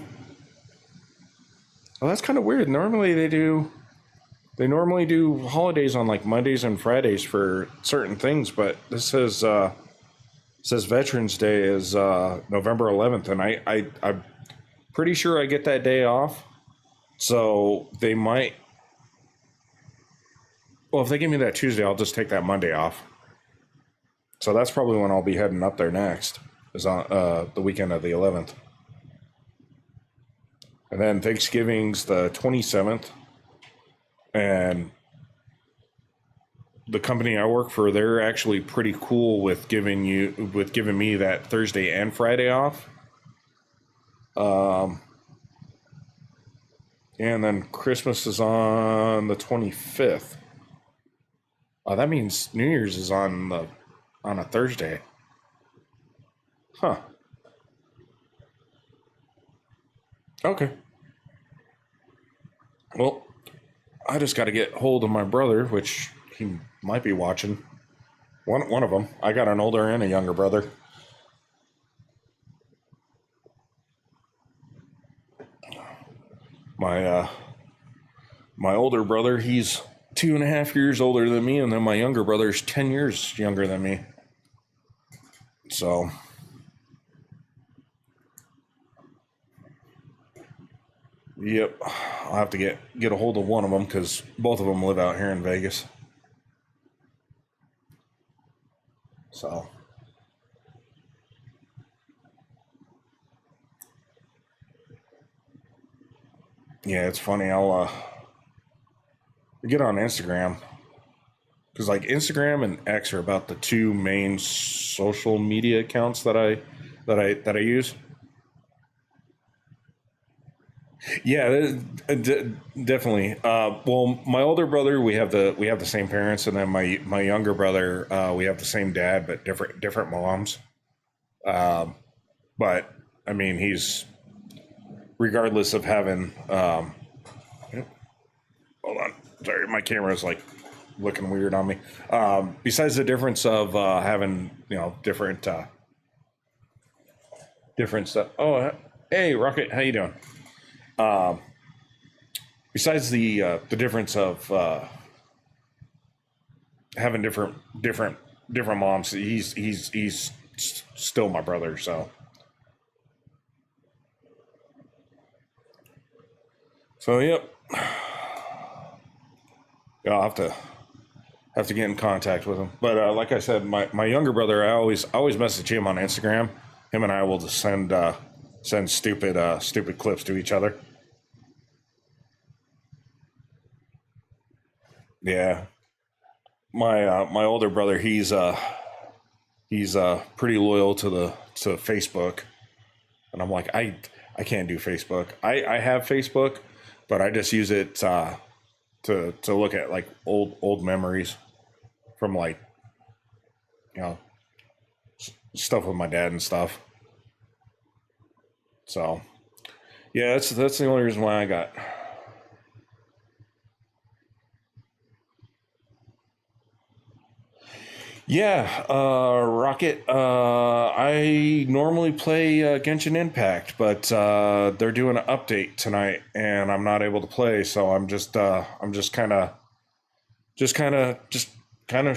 Well, that's kind of weird. They normally do holidays on like Mondays and Fridays for certain things, but this says Veterans Day is November 11th, and I'm pretty sure I get that day off. So they might. Well, if they give me that Tuesday, I'll just take that Monday off. So that's probably when I'll be heading up there next. Is on the weekend of the 11th, and then Thanksgiving's the 27th, and the company I work for, they're actually pretty cool with giving me that Thursday and Friday off. Um, and then Christmas is on the 25th. Oh, that means New Year's is on a Thursday. Huh. Okay. Well, I just got to get hold of my brother, which he might be watching. One of them. I got an older and a younger brother. My my older brother, he's 2.5 years older than me, and then my younger brother's 10 years younger than me. So, yep, I'll have to get a hold of one of them because both of them live out here in Vegas. So, yeah, it's funny. I'll get on Instagram because like Instagram and X are about the two main social media accounts that I use. Yeah, definitely. Well, my older brother, we have the same parents, and then my younger brother, we have the same dad, but different moms. Um, but I mean, he's regardless of having. Hold on, sorry, my camera's like looking weird on me. Besides the difference of having different stuff. Oh, hey, Rocket, how you doing? Besides the difference of having different moms, he's still my brother. So yep, yeah, I'll have to get in contact with him. But like I said, my younger brother, I always message him on Instagram. Him and I will just send stupid clips to each other. Yeah, my older brother, he's pretty loyal to Facebook, and I'm like I can't do Facebook. I have Facebook, but I just use it to look at like old memories from like you know stuff with my dad and stuff. So yeah, that's the only reason why I got. Yeah, Rocket. I normally play Genshin Impact, but they're doing an update tonight, and I'm not able to play. So I'm just kind of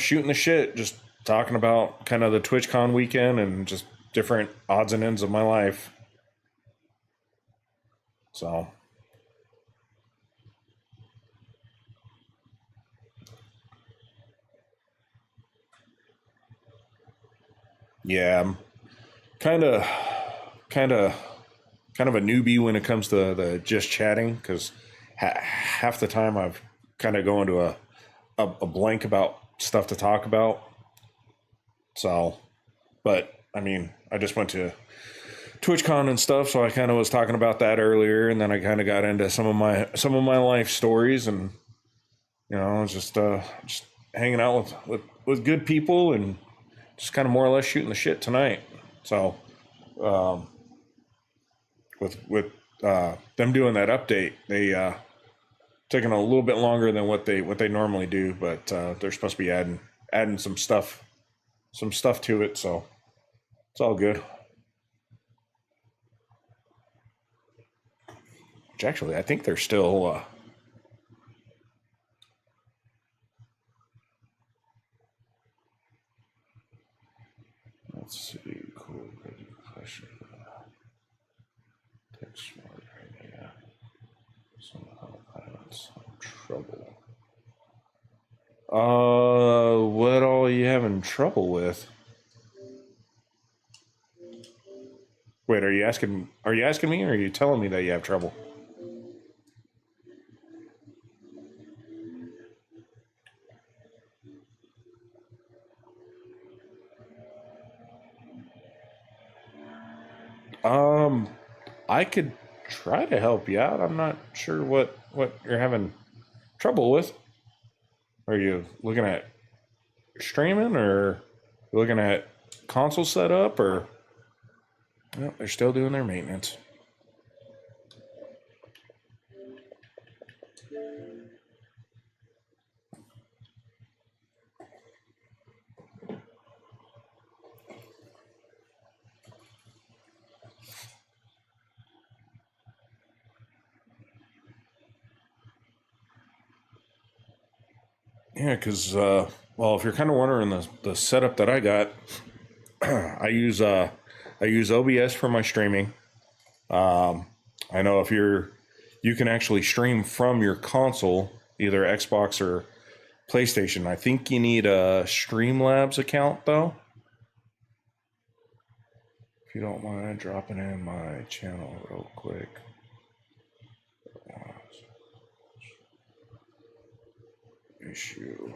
shooting the shit, just talking about kind of the TwitchCon weekend and just different odds and ends of my life. So yeah, I'm kind of kind of kind of a newbie when it comes to the just chatting because half the time I've kind of go into a blank about stuff to talk about. So, but I mean, I just went to TwitchCon and stuff, so I kind of was talking about that earlier, and then I kind of got into some of my life stories, and just hanging out with good people, and just kind of more or less shooting the shit tonight. So, um, with them doing that update, they taking a little bit longer than what they normally do, but they're supposed to be adding some stuff to it, so it's all good. Which actually, I think they're still. Let's see. Cool. Question. Text smart. Yeah. Somehow pilots trouble. What all are you having trouble with? Wait, are you asking? Are you asking me, or are you telling me that you have trouble? Um, I could try to help you out. I'm not sure what you're having trouble with. Are you looking at streaming, or looking at console setup, or no, they're still doing their maintenance. Yeah, because well, if you're kind of wondering the setup that I got, I use OBS for my streaming. I know if you can actually stream from your console, either Xbox or PlayStation. I think you need a Streamlabs account though. If you don't mind dropping in my channel real quick. Issue.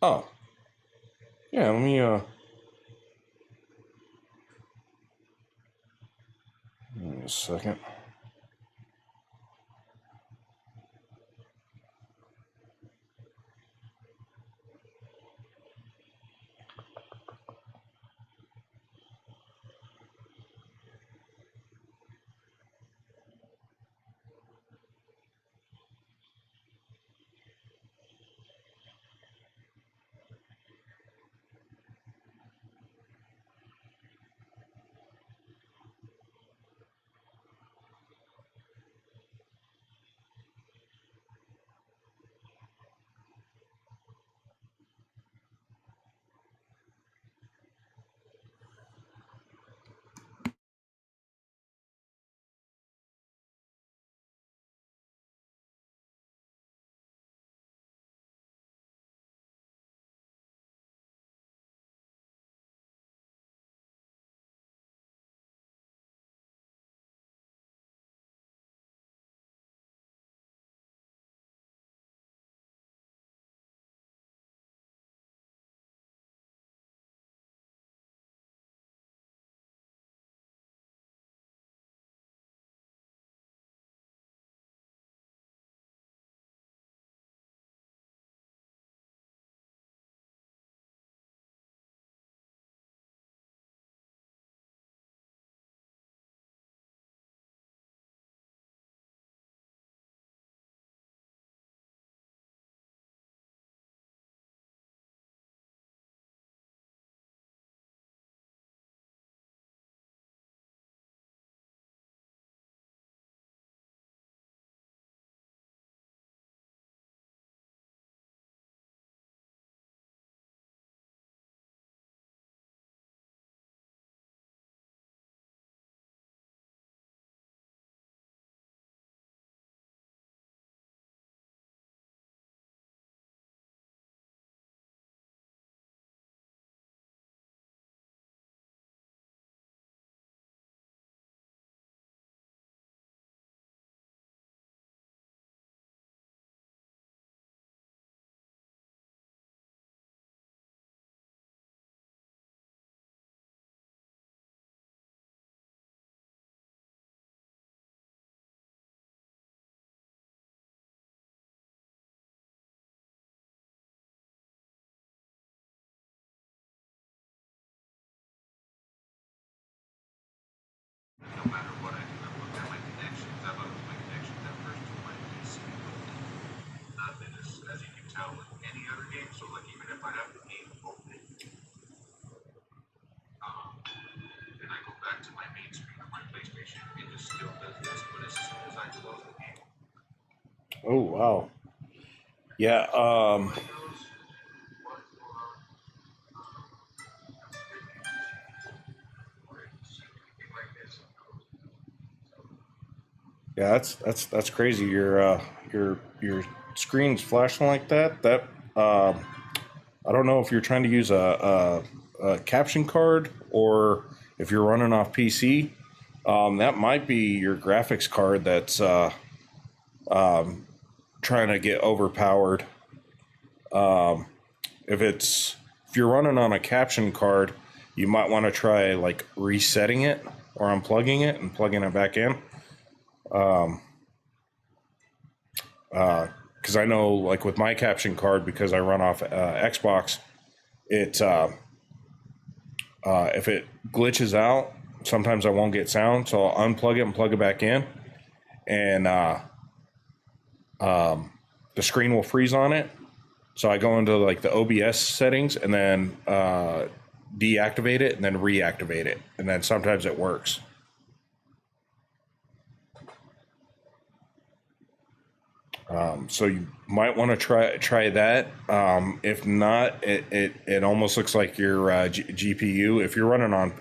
Oh, yeah, let me give me a second. No matter what I do, I've looked at my connections. I've uploaded my connections at first to my PC. Nothing as you can tell with any other game. So like even if I have the game open, and I go back to my main screen of my PlayStation, it just still does this. But as soon as I close the game, Oh wow. Yeah. nobody knows what's going on. Or if you see anything like this. Yeah, that's crazy. Your screen's flashing like that. I don't know if you're trying to use a caption card or if you're running off PC. That might be your graphics card that's trying to get overpowered. If you're running on a caption card, you might want to try like resetting it or unplugging it and plugging it back in. Because I know, like with my caption card, because I run off Xbox, it if it glitches out, sometimes I won't get sound, so I'll unplug it and plug it back in, and the screen will freeze on it, So I go into like the OBS settings and then deactivate it and then reactivate it, and then sometimes it works. So you might want to try that. If not, it almost looks like your GPU. If you're running on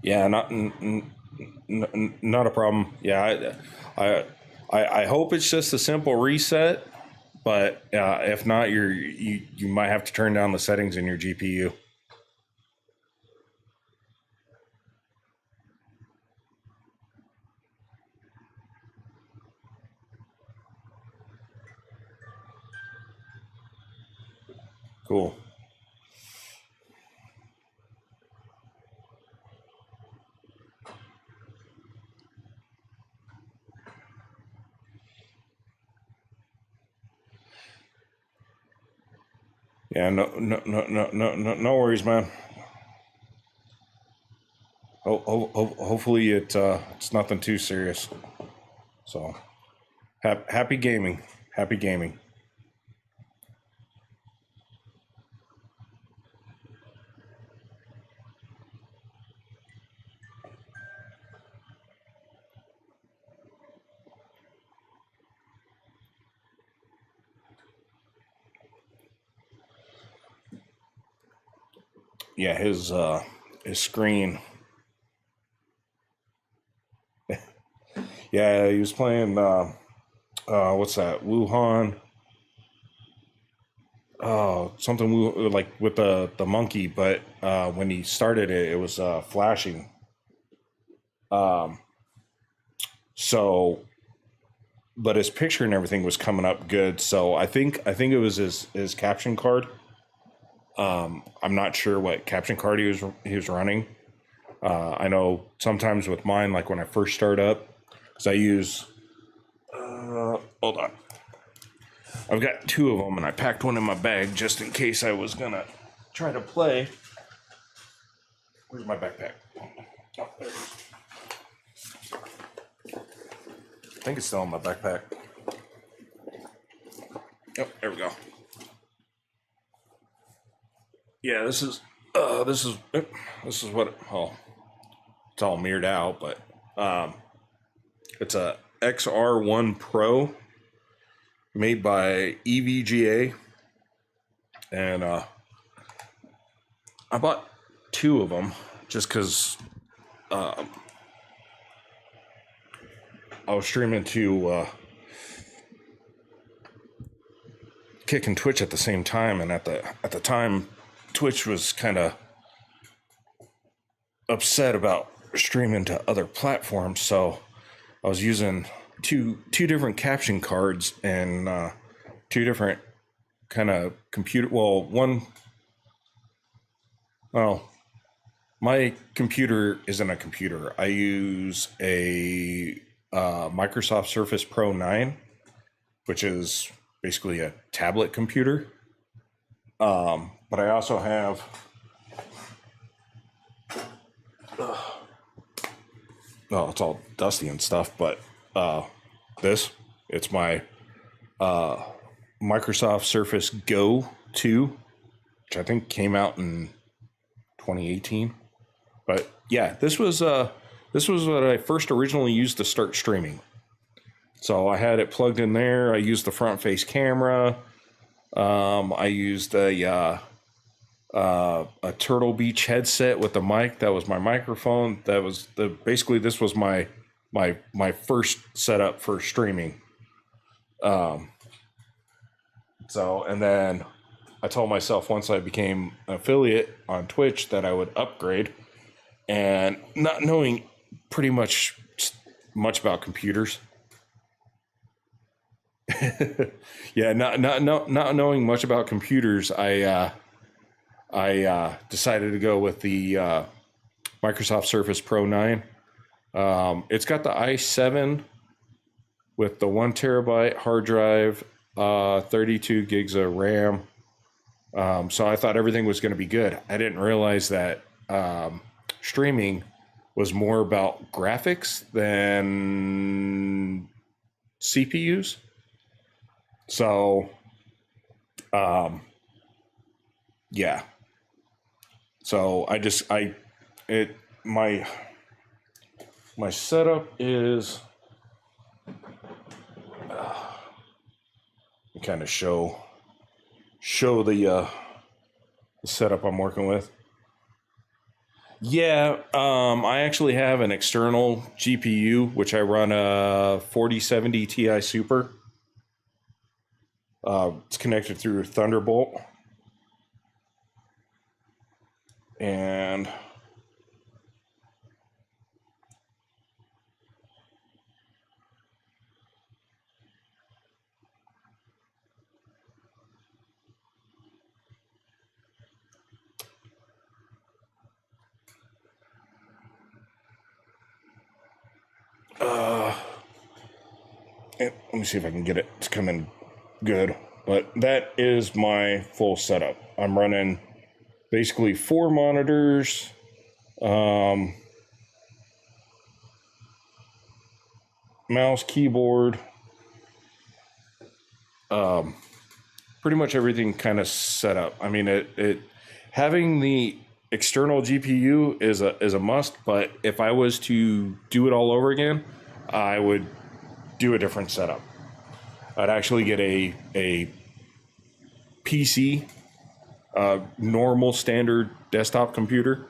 yeah, not a problem. Yeah, I hope it's just a simple reset. But if not, you might have to turn down the settings in your GPU. Cool. Yeah, no worries, man. Hopefully it's nothing too serious. So happy gaming, happy gaming. Yeah, his screen. Yeah, he was playing what's that? Wuhan. Oh, something like with the monkey, but when he started it, it was flashing. Um, so, but his picture and everything was coming up good. So I think it was his caption card. I'm not sure what caption card he was running. I know sometimes with mine, like when I first start up, because I use. Hold on. I've got two of them, and I packed one in my bag just in case I was gonna try to play. Where's my backpack? Oh, there it is. I think it's still in my backpack. Yep, there we go. Yeah, this is what. Oh, it's all mirrored out, but it's a XR1 Pro made by EVGA, and I bought two of them just because I was streaming to Kick and Twitch at the same time, and at the time, Twitch was kind of upset about streaming to other platforms, so I was using two different caption cards and two different kind of computer. Well, my computer isn't a computer. I use a Microsoft Surface Pro 9, which is basically a tablet computer. But I also have oh, it's all dusty and stuff, but it's my Microsoft Surface Go 2, which I think came out in 2018. But yeah, this was what I first originally used to start streaming. So I had it plugged in there. I used the front face camera. I used a Turtle Beach headset with the mic. That was my microphone. That was basically this was my first setup for streaming. So, and then I told myself once I became an affiliate on Twitch that I would upgrade, and not knowing pretty much about computers. Yeah, not knowing much about computers, I decided to go with the Microsoft Surface Pro 9. It's got the i7 with the 1 terabyte hard drive, 32 gigs of RAM. So I thought everything was going to be good. I didn't realize that streaming was more about graphics than CPUs. So, yeah. So my setup is kind of show the setup I'm working with. Yeah, I actually have an external GPU, which I run a 4070 Ti Super. It's connected through Thunderbolt. And let me see if I can get it to come in good. But that is my full setup. I'm running basically 4 monitors, mouse, keyboard, pretty much everything kind of set up. I mean, it having the external GPU is a must. But if I was to do it all over again, I would do a different setup. I'd actually get a PC, normal standard desktop computer.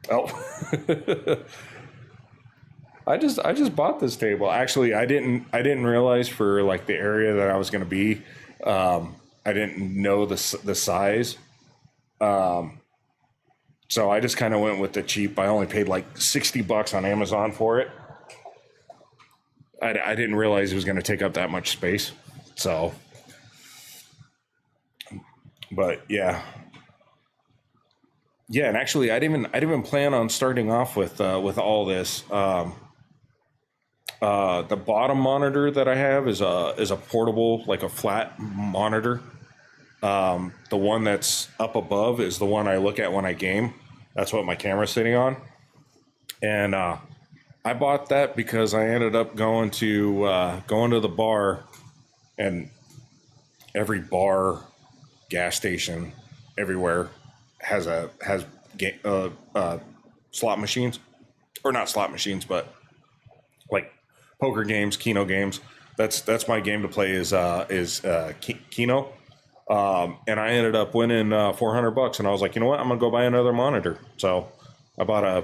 Oh, I just bought this table. Actually, I didn't realize for like the area that I was going to be. I didn't know the size. So I just kind of went with the cheap. I only paid like $60 on Amazon for it. I didn't realize it was going to take up that much space. So, but yeah. Yeah, and actually, I didn't even plan on starting off with all this. The bottom monitor that I have is a portable, like a flat monitor. The one that's up above is the one I look at when I game. That's what my camera's sitting on. And I bought that because I ended up going to the bar, and every bar, gas station, everywhere has slot machines, or not slot machines, but like poker games, Keno games. That's my game to play is Keno. And I ended up winning $400, and I was like, you know what, I'm gonna go buy another monitor. So I bought a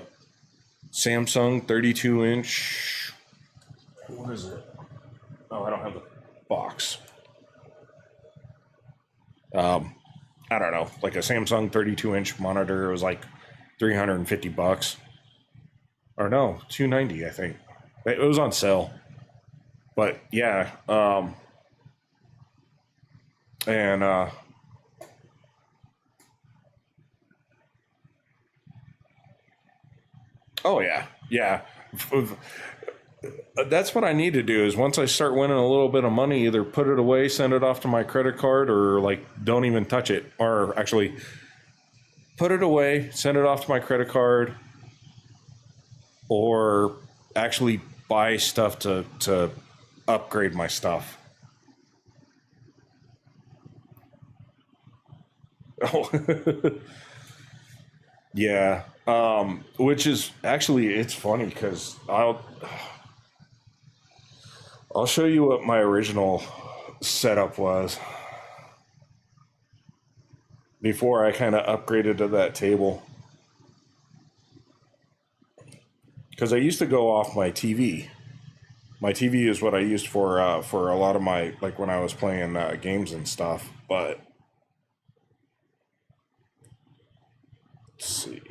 Samsung 32-inch. What is it? Oh, I don't have the box. I don't know, like a Samsung 32-inch monitor. It was like $350, or no, $290, I think. It was on sale. But yeah, and oh yeah. That's what I need to do is once I start winning a little bit of money, either put it away, send it off to my credit card, or like don't even touch it, or actually put it away, send it off to my credit card, or actually buy stuff to upgrade my stuff. Oh, yeah. Which is actually, it's funny because I'll show you what my original setup was before I kind of upgraded to that table. Because I used to go off my TV. My TV is what I used for a lot of my, like when I was playing games and stuff. But let's see.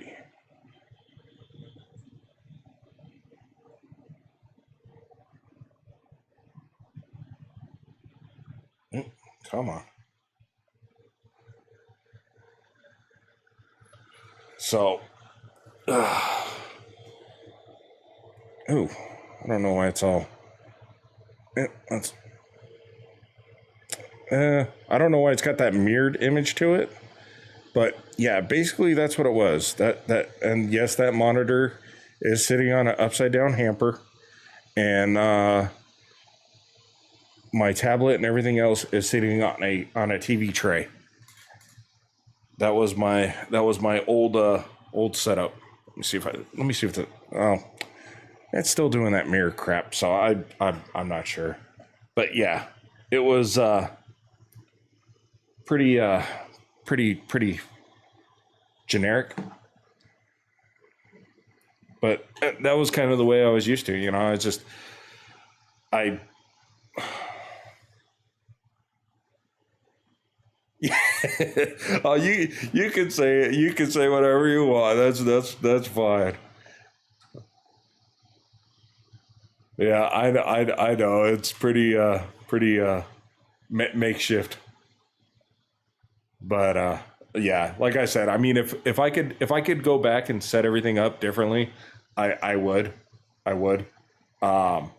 Come on. So, oh, I don't know why it's all. That's I don't know why it's got that mirrored image to it, but yeah, basically that's what it was. And yes, that monitor is sitting on an upside down hamper, and my tablet and everything else is sitting on a TV tray. That was my old setup. Let me see if the oh, it's still doing that mirror crap. So I'm not sure, but yeah, it was pretty generic. But that was kind of the way I was used to. You know, it's just I. Oh, you can say it. You can say whatever you want. That's fine. Yeah, I know it's pretty makeshift, but yeah, like I said, I mean, if I could go back and set everything up differently, I would, I would. Um,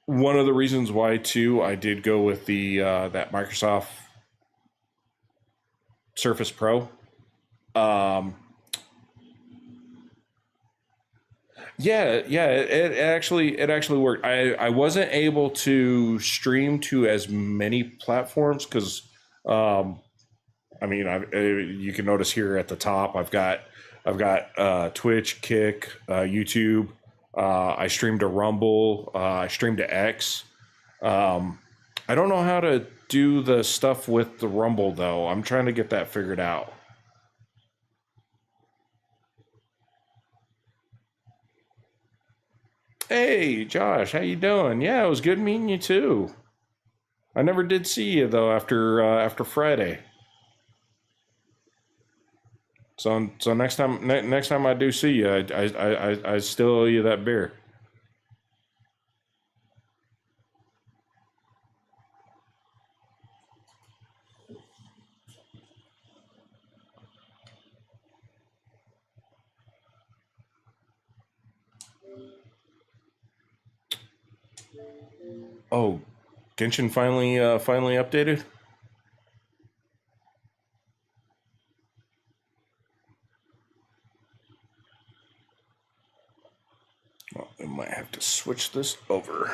One of the reasons why too, I did go with the that Microsoft Surface Pro. Um, yeah, it actually worked. I wasn't able to stream to as many platforms because um, I mean, you can notice here at the top, I've got Twitch, Kick, YouTube. I streamed to Rumble. I streamed to X. Um, I don't know how to do the stuff with the Rumble though. I'm trying to get that figured out. Hey, Josh, how you doing? Yeah, it was good meeting you too. I never did see you though after Friday. So next time I do see you, I still owe you that beer. Oh, Genshin finally updated. Well, I might have to switch this over.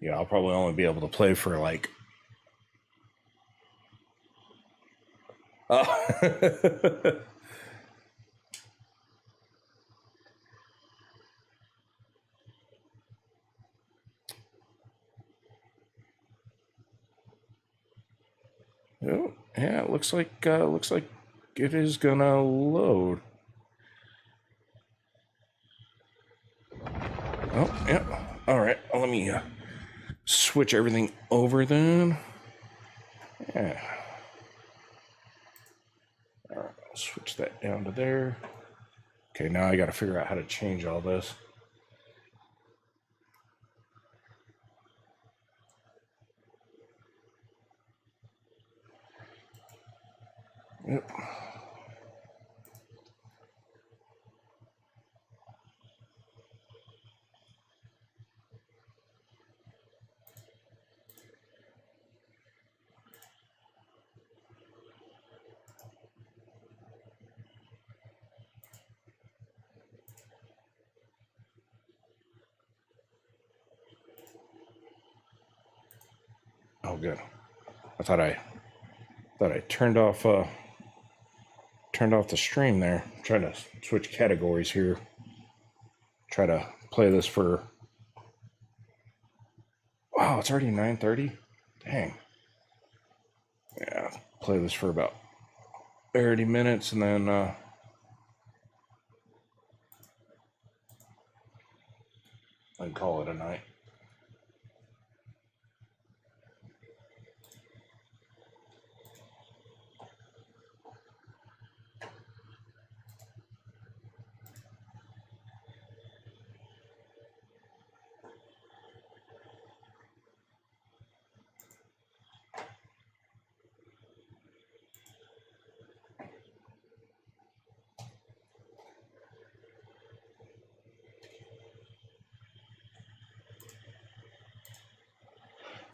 Yeah, I'll probably only be able to play for like. Oh. Oh, yeah, it looks like it is gonna load. Oh, yeah. All right, let me switch everything over then. Yeah. All right, I'll switch that down to there. Okay, now I got to figure out how to change all this. Yep. Oh, good. I thought I turned off the stream there. I'm trying to switch categories here. Try to play this for. Wow, it's already 9:30. Dang. Yeah, play this for about 30 minutes and then and call it a night.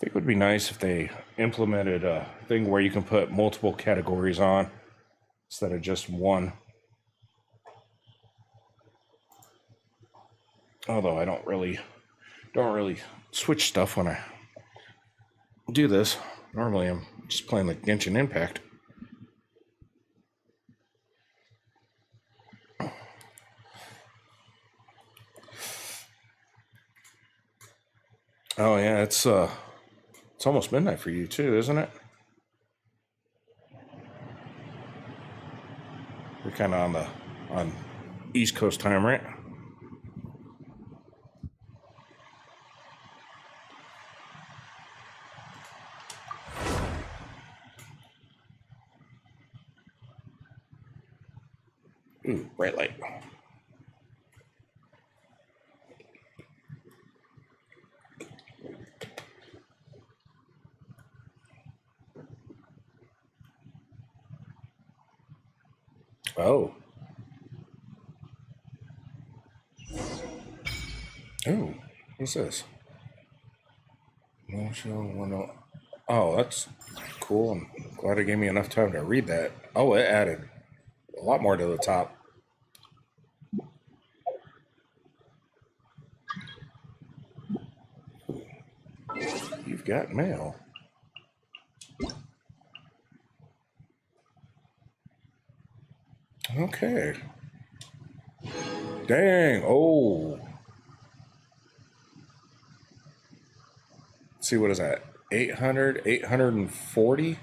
think it would be nice if they implemented a thing where you can put multiple categories on instead of just one. Although I don't really switch stuff when I do this. Normally I'm just playing like Genshin Impact. Oh yeah, it's almost midnight for you too, isn't it? You're kind of on East Coast time, right? Ooh, bright light. Oh. Oh, what's this? No show, one. Oh, that's cool. I'm glad it gave me enough time to read that. Oh, it added a lot more to the top. You've got mail. Okay. Dang. Oh. Let's see, what is that? 800, 840?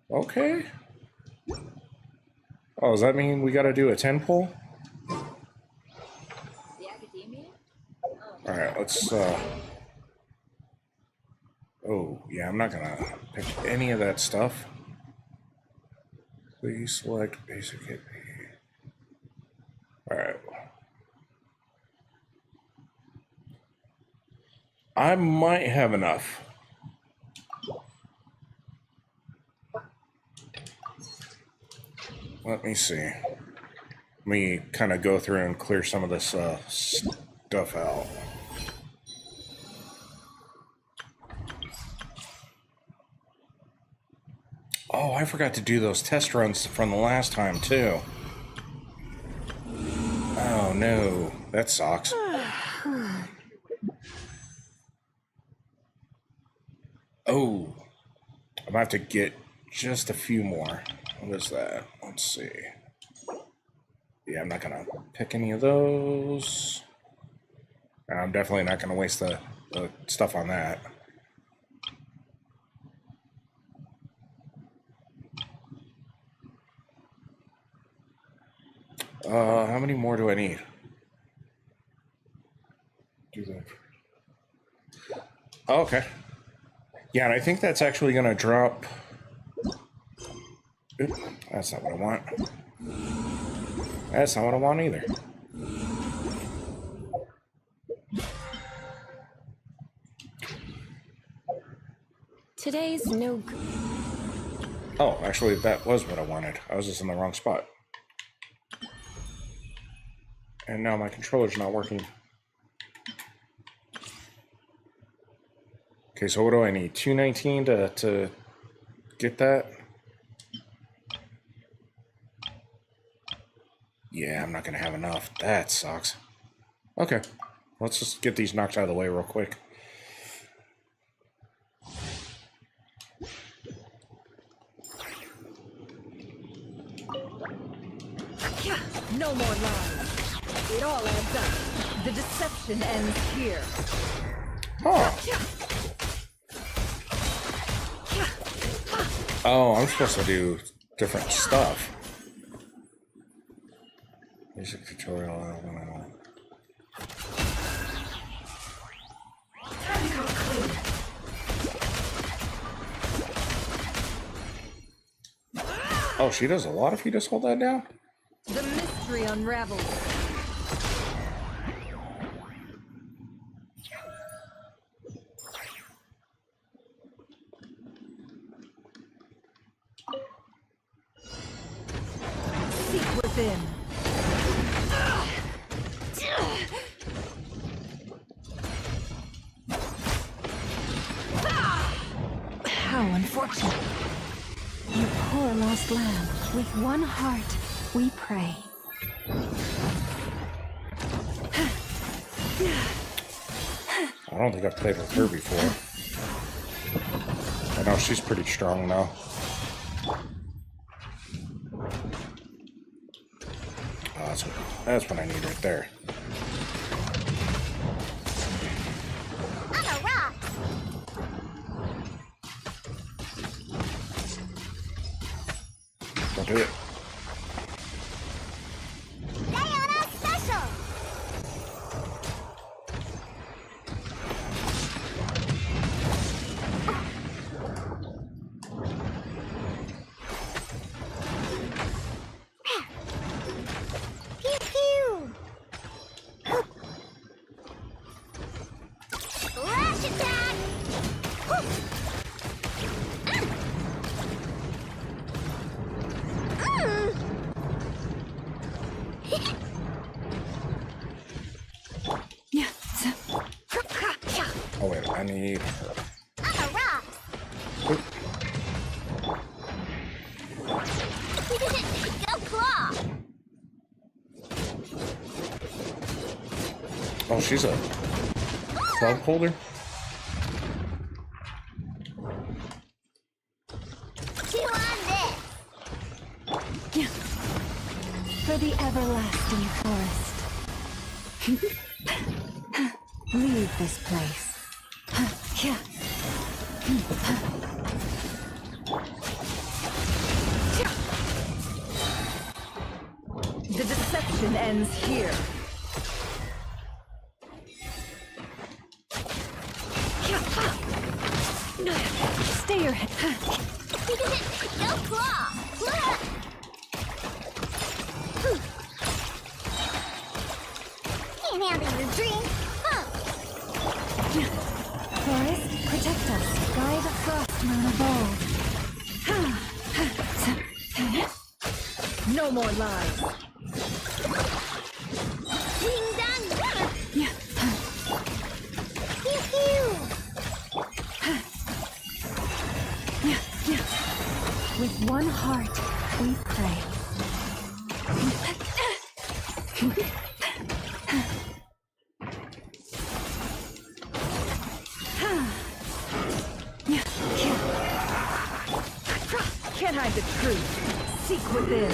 Okay. Oh, does that mean we got to do a 10 pull? All right, let's. Oh, yeah, I'm not gonna pick any of that stuff. Please select basic hit. All right. I might have enough. Let me see. Let me kind of go through and clear some of this stuff out. Oh, I forgot to do those test runs from the last time, too. Oh, no. That sucks. Oh. I'm going to have to get just a few more. What is that? Let's see. Yeah, I'm not going to pick any of those. I'm definitely not going to waste the stuff on that. How many more do I need? Do that. Oh, okay. Yeah, and I think that's actually going to drop. Oop, that's not what I want. That's not what I want either. Today's no good. Oh, actually, that was what I wanted. I was just in the wrong spot. And now my controller's not working. Okay, so what do I need? 219 to get that? Yeah, I'm not going to have enough. That sucks. Okay, let's just get these knocked out of the way real quick. No more lies. It all adds up. The deception ends here. Oh. Oh, I'm supposed to do different stuff. Basic tutorial. Oh, she does a lot if you just hold that down? The mystery unravels. within. How unfortunate. You poor lost lamb. With one heart, we pray. I don't think I've played with her before. I know she's pretty strong now. Oh, that's what I need right there. On a rock. Don't do it. Sayonara special. Pew pew. Flash attack. Yeah. Oh wait, I need her. On a rock. Oop. Go claw. Oh, she's a club holder? Chew on this. Yeah. For the everlasting forest. Leave this place. Yeah. The deception ends here. Stay your head. Go claw. Can't handle your drink. Huh. Forest, protect us. By the frost moon of old. No more lies. Ding dong. Yeah. Pew pew. Yeah. Yeah. With one heart, we pray. Can't hide the truth. Seek within.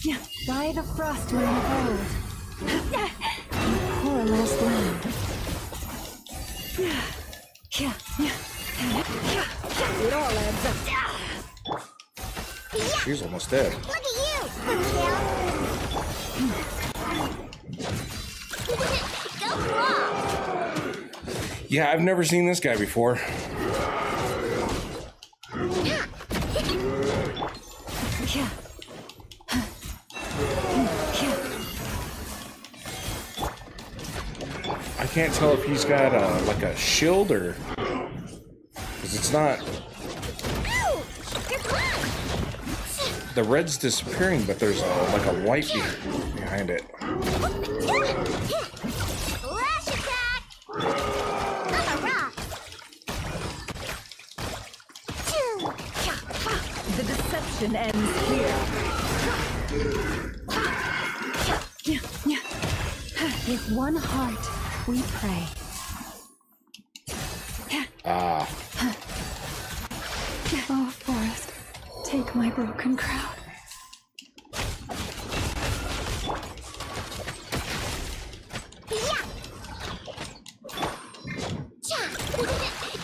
Yeah. By the frost moon of old. You poor lost lamb. Yeah. Yeah. It all adds up. She's almost dead. Look at you, Foothill. Go claw. Yeah, I've never seen this guy before. Yeah. Yeah. I can't tell if he's got like a shield or... Because it's not... Ow! Good luck. The red's disappearing, but there's like a white behind it. Flash attack. On a rock. The deception ends here. Yeah. With one heart, we pray. Ah. Oh, Forest, take my broken crown.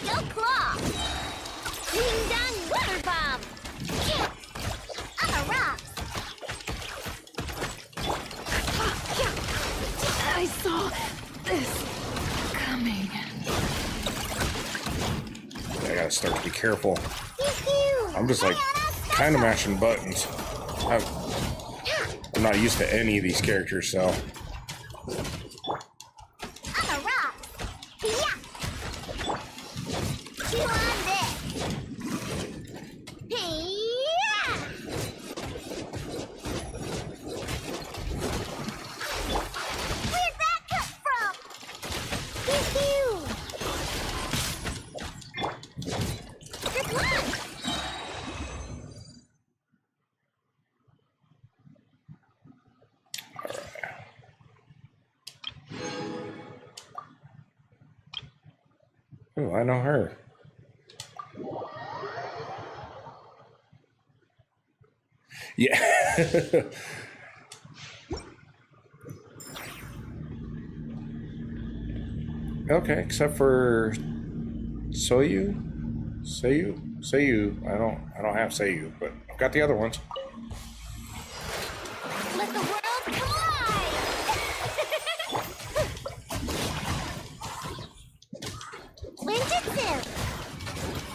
Go claw. Ding dong water bomb. On a rock. I saw this coming. I gotta start to be careful. Pew pew. I'm just like kind of mashing buttons. I'm not used to any of these characters, so... On a rock. Chew on this. Oh, I know her. Yeah. Okay, except for Soyu. Seiyu. I don't have Seiyu, but I've got the other ones. Let the world collide! Ninjutsu!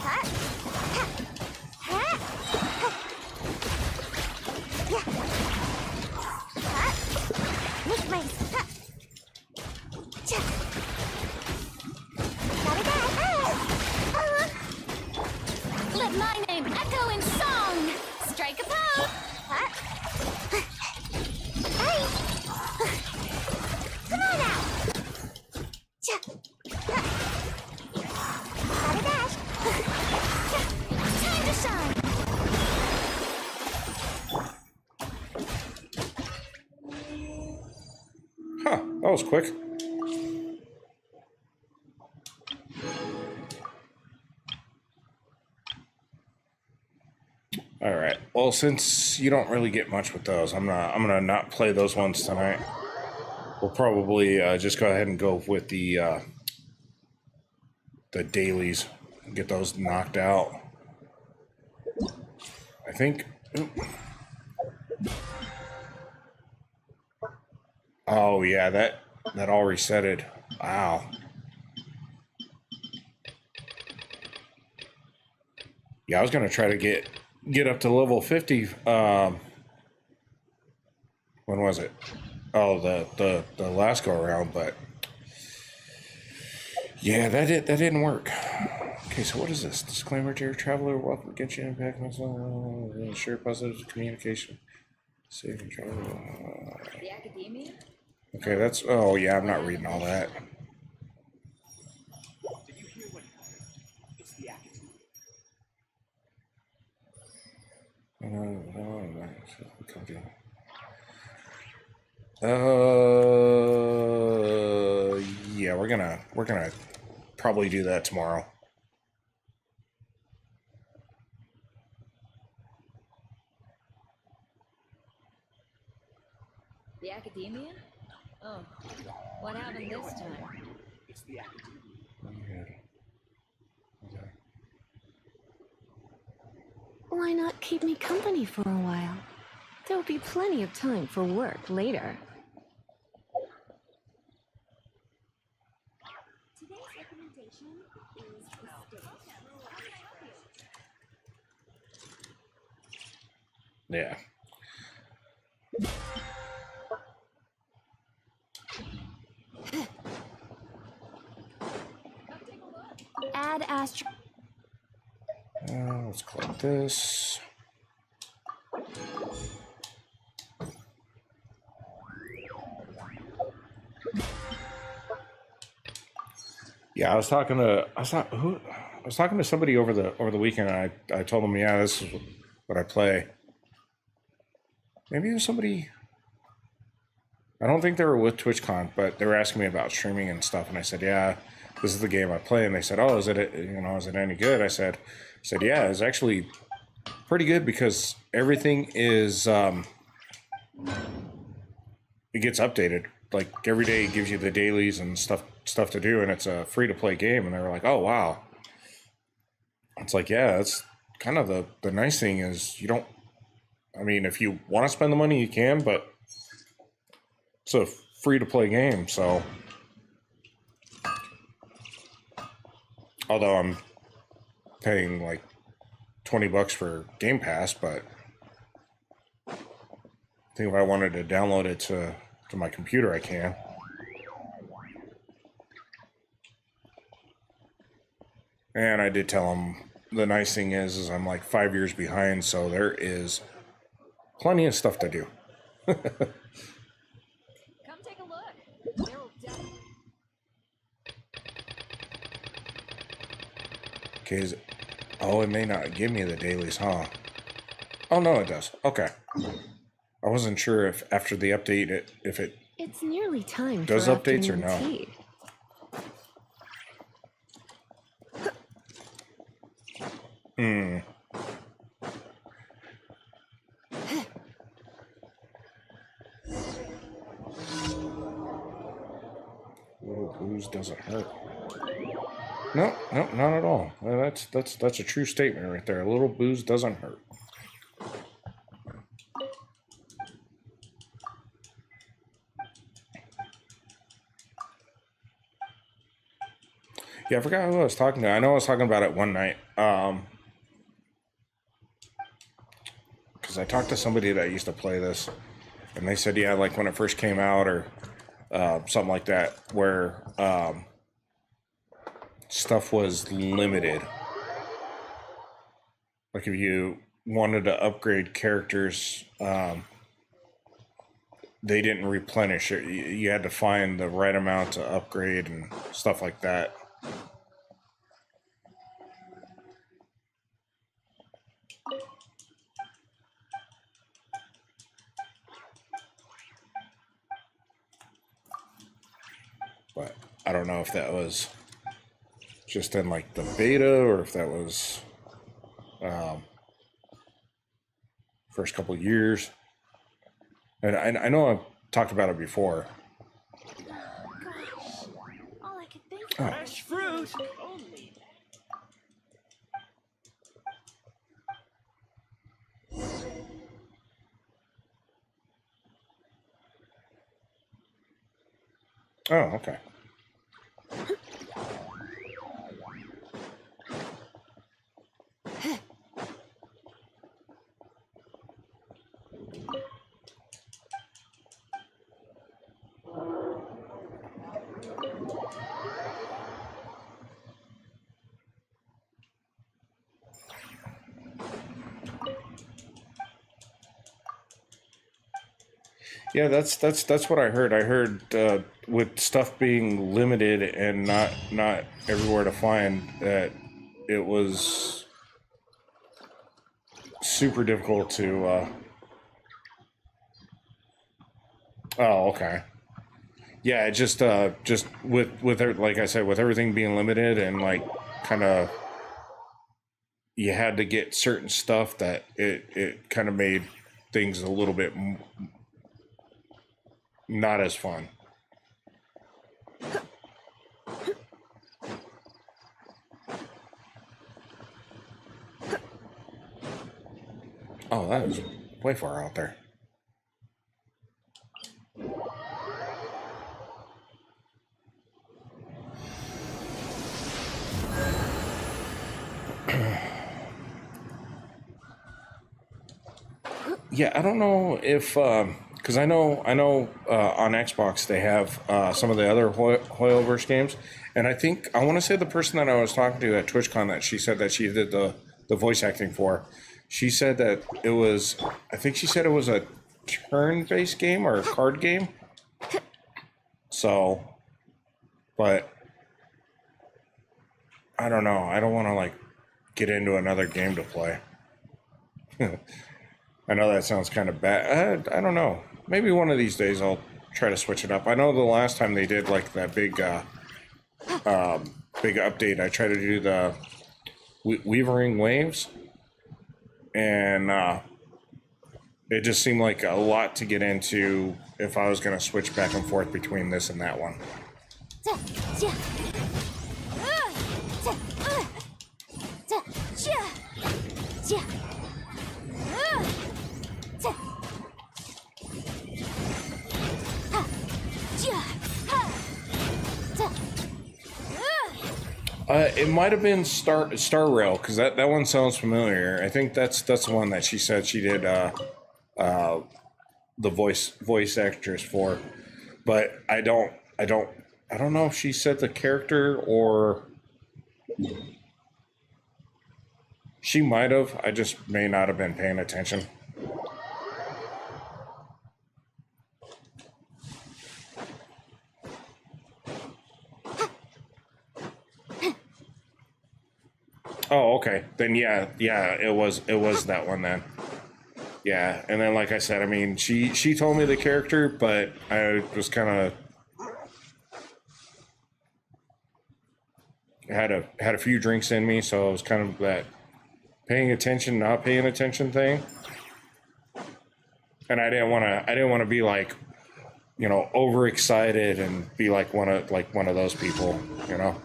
Huh? Huh? Yeah. Huh? Make my... Huh? Cha. Let my name echo in song! Strike a pose! Huh? Hey! Come on out! Cha! Gotta dash! Time to shine! Huh, that was quick. All right. Well, since you don't really get much with those, I'm gonna not play those ones tonight. We'll probably just go ahead and go with the dailies, and get those knocked out. I think. Oh yeah, that all resetted. Wow. Yeah, I was gonna try to get up to level 50. When was it? Oh, the last go around, but yeah, that didn't work. Okay, so what is this? Disclaimer, dear traveler, welcome to Genshin Impact. Ensure positive communication. Safe and travel. The academia? Okay, that's. Oh yeah, I'm not reading all that. Did you hear what happened? It's the academia. Yeah, we're gonna probably do that tomorrow. The academia? Oh, what happened this time? It's the academia. Why not keep me company for a while? There'll be plenty of time for work later. Today's recommendation is the state. Yeah. Add Astro. Let's collect this. Yeah, I was talking to somebody over the weekend, and I told them, yeah, this is what I play. Maybe it was somebody. I don't think they were with TwitchCon, but they were asking me about streaming and stuff, and I said, yeah, this is the game I play. And they said, oh, is it any good? I said, yeah, it's actually pretty good because everything is it gets updated. Like every day it gives you the dailies and stuff to do, and it's a free to play game. And they were like, oh wow. It's like, yeah, that's kind of the nice thing is you don't. I mean, if you want to spend the money, you can, but it's a free to play game. So, although I'm paying like $20 for Game Pass, but I think if I wanted to download it to my computer, I can. And I did tell them the nice thing is I'm like 5 years behind, so there is plenty of stuff to do. Come take a look. There will definitely. Okay, oh, it may not give me the dailies, huh? Oh no, it does. Okay. I wasn't sure if after the update, if it It's nearly time does for updates or afternoon no. tea. Hmm. Little booze doesn't hurt. No, no, not at all. That's a true statement right there. A little booze doesn't hurt. Yeah, I forgot who I was talking to. I know I was talking about it one night. Because I talked to somebody that used to play this, and they said, yeah, like when it first came out or something like that, where stuff was limited. Like if you wanted to upgrade characters, they didn't replenish it. You had to find the right amount to upgrade and stuff like that. But I don't know if that was just in like the beta or if that was first couple years. And I know I've talked about it before. Gosh, all I could think of. Fresh fruit. Only. Oh, okay. Yeah, that's what I heard. I heard with stuff being limited and not everywhere to find, that it was super difficult to. Oh, okay. Yeah, it just like I said, with everything being limited and like kind of, you had to get certain stuff that it kind of made things a little bit not as fun. Oh, that was way far out there. Yeah, I don't know if because I know on Xbox they have some of the other Hoyoverse games, and I want to say the person that I was talking to at TwitchCon, that she said that she did the voice acting for, she said that it was, I think she said it was a turn-based game or a card game. So, but I don't know. I don't want to like get into another game to play. I know that sounds kind of bad. I don't know. Maybe one of these days I'll try to switch it up. I know the last time they did like that big update, I tried to do the Weavering Waves, and it just seemed like a lot to get into if I was going to switch back and forth between this and that one. It might have been Star Rail, because that one sounds familiar. I think that's the one that she said she did the voice actress for, but I don't know if she said the character, or she might have. I just may not have been paying attention. Oh, okay. Then yeah, it was that one then. Yeah, and then like I said, I mean, she told me the character, but I was kind of had a few drinks in me, so it was kind of that paying attention, not paying attention thing. And I didn't want to be like, you know, overexcited and be like one of those people, you know.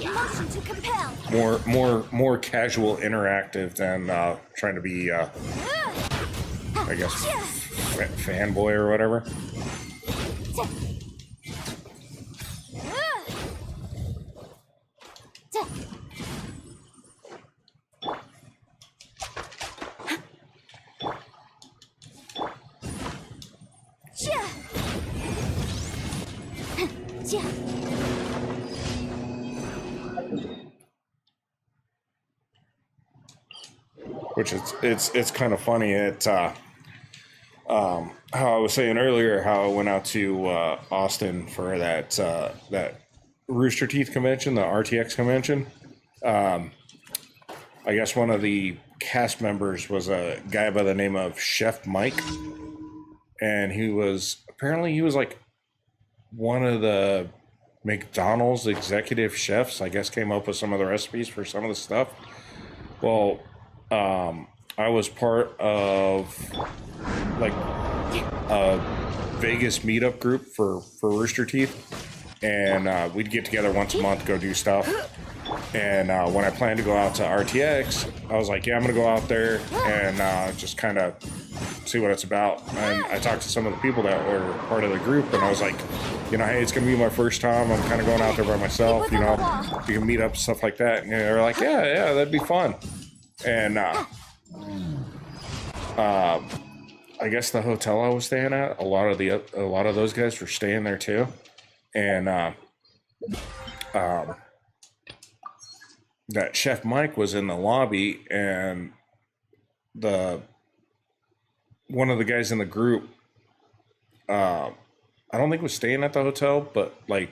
Motion to compel. More casual, interactive than trying to be, I guess, fanboy or whatever. Which it's kind of funny. How I was saying earlier, how I went out to Austin for that Rooster Teeth convention, the RTX convention. I guess one of the cast members was a guy by the name of Chef Mike, and he was like one of the McDonald's executive chefs. I guess came up with some of the recipes for some of the stuff. Well, I was part of like a Vegas meetup group for Rooster Teeth, and we'd get together once a month, go do stuff. And when I planned to go out to RTX, I was like, yeah, I'm gonna go out there and just kind of see what it's about. And I talked to some of the people that were part of the group, and I was like, you know, hey, it's gonna be my first time. I'm kind of going out there by myself, you know, you can meet up, stuff like that. And they were like, yeah, that'd be fun. And I guess the hotel I was staying at, a lot of those guys were staying there too. And that Chef Mike was in the lobby, and one of the guys in the group, I don't think was staying at the hotel, but like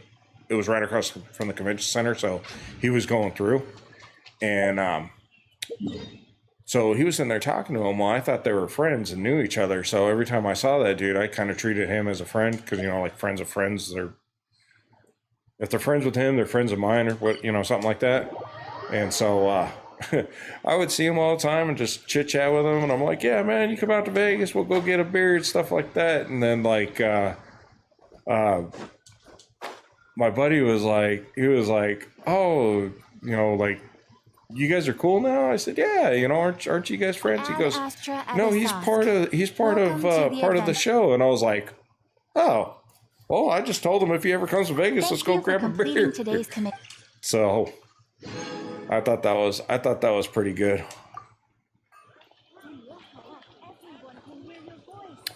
it was right across from the convention center, so he was going through, and so he was in there talking to him. Well, I thought they were friends and knew each other, so every time I saw that dude, I kind of treated him as a friend, because, you know, like friends of friends, if they're friends with him, they're friends of mine, or what, you know, something like that. And so I would see him all the time and just chit chat with him, and I'm like, yeah, man, you come out to Vegas, we'll go get a beer and stuff like that. And then like my buddy was like, oh, you know, like, you guys are cool now? I said, yeah, you know, aren't you guys friends? He goes, no, he's part of the show. And I was like, oh, well, I just told him if he ever comes to Vegas, let's go grab a beer. So I thought that was pretty good.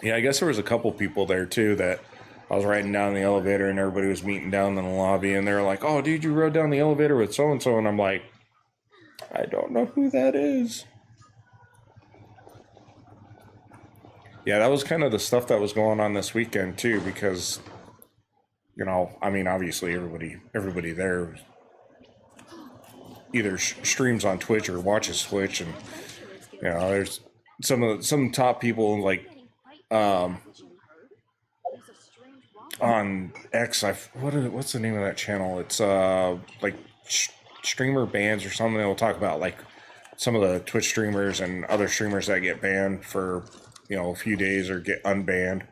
Yeah, I guess there was a couple people there too that I was riding down the elevator, and everybody was meeting down in the lobby, and they were like, oh, dude, you rode down the elevator with so and so, and I'm like, I don't know who that is. Yeah, that was kind of the stuff that was going on this weekend too, because, you know, I mean, obviously everybody there either streams on Twitch or watches Twitch, and, you know, there's some top people like on X. What's the name of that channel? It's like streamer bans or something. They'll talk about like some of the Twitch streamers and other streamers that get banned for, you know, a few days or get unbanned,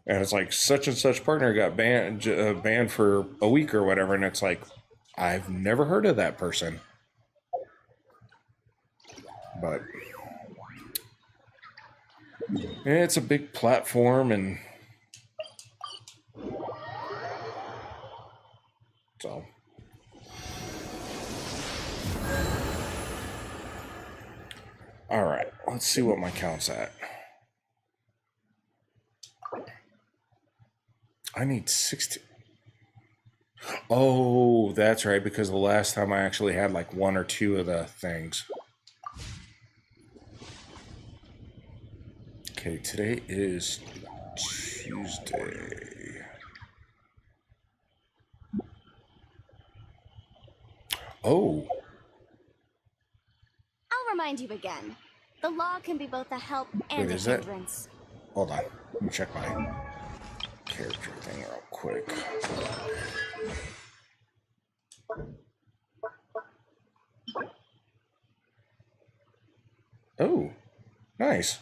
and it's like such and such partner got banned for a week or whatever, and it's like, I've never heard of that person. But it's a big platform, and so all right, let's see what my count's at. I need 60. Oh, that's right, because the last time I actually had like one or two of the things. Okay, today is Tuesday. Oh. I'll remind you again. The law can be both a help and a hindrance. Hold on. Let me check my character thing real quick. Oh, nice.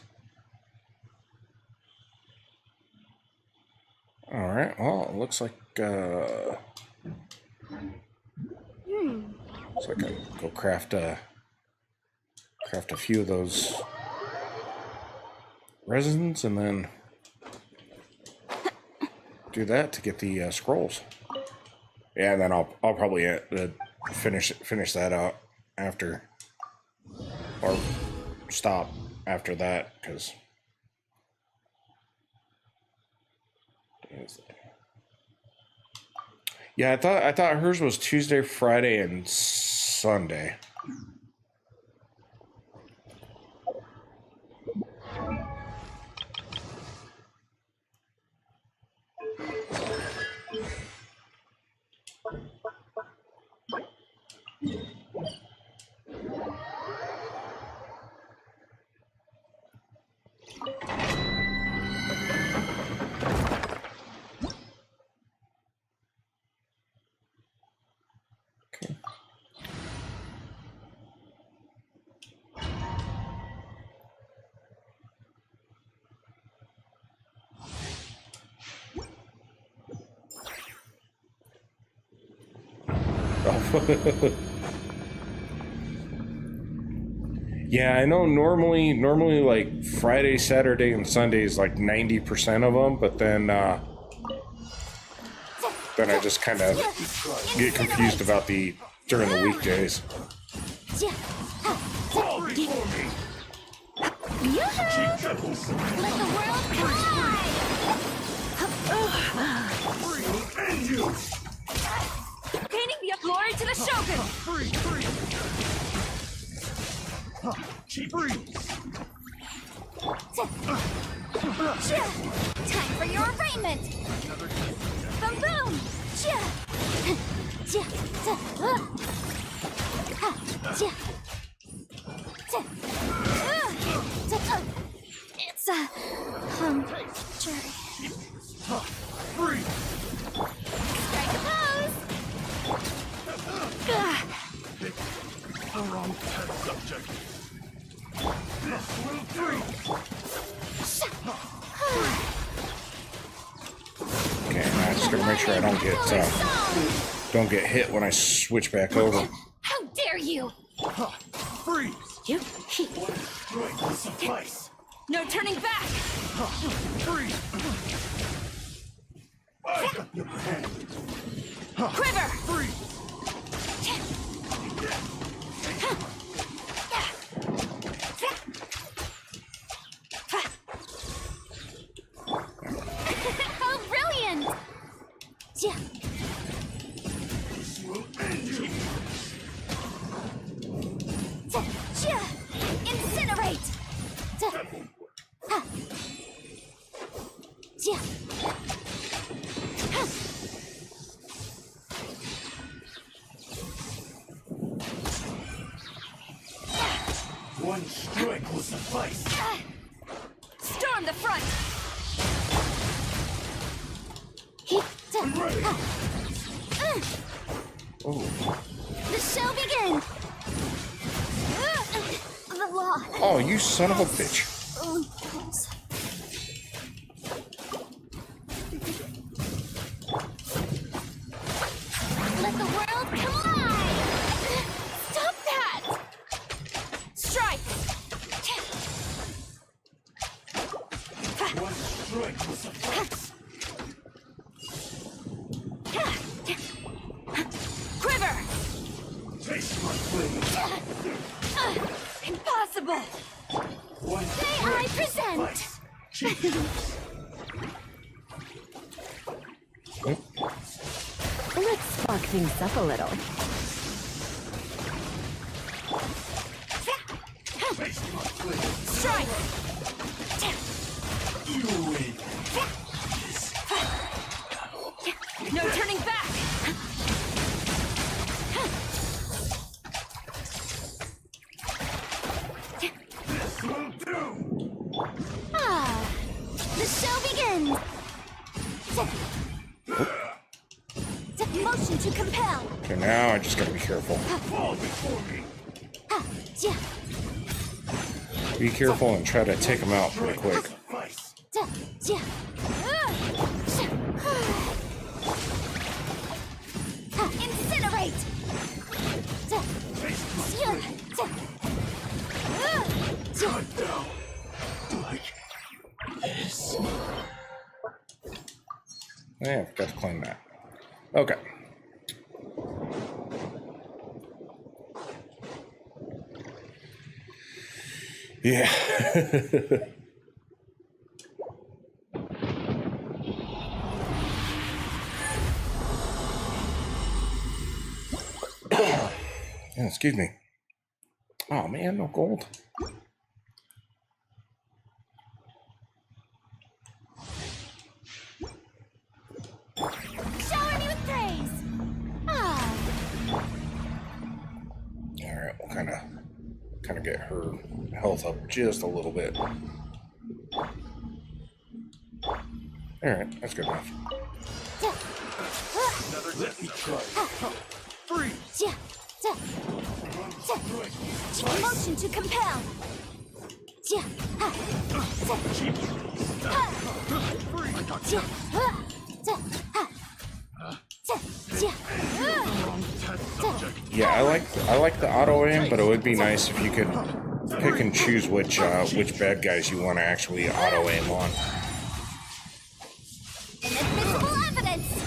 All right. Well, it looks like I can go craft a few of those resins and then do that to get the scrolls. Yeah, and then I'll probably finish that out after, or stop after that, because yeah, I thought hers was Tuesday, Friday, and Sunday. Yeah, I know normally like Friday, Saturday, and Sunday is like 90% of them, but then I just kind of get confused about during the weekdays. Let the world collide! Painting the glory to the Shogun! Time for your arraignment! Boom boom! It's a jury. Strike a pose! Wrong test subject. Okay, now I just gotta make sure I don't get hit when I switch back over. How dare you! Freeze! You. Strike will suffice. No turning back! Freeze! I got your hand. Quiver! Freeze! How brilliant! This will end you. Incinerate! One strike will suffice. Storm the front! Ready. Oh, The show begins! The law. oh, you son of a bitch! Let the world collide! Stop that! Strike! One strike will suffice. Quiver! Taste my blade. Impossible! One May I strike present? suffice. Let's spark things up a little. Taste my blade. Strike! You win. No turning back! This will do. The show begins! Motion to compel! Okay, now I just gotta be careful. Fall before me. Be careful and try to take them out pretty quick. Suffice. Incinerate! Cut down. Like this. Yeah, I forgot to clean that. Okay. Yeah. Yeah, excuse me. Oh man, no gold. Shower me with praise! Ah, All right, we'll kind of get her health up just a little bit. All right, that's good enough. Let me try. Freeze. motion to compel! Yeah, I like the auto aim, but it would be nice if you could pick and choose which bad guys you want to actually auto aim on. Inadmissible evidence!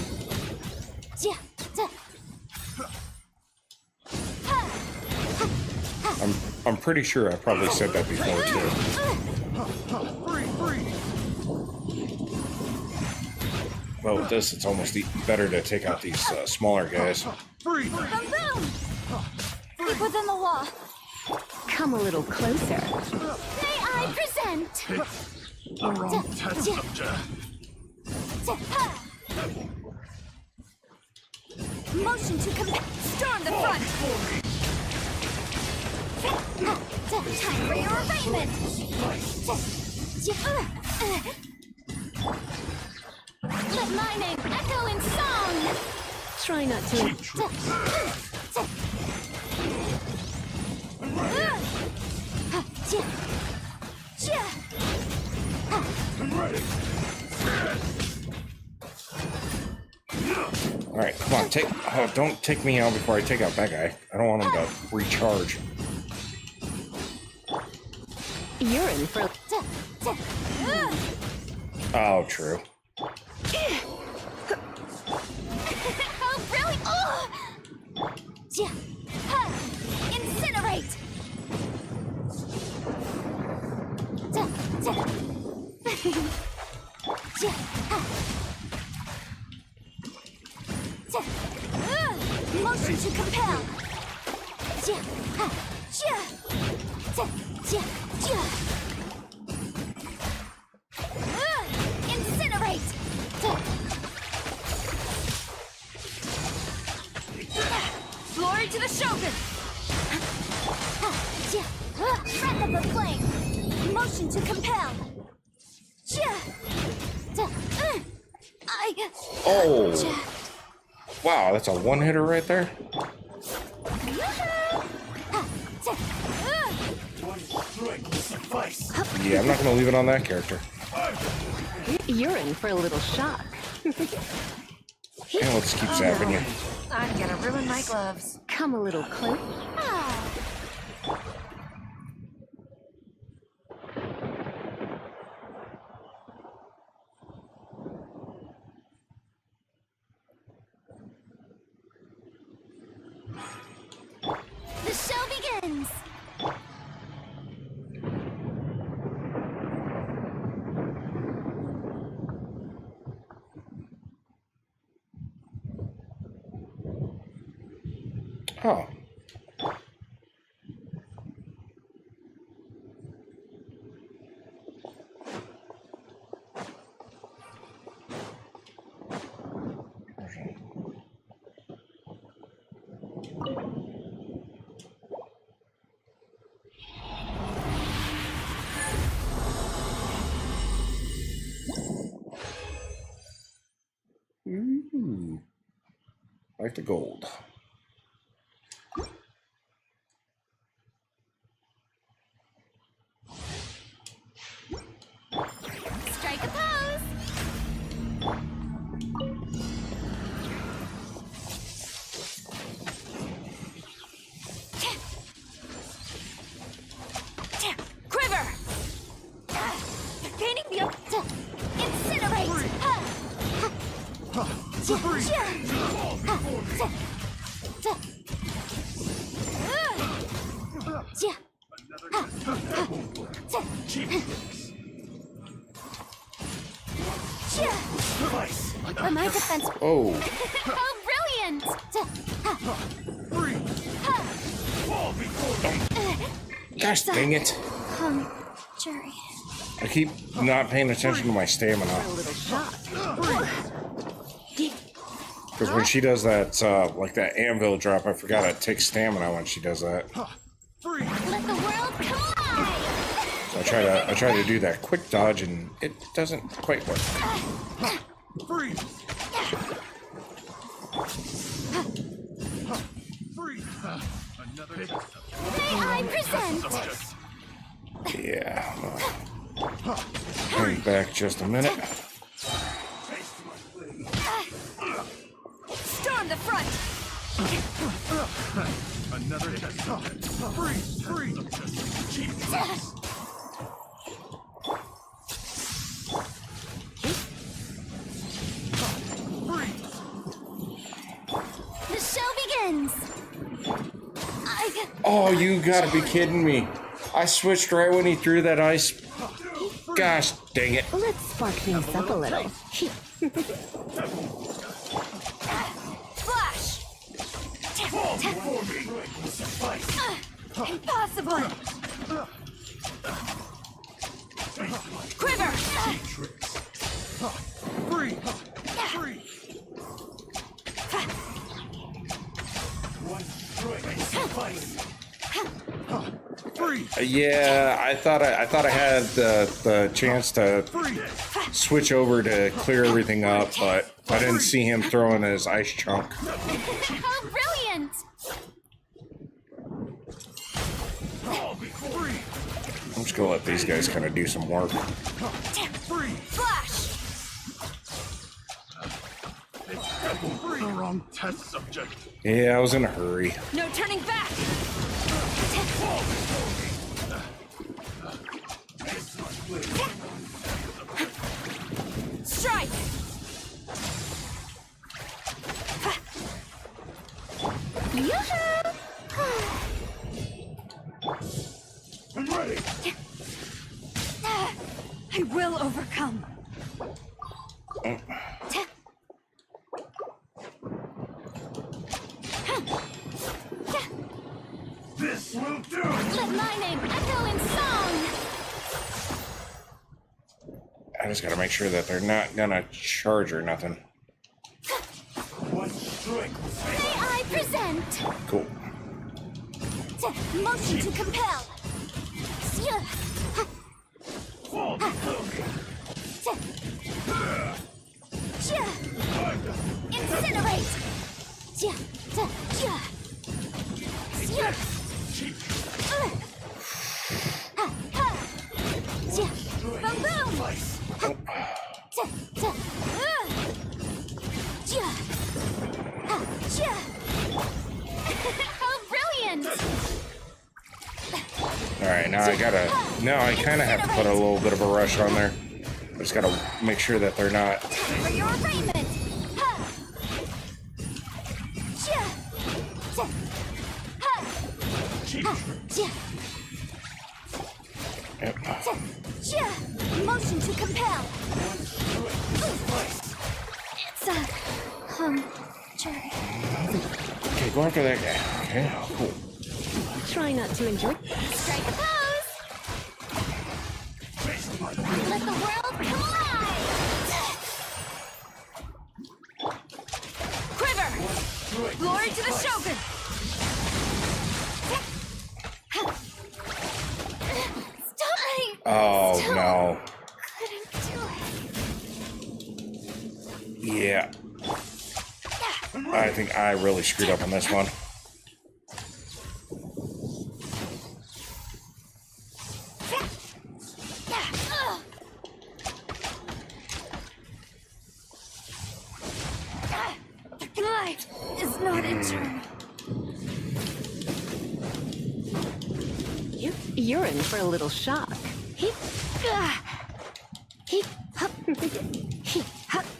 I'm pretty sure I probably said that before too. But with this, it's almost better to take out these smaller guys. Boom, boom! Deeper than the law. Come a little closer. May I present? The wrong test subject. Motion to compel. Storm the front. Time for your arraignment. Let my name echo in song. Try not to. I'm ready. All right, come on, don't take me out before I take out that guy. I don't want him to recharge. You're in for. Oh, true. Oh, brilliant! Oh! Incinerate! Motion to compel! Incinerate! Glory to the Shogun! Breath of the flame! Motion to compel! Oh! Wow, that's a one-hitter right there. One strike will suffice. Yeah, I'm not going to leave it on that character. You're in for a little shock. And let's keep zapping you. I'm gonna ruin my gloves. Come a little closer. The show begins! Oh. Ooh. Like the gold. Device. But my defense. Oh, Oh, brilliant! Fall before me. gosh dang it. Jerry. I keep not paying attention to my stamina. A little shot. Because when she does that, like that anvil drop, I forgot it takes stamina when she does that. Let the world collide! So I try to do that quick dodge, and it doesn't quite work. Freeze. Freeze. Another May I present? subject. Yeah. Hang back just a minute. Storm the front! Another test subject. Freeze. Freeze. Jesus. The show begins! Oh, you gotta be kidding me. I switched right when he threw that ice. Gosh dang it. Let's spark things up a little. Flash! Fall before me. Suffice. Impossible! Quiver! Freeze. Freeze. One strike. Suffice. Freeze. Yeah, I thought I had the chance to Freeze. switch over to clear everything up, but I didn't see him throwing his ice chunk. How brilliant! Fall before me. I'm just gonna let these guys kind of do some work. Freeze. Flash! The wrong test subject. Yeah, I was in a hurry. No turning back! Strike! Yoo-hoo! I'm ready. I will overcome. This will do. Let my name echo in song! I just gotta make sure that they're not gonna charge or nothing. One strike. May I present? Cool. Motion to compel. Fall before me. Incinerate! Boom! How brilliant! Alright, now I kinda have to put a little bit of a rush on there. I just gotta make sure that they're not. For your arraignment! Yep. Motion to compel. It's Jerry. Okay, go after that guy. Okay, cool. Try not to enjoy. Strike a pose. Let the world collide. Quiver. Glory to the Shogun. Stop. Oh no. Couldn't do it. Yeah. I think I really screwed up on this one. The light is not eternal. You're in for a little shock.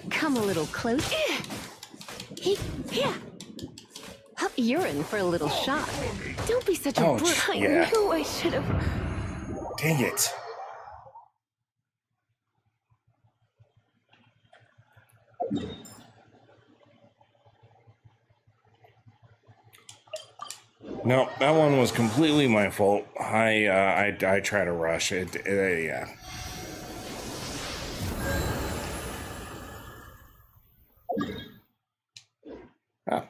Come a little close. Hey, yeah. Huh, you're in for a little shock. Don't be such a Ouch, brute. I yeah. knew I should have. Dang it. No, that one was completely my fault. I try to rush it. Yeah. Ah.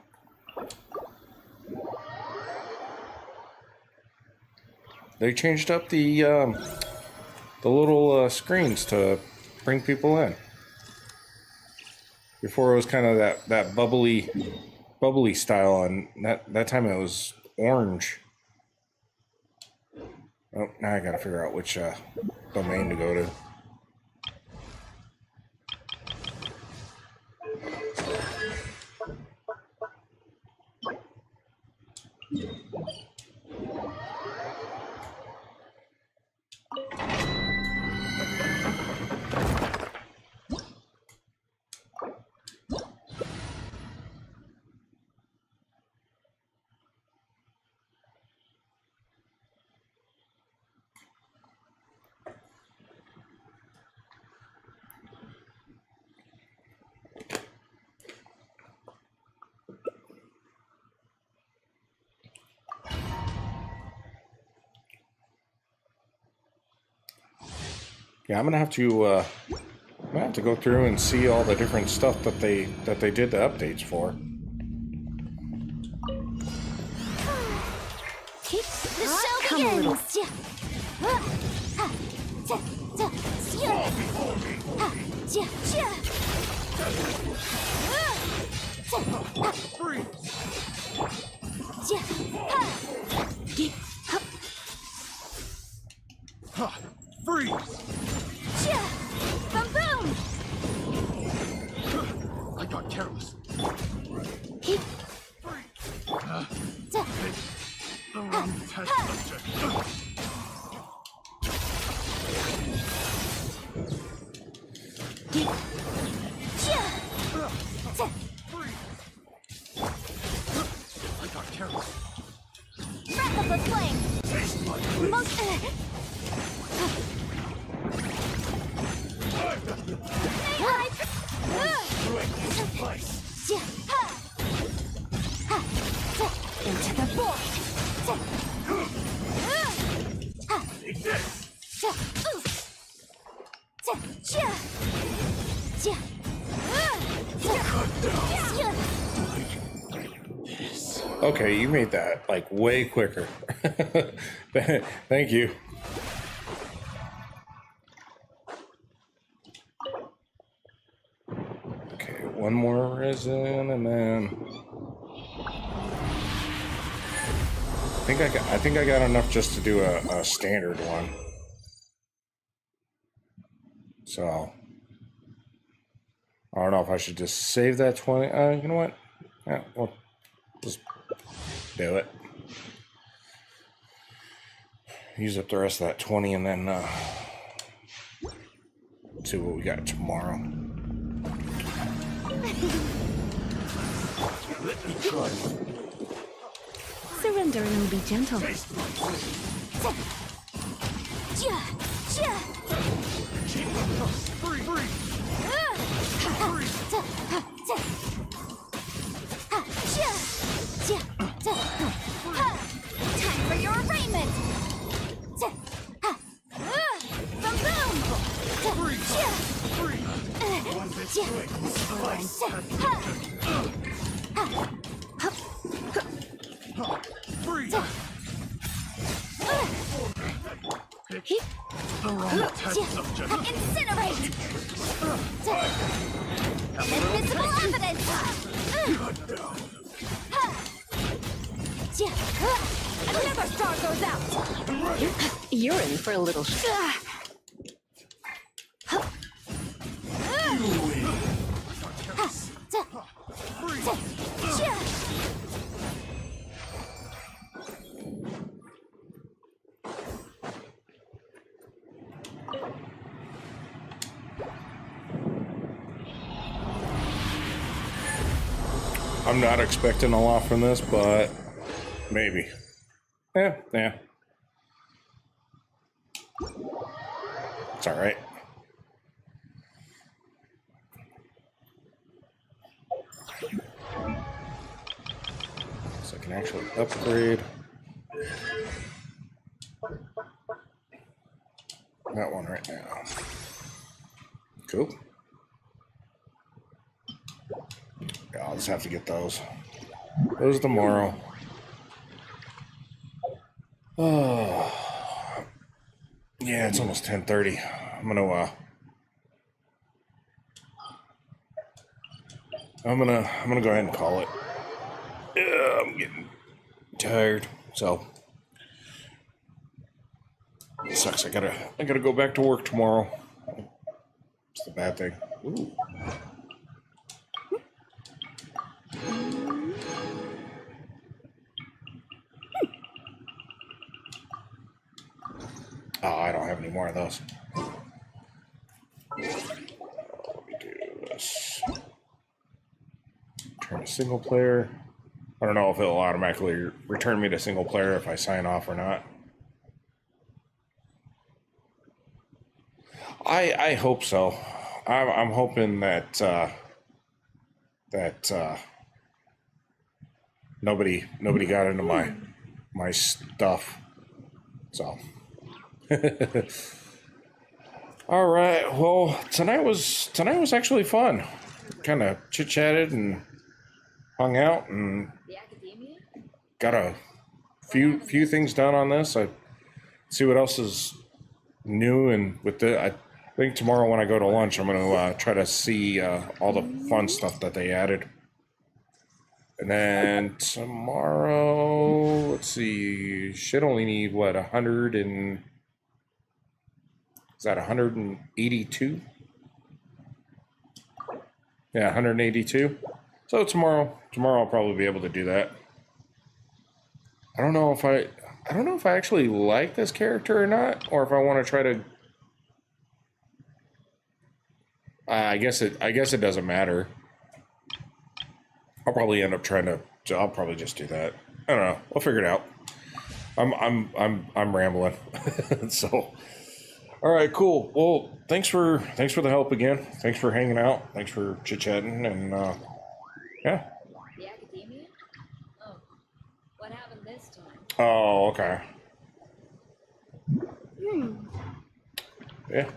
They changed up the little screens to bring people in. Before it was kind of that bubbly style, and that time it was orange. Oh, now I gotta figure out which domain to go to. Yeah, I'm gonna have to go through and see all the different stuff that they did the updates for. The show Come a little. begins! Freeze! Boom boom! I got careless. The wrong test subject. I got careless. Wrap up the flame! Taste my bliss. Most... Break this place. Into the void! Take this. Cut down. Okay, you made that like way quicker. Thank you. Okay, one more resin, and then I think I got enough just to do a standard one. So I don't know if I should just save that 20. You know what? Yeah, well, just do it. Use up the rest of that 20, and then see what we got tomorrow. Surrender and be gentle. Time for your arraignment! Boom Freeze! Pick the wrong test subject. Incinerate! Invisible evidence! Another star goes out! You're in for a little shock. I'm not expecting a lot from this, but maybe. Yeah. It's all right. So I can actually upgrade that one right now. Cool. Yeah, I'll just have to get those. Those tomorrow. Oh. Yeah, it's almost 10:30. I'm gonna go ahead and call it. Yeah, I'm getting tired, so it sucks. I gotta go back to work tomorrow. It's the bad thing. Ooh. Oh, I don't have any more of those. Let me do this. Turn to single player. I don't know if it'll automatically return me to single player if I sign off or not. I hope so. I'm hoping that nobody got into my stuff. So. All right. Well, tonight was actually fun. Kind of chit-chatted and hung out and got a few things done on this. I see what else is new, and with I think tomorrow when I go to lunch, I'm going to try to see all the fun stuff that they added. And then tomorrow, let's see, should only need what, 100 and is that 182? Yeah, 182. So tomorrow I'll probably be able to do that. I don't know if I actually like this character or not, or if I want to try to. I guess it doesn't matter. I'll probably end up trying to. I'll probably just do that. I don't know. We'll figure it out. I'm rambling. So, all right, cool. Well, thanks for the help again. Thanks for hanging out. Thanks for chit chatting and yeah. The academia? Oh, what happened this time? Oh, okay. Yeah.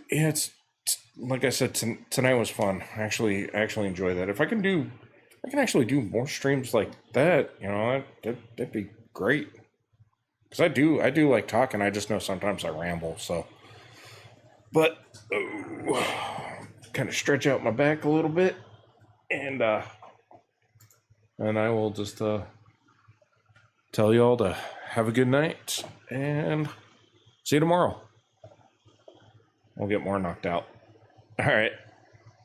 Yeah, it's like I said, tonight was fun. I actually enjoy that. If I can actually do more streams like that, that'd be great. Because I do like talking. I just know sometimes I ramble. So, but kind of stretch out my back a little bit, and I will just tell y'all to have a good night and see you tomorrow. We'll get more knocked out. All right.